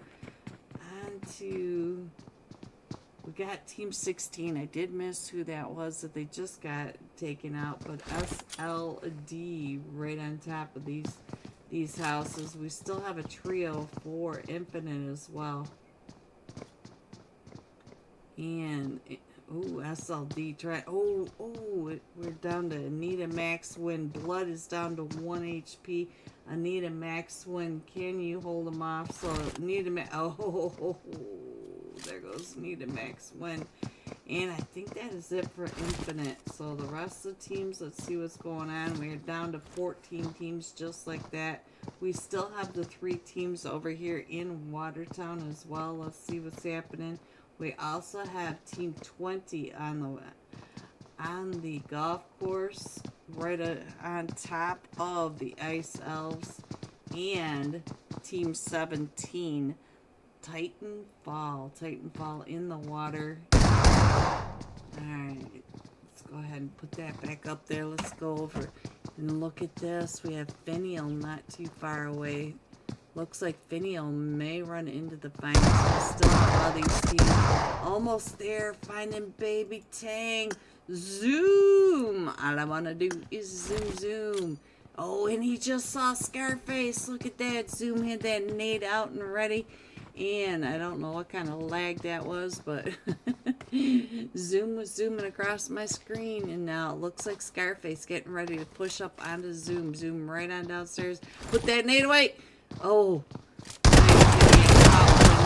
we got team 16. I did miss who that was that they just got taken out, but SLD right on top of these houses. We still have a trio for Infinite as well. And ooh, SLD try. We're down to Anita Max Win. Blood is down to 1 HP. Anita Max Win. Can you hold him off? So Anita Max. Oh, there goes Anita Max Win. And I think that is it for Infinite. So the rest of the teams, let's see what's going on. We're down to 14 teams just like that. We still have the 3 teams over here in Watertown as well. Let's see what's happening. We also have Team 20 on the golf course, right on top of the Ice Elves, and Team 17, Titanfall in the water. Alright, let's go ahead and put that back up there. Let's go over and look at this. We have Finial not too far away. Looks like Finial may run into the finals. We still have all these teams almost there. Finding Baby Tang. Zoom. All I want to do is zoom. Oh, and he just saw Scarface. Look at that. Zoom had that nade out and ready. And I don't know what kind of lag that was, but Zoom was zooming across my screen. And now it looks like Scarface getting ready to push up onto Zoom. Zoom right on downstairs. Put that nade away. Oh,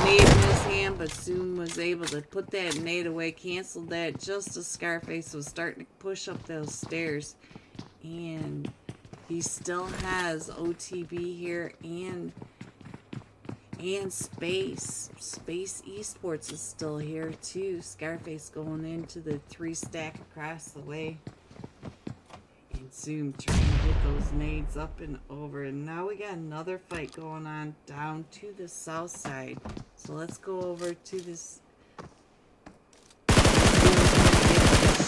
nade in his hand, but Zoom was able to put that nade away, canceled that just as Scarface was starting to push up those stairs. And he still has OTB here and Space Esports is still here too. Scarface going into the 3 stack across the way. Zoom trying to get those nades up and over, and now we got another fight going on down to the south side. So let's go over to this.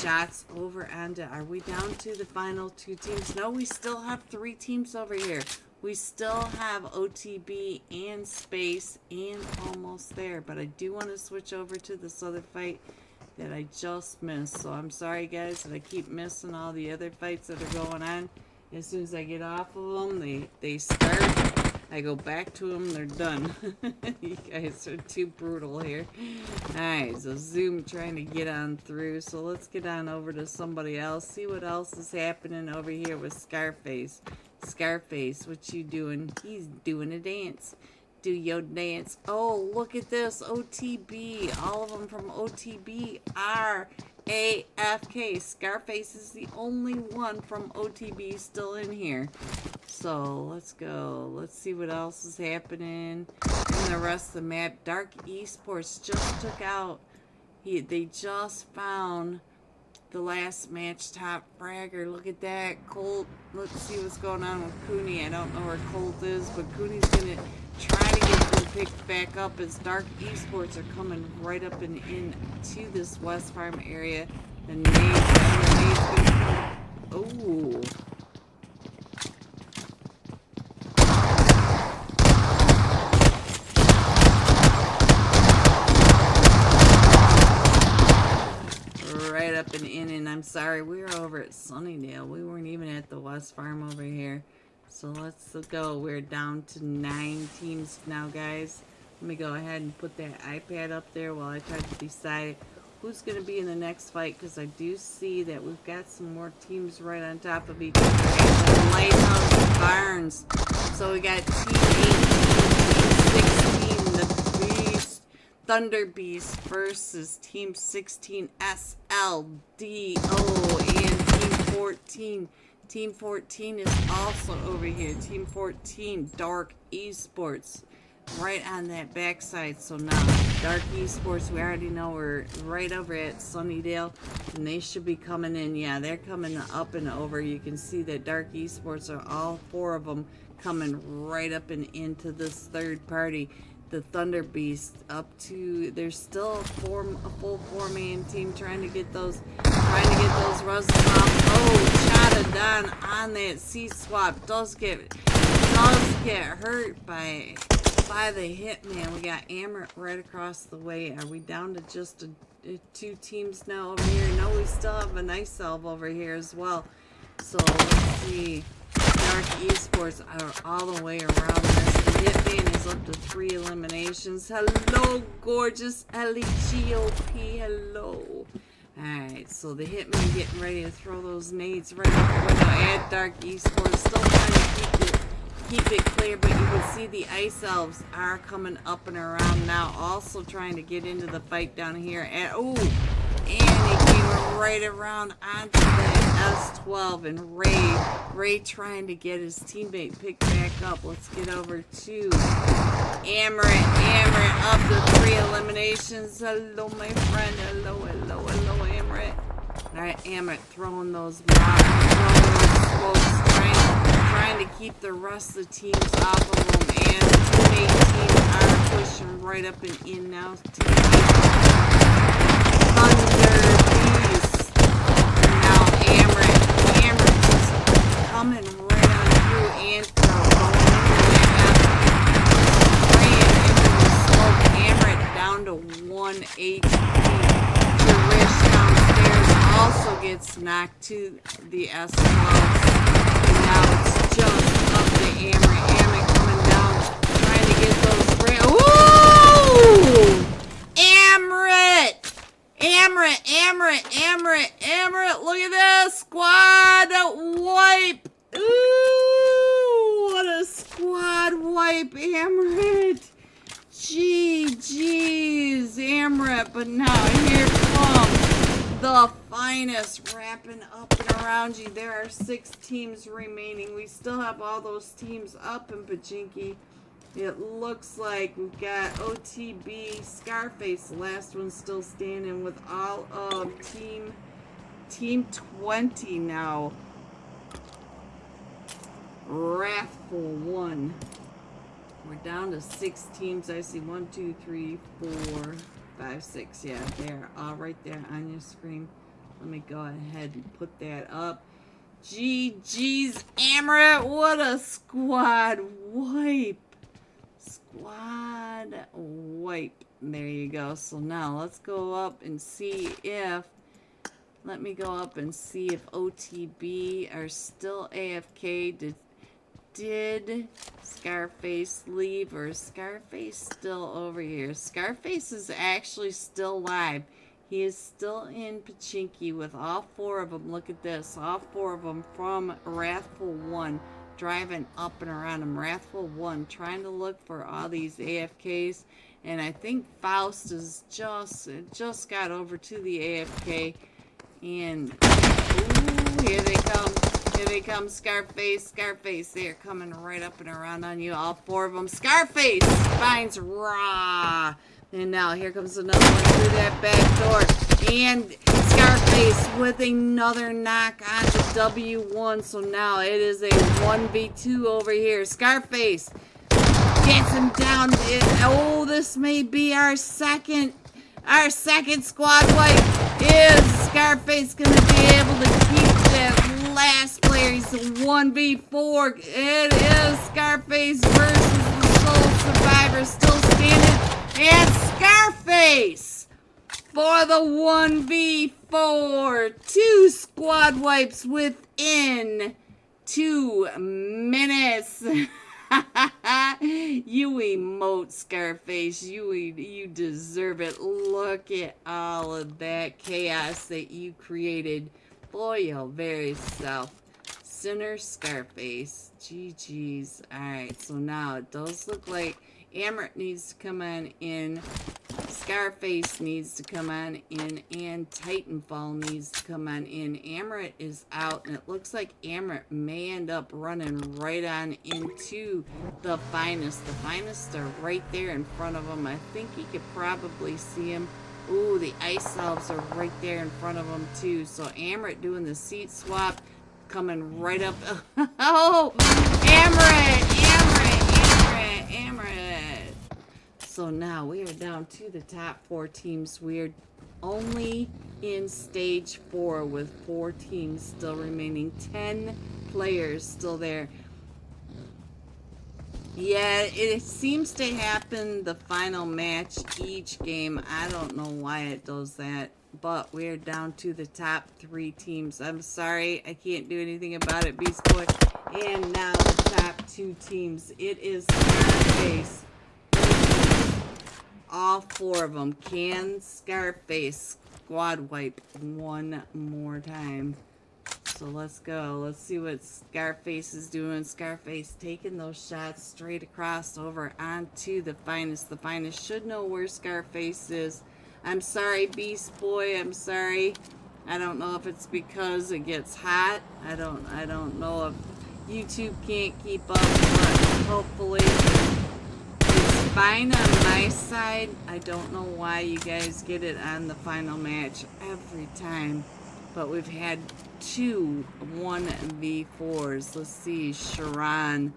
Shots over onto. Are we down to the final 2 teams? No, we still have 3 teams over here. We still have OTB and Space and almost there, but I do want to switch over to this other fight that I just missed. So I'm sorry guys that I keep missing all the other fights that are going on. As soon as I get off of them, they start. I go back to them, they're done. You guys are too brutal here. Alright, so Zoom trying to get on through. So let's get on over to somebody else. See what else is happening over here with Scarface. Scarface, what you doing? He's doing a dance. Do your dance. Oh, look at this. OTB. All of them from OTB are AFK. Scarface is the only one from OTB still in here. So let's go. Let's see what else is happening in the rest of the map. Dark Esports just took out. They just found the last match top fragger. Look at that. Colt. Let's see what's going on with Cooney. I don't know where Colt is, but Cooney's going to try to get them picked back up as Dark Esports are coming right up and into this West Farm area. The nade's going to come. Oh. Right up and in, and I'm sorry, we were over at Sunnydale. We weren't even at the West Farm over here. So let's go. We're down to 9 teams now, guys. Let me go ahead and put that iPad up there while I try to decide who's going to be in the next fight, because I do see that we've got some more teams right on top of each other. The Lighthouse Barnes. So we got Team 18, Team 16, the Beast, Thunder Beast versus Team 16, SLDO, and Team 14. Team 14 is also over here. Team 14, Dark Esports, right on that backside. So now, Dark Esports, we already know we're right over at Sunnydale, and they should be coming in. Yeah, they're coming up and over. You can see that Dark Esports are all 4 of them coming right up and into this third party. the Thunder Beast up to, there's still a full 4-man team trying to get those ruzzles off. Oh, Chada Don on that seat swap does get hurt by the Hitman. We got Amrit right across the way. Are we down to just 2 teams now over here? No, we still have a nice elf over here as well. So let's see. Dark Esports are all the way around this. The Hitman is up to 3 eliminations. Hello, gorgeous LEGOP. Hello. Alright, so the Hitman getting ready to throw those nades right out the window at Dark Esports. Still trying to keep it clear, but you can see the Ice Elves are coming up and around now. Also trying to get into the fight down here. And he came right around onto the S12, and Ray trying to get his teammate picked back up. Let's get over to Amrit up to 3 eliminations. Hello, my friend. Hello, Amrit. Alright, Amrit throwing those mobs, throwing those smokes, trying to keep the rest of the teams off of them, and the teammate teams are pushing right up and in now. Thunder Beast. And now Amrit just coming right on through Antro, going into the smoke. Amrit down to 1 HP. Jarish downstairs also gets knocked to the S12. And now it's just up to Amrit coming down, trying to get those Ooh! Amrit, look at this squad wipe. Ooh, what a squad wipe, Amrit. GG's, Amrit. But now here comes the finest wrapping up and around you. There are 6 teams remaining. We still have all those teams up in Pachinki. It looks like we've got OTB, Scarface, the last one still standing, with all of Team 20 now. Wrathful 1. We're down to 6 teams. I see 1, 2, 3, 4, 5, 6. Yeah, they're all right there on your screen. Let me go ahead and put that up. GG's, Amrit. What a squad wipe. Squad wipe. There you go. So now let's go up and see if, let me go up and see if OTB are still AFK. Did Scarface leave, or is Scarface still over here? Scarface is actually still live. He is still in Pachinki with all 4 of them. Look at this. All 4 of them from Wrathful 1. Driving up and around him. Wrathful 1 trying to look for all these AFKs, and I think Faust is just got over to the AFK, and ooh, here they come, Scarface, they're coming right up and around on you, all 4 of them. Scarface finds Raw, and now here comes another one through that back door, and Scarface with another knock on the W1. So now it is a 1v2 over here. Scarface gets him down. Oh, this may be our second squad wipe. Is Scarface going to be able to keep that last player? He's a 1v4. It is Scarface versus the sole survivor, still standing. And Scarface for the 1v4. 2 squad wipes within 2 minutes. You emote, Scarface. You deserve it. Look at all of that chaos that you created for your very self. Sinner Scarface. GG's. Alright, so now it does look like Amrit needs to come on in, Scarface needs to come on in, and Titanfall needs to come on in. Amrit is out, and it looks like Amrit may end up running right on into the Finest. The Finest are right there in front of him. I think he could probably see him. Ooh, the Ice Elves are right there in front of him too. So Amrit doing the seat swap, coming right up. Oh, Amrit. So now we are down to the top 4 teams. We're only in stage 4 with 4 teams still remaining. 10 players still there. Yeah, it seems to happen the final match each game. I don't know why it does that. But we're down to the top 3 teams. I'm sorry, I can't do anything about it, Beast Boy. And now the top 2 teams. It is Scarface. All 4 of them. Can Scarface squad wipe one more time? So let's go. Let's see what Scarface is doing. Scarface taking those shots straight across over onto the Finest. The Finest should know where Scarface is. I'm sorry, Beast Boy. I'm sorry. I don't know if it's because it gets hot. I don't know if YouTube can't keep up, but hopefully it's fine on my side. I don't know why you guys get it on the final match every time. But we've had 2 1v4s. Let's see, Sharon,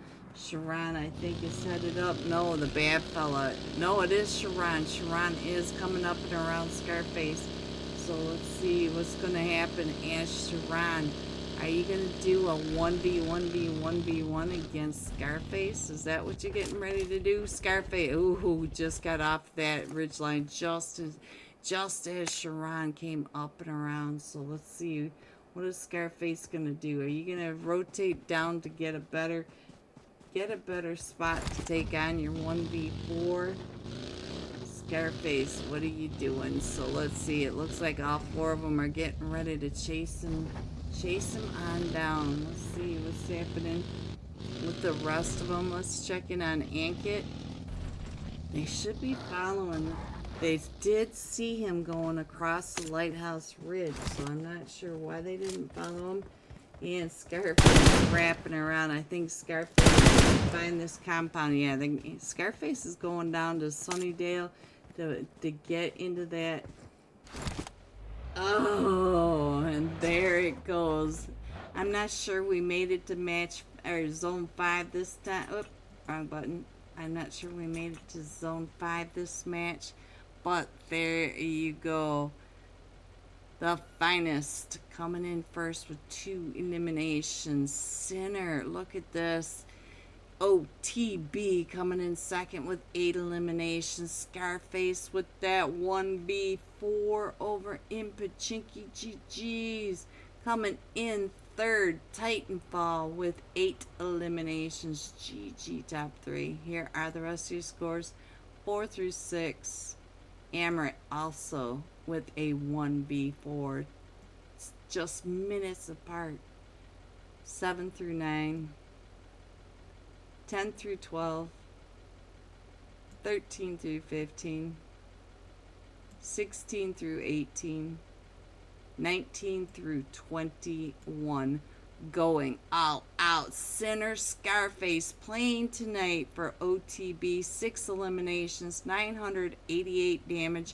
I think, is headed up. No, the bad fella. No, it is Sharon. Sharon is coming up and around Scarface. So let's see what's going to happen. Ash, Sharon, are you going to do a 1v1 against Scarface? Is that what you're getting ready to do? Scarface, ooh, just got off that ridgeline just as Sharon came up and around. So let's see, what is Scarface gonna do? Are you gonna rotate down to get a better spot to take on your 1v4? Scarface, what are you doing? So let's see, it looks like all 4 of them are getting ready to chase him on down. Let's see what's happening with the rest of them. Let's check in on Ankit. They should be following. They did see him going across the Lighthouse Ridge, so I'm not sure why they didn't follow him. And Scarface wrapping around. I think Scarface can find this compound. Yeah, Scarface is going down to Sunnydale to get into that. Oh, and there it goes. I'm not sure we made it to match or zone 5 this time. Oop, wrong button. I'm not sure we made it to zone 5 this match. But there you go. The Finest coming in first with 2 eliminations. Sinner, look at this. OTB coming in second with 8 eliminations. Scarface with that 1v4 over in Pachinki. GG's coming in third. Titanfall with 8 eliminations. GG top 3. Here are the rest of your scores. 4 through 6. Amaret also with a 1v4. It's just minutes apart. 7 through 9. 10 through 12. 13 through 15. 16 through 18. 19 through 21. Going all out. Sinner Scarface playing tonight for OTB. 6 eliminations, 988 damage,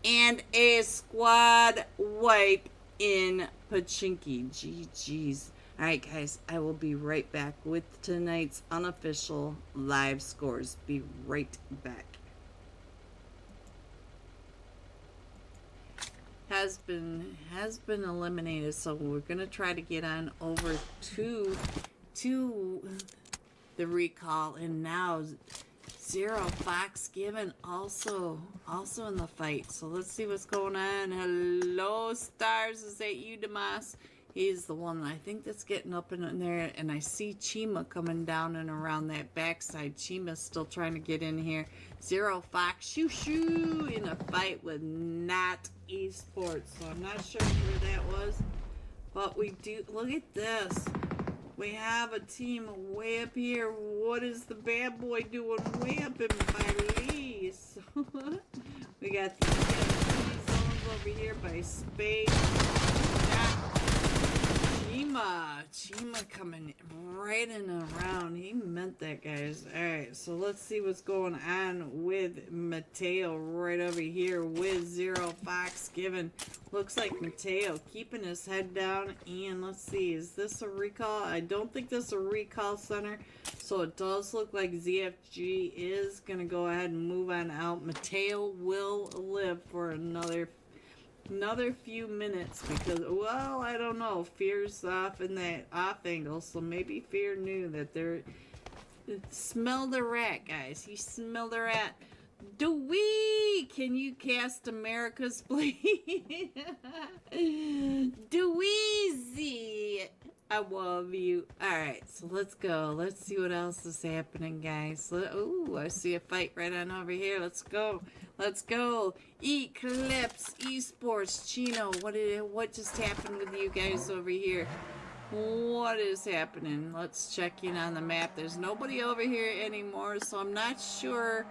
and a squad wipe in Pachinki. GG's. Alright guys, I will be right back with tonight's unofficial live scores. Be right back. Has been eliminated, so we're gonna try to get on over to the recall. And now Zero Fox Given also in the fight. So let's see what's going on. Hello Stars, is that you, Damas? He's the one I think that's getting up in there, and I see Chima coming down and around that backside. Chima's still trying to get in here. Zero Fox shoo in a fight with Not Esports. So I'm not sure where that was, but we do. Look at this. We have a team way up here. What is the bad boy doing way up in Belize? We got the zones over here by Spade. Chima coming right in and around. He meant that, guys. Alright, so let's see what's going on with Mateo right over here with Zero Fox Given. Looks like Mateo keeping his head down. And let's see, is this a recall? I don't think this is a recall center. So it does look like ZFG is going to go ahead and move on out. Mateo will live for another few minutes because, well, I don't know. Fear's off in that off angle, so maybe Fear knew that there. Smell the rat, guys. He smelled the rat. Dewey, can you cast America's please? Dweezy, I love you. Alright, so let's go. Let's see what else is happening, guys. Ooh, I see a fight right on over here. Let's go. Let's go. Eclipse Esports Chino. What just happened with you guys over here? What is happening? Let's check in on the map. There's nobody over here anymore, so I'm not sure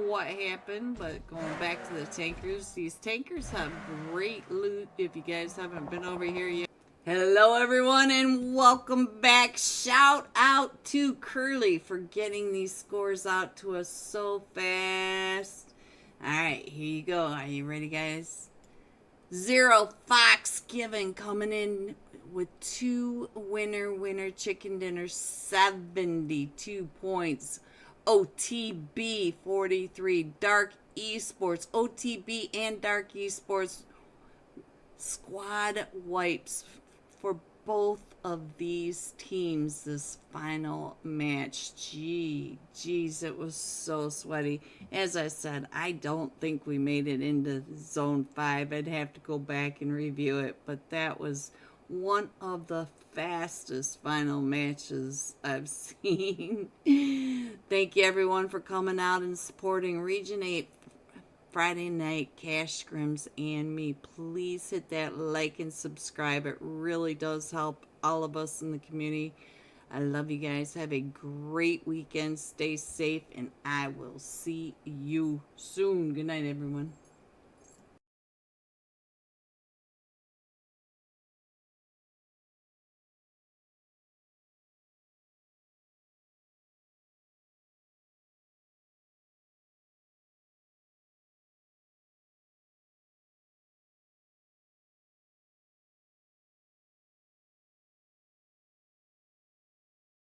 what happened, but going back to the tankers, these tankers have great loot if you guys haven't been over here yet. Hello everyone and welcome back. Shout out to Curly for getting these scores out to us so fast. Alright, here you go. Are you ready, guys? Zero Fox Given coming in with 2 winner chicken dinner, 72 points. OTB 43, Dark Esports, OTB and Dark Esports squad wipes for both of these teams this final match. Geez, it was so sweaty. As I said, I don't think we made it into Zone 5. I'd have to go back and review it, but that was one of the fastest final matches I've seen. Thank you everyone for coming out and supporting Region 8 Friday Night Cash Scrims and me. Please hit that like and subscribe. It really does help all of us in the community. I love you guys. Have a great weekend. Stay safe and I will see you soon. Good night, everyone.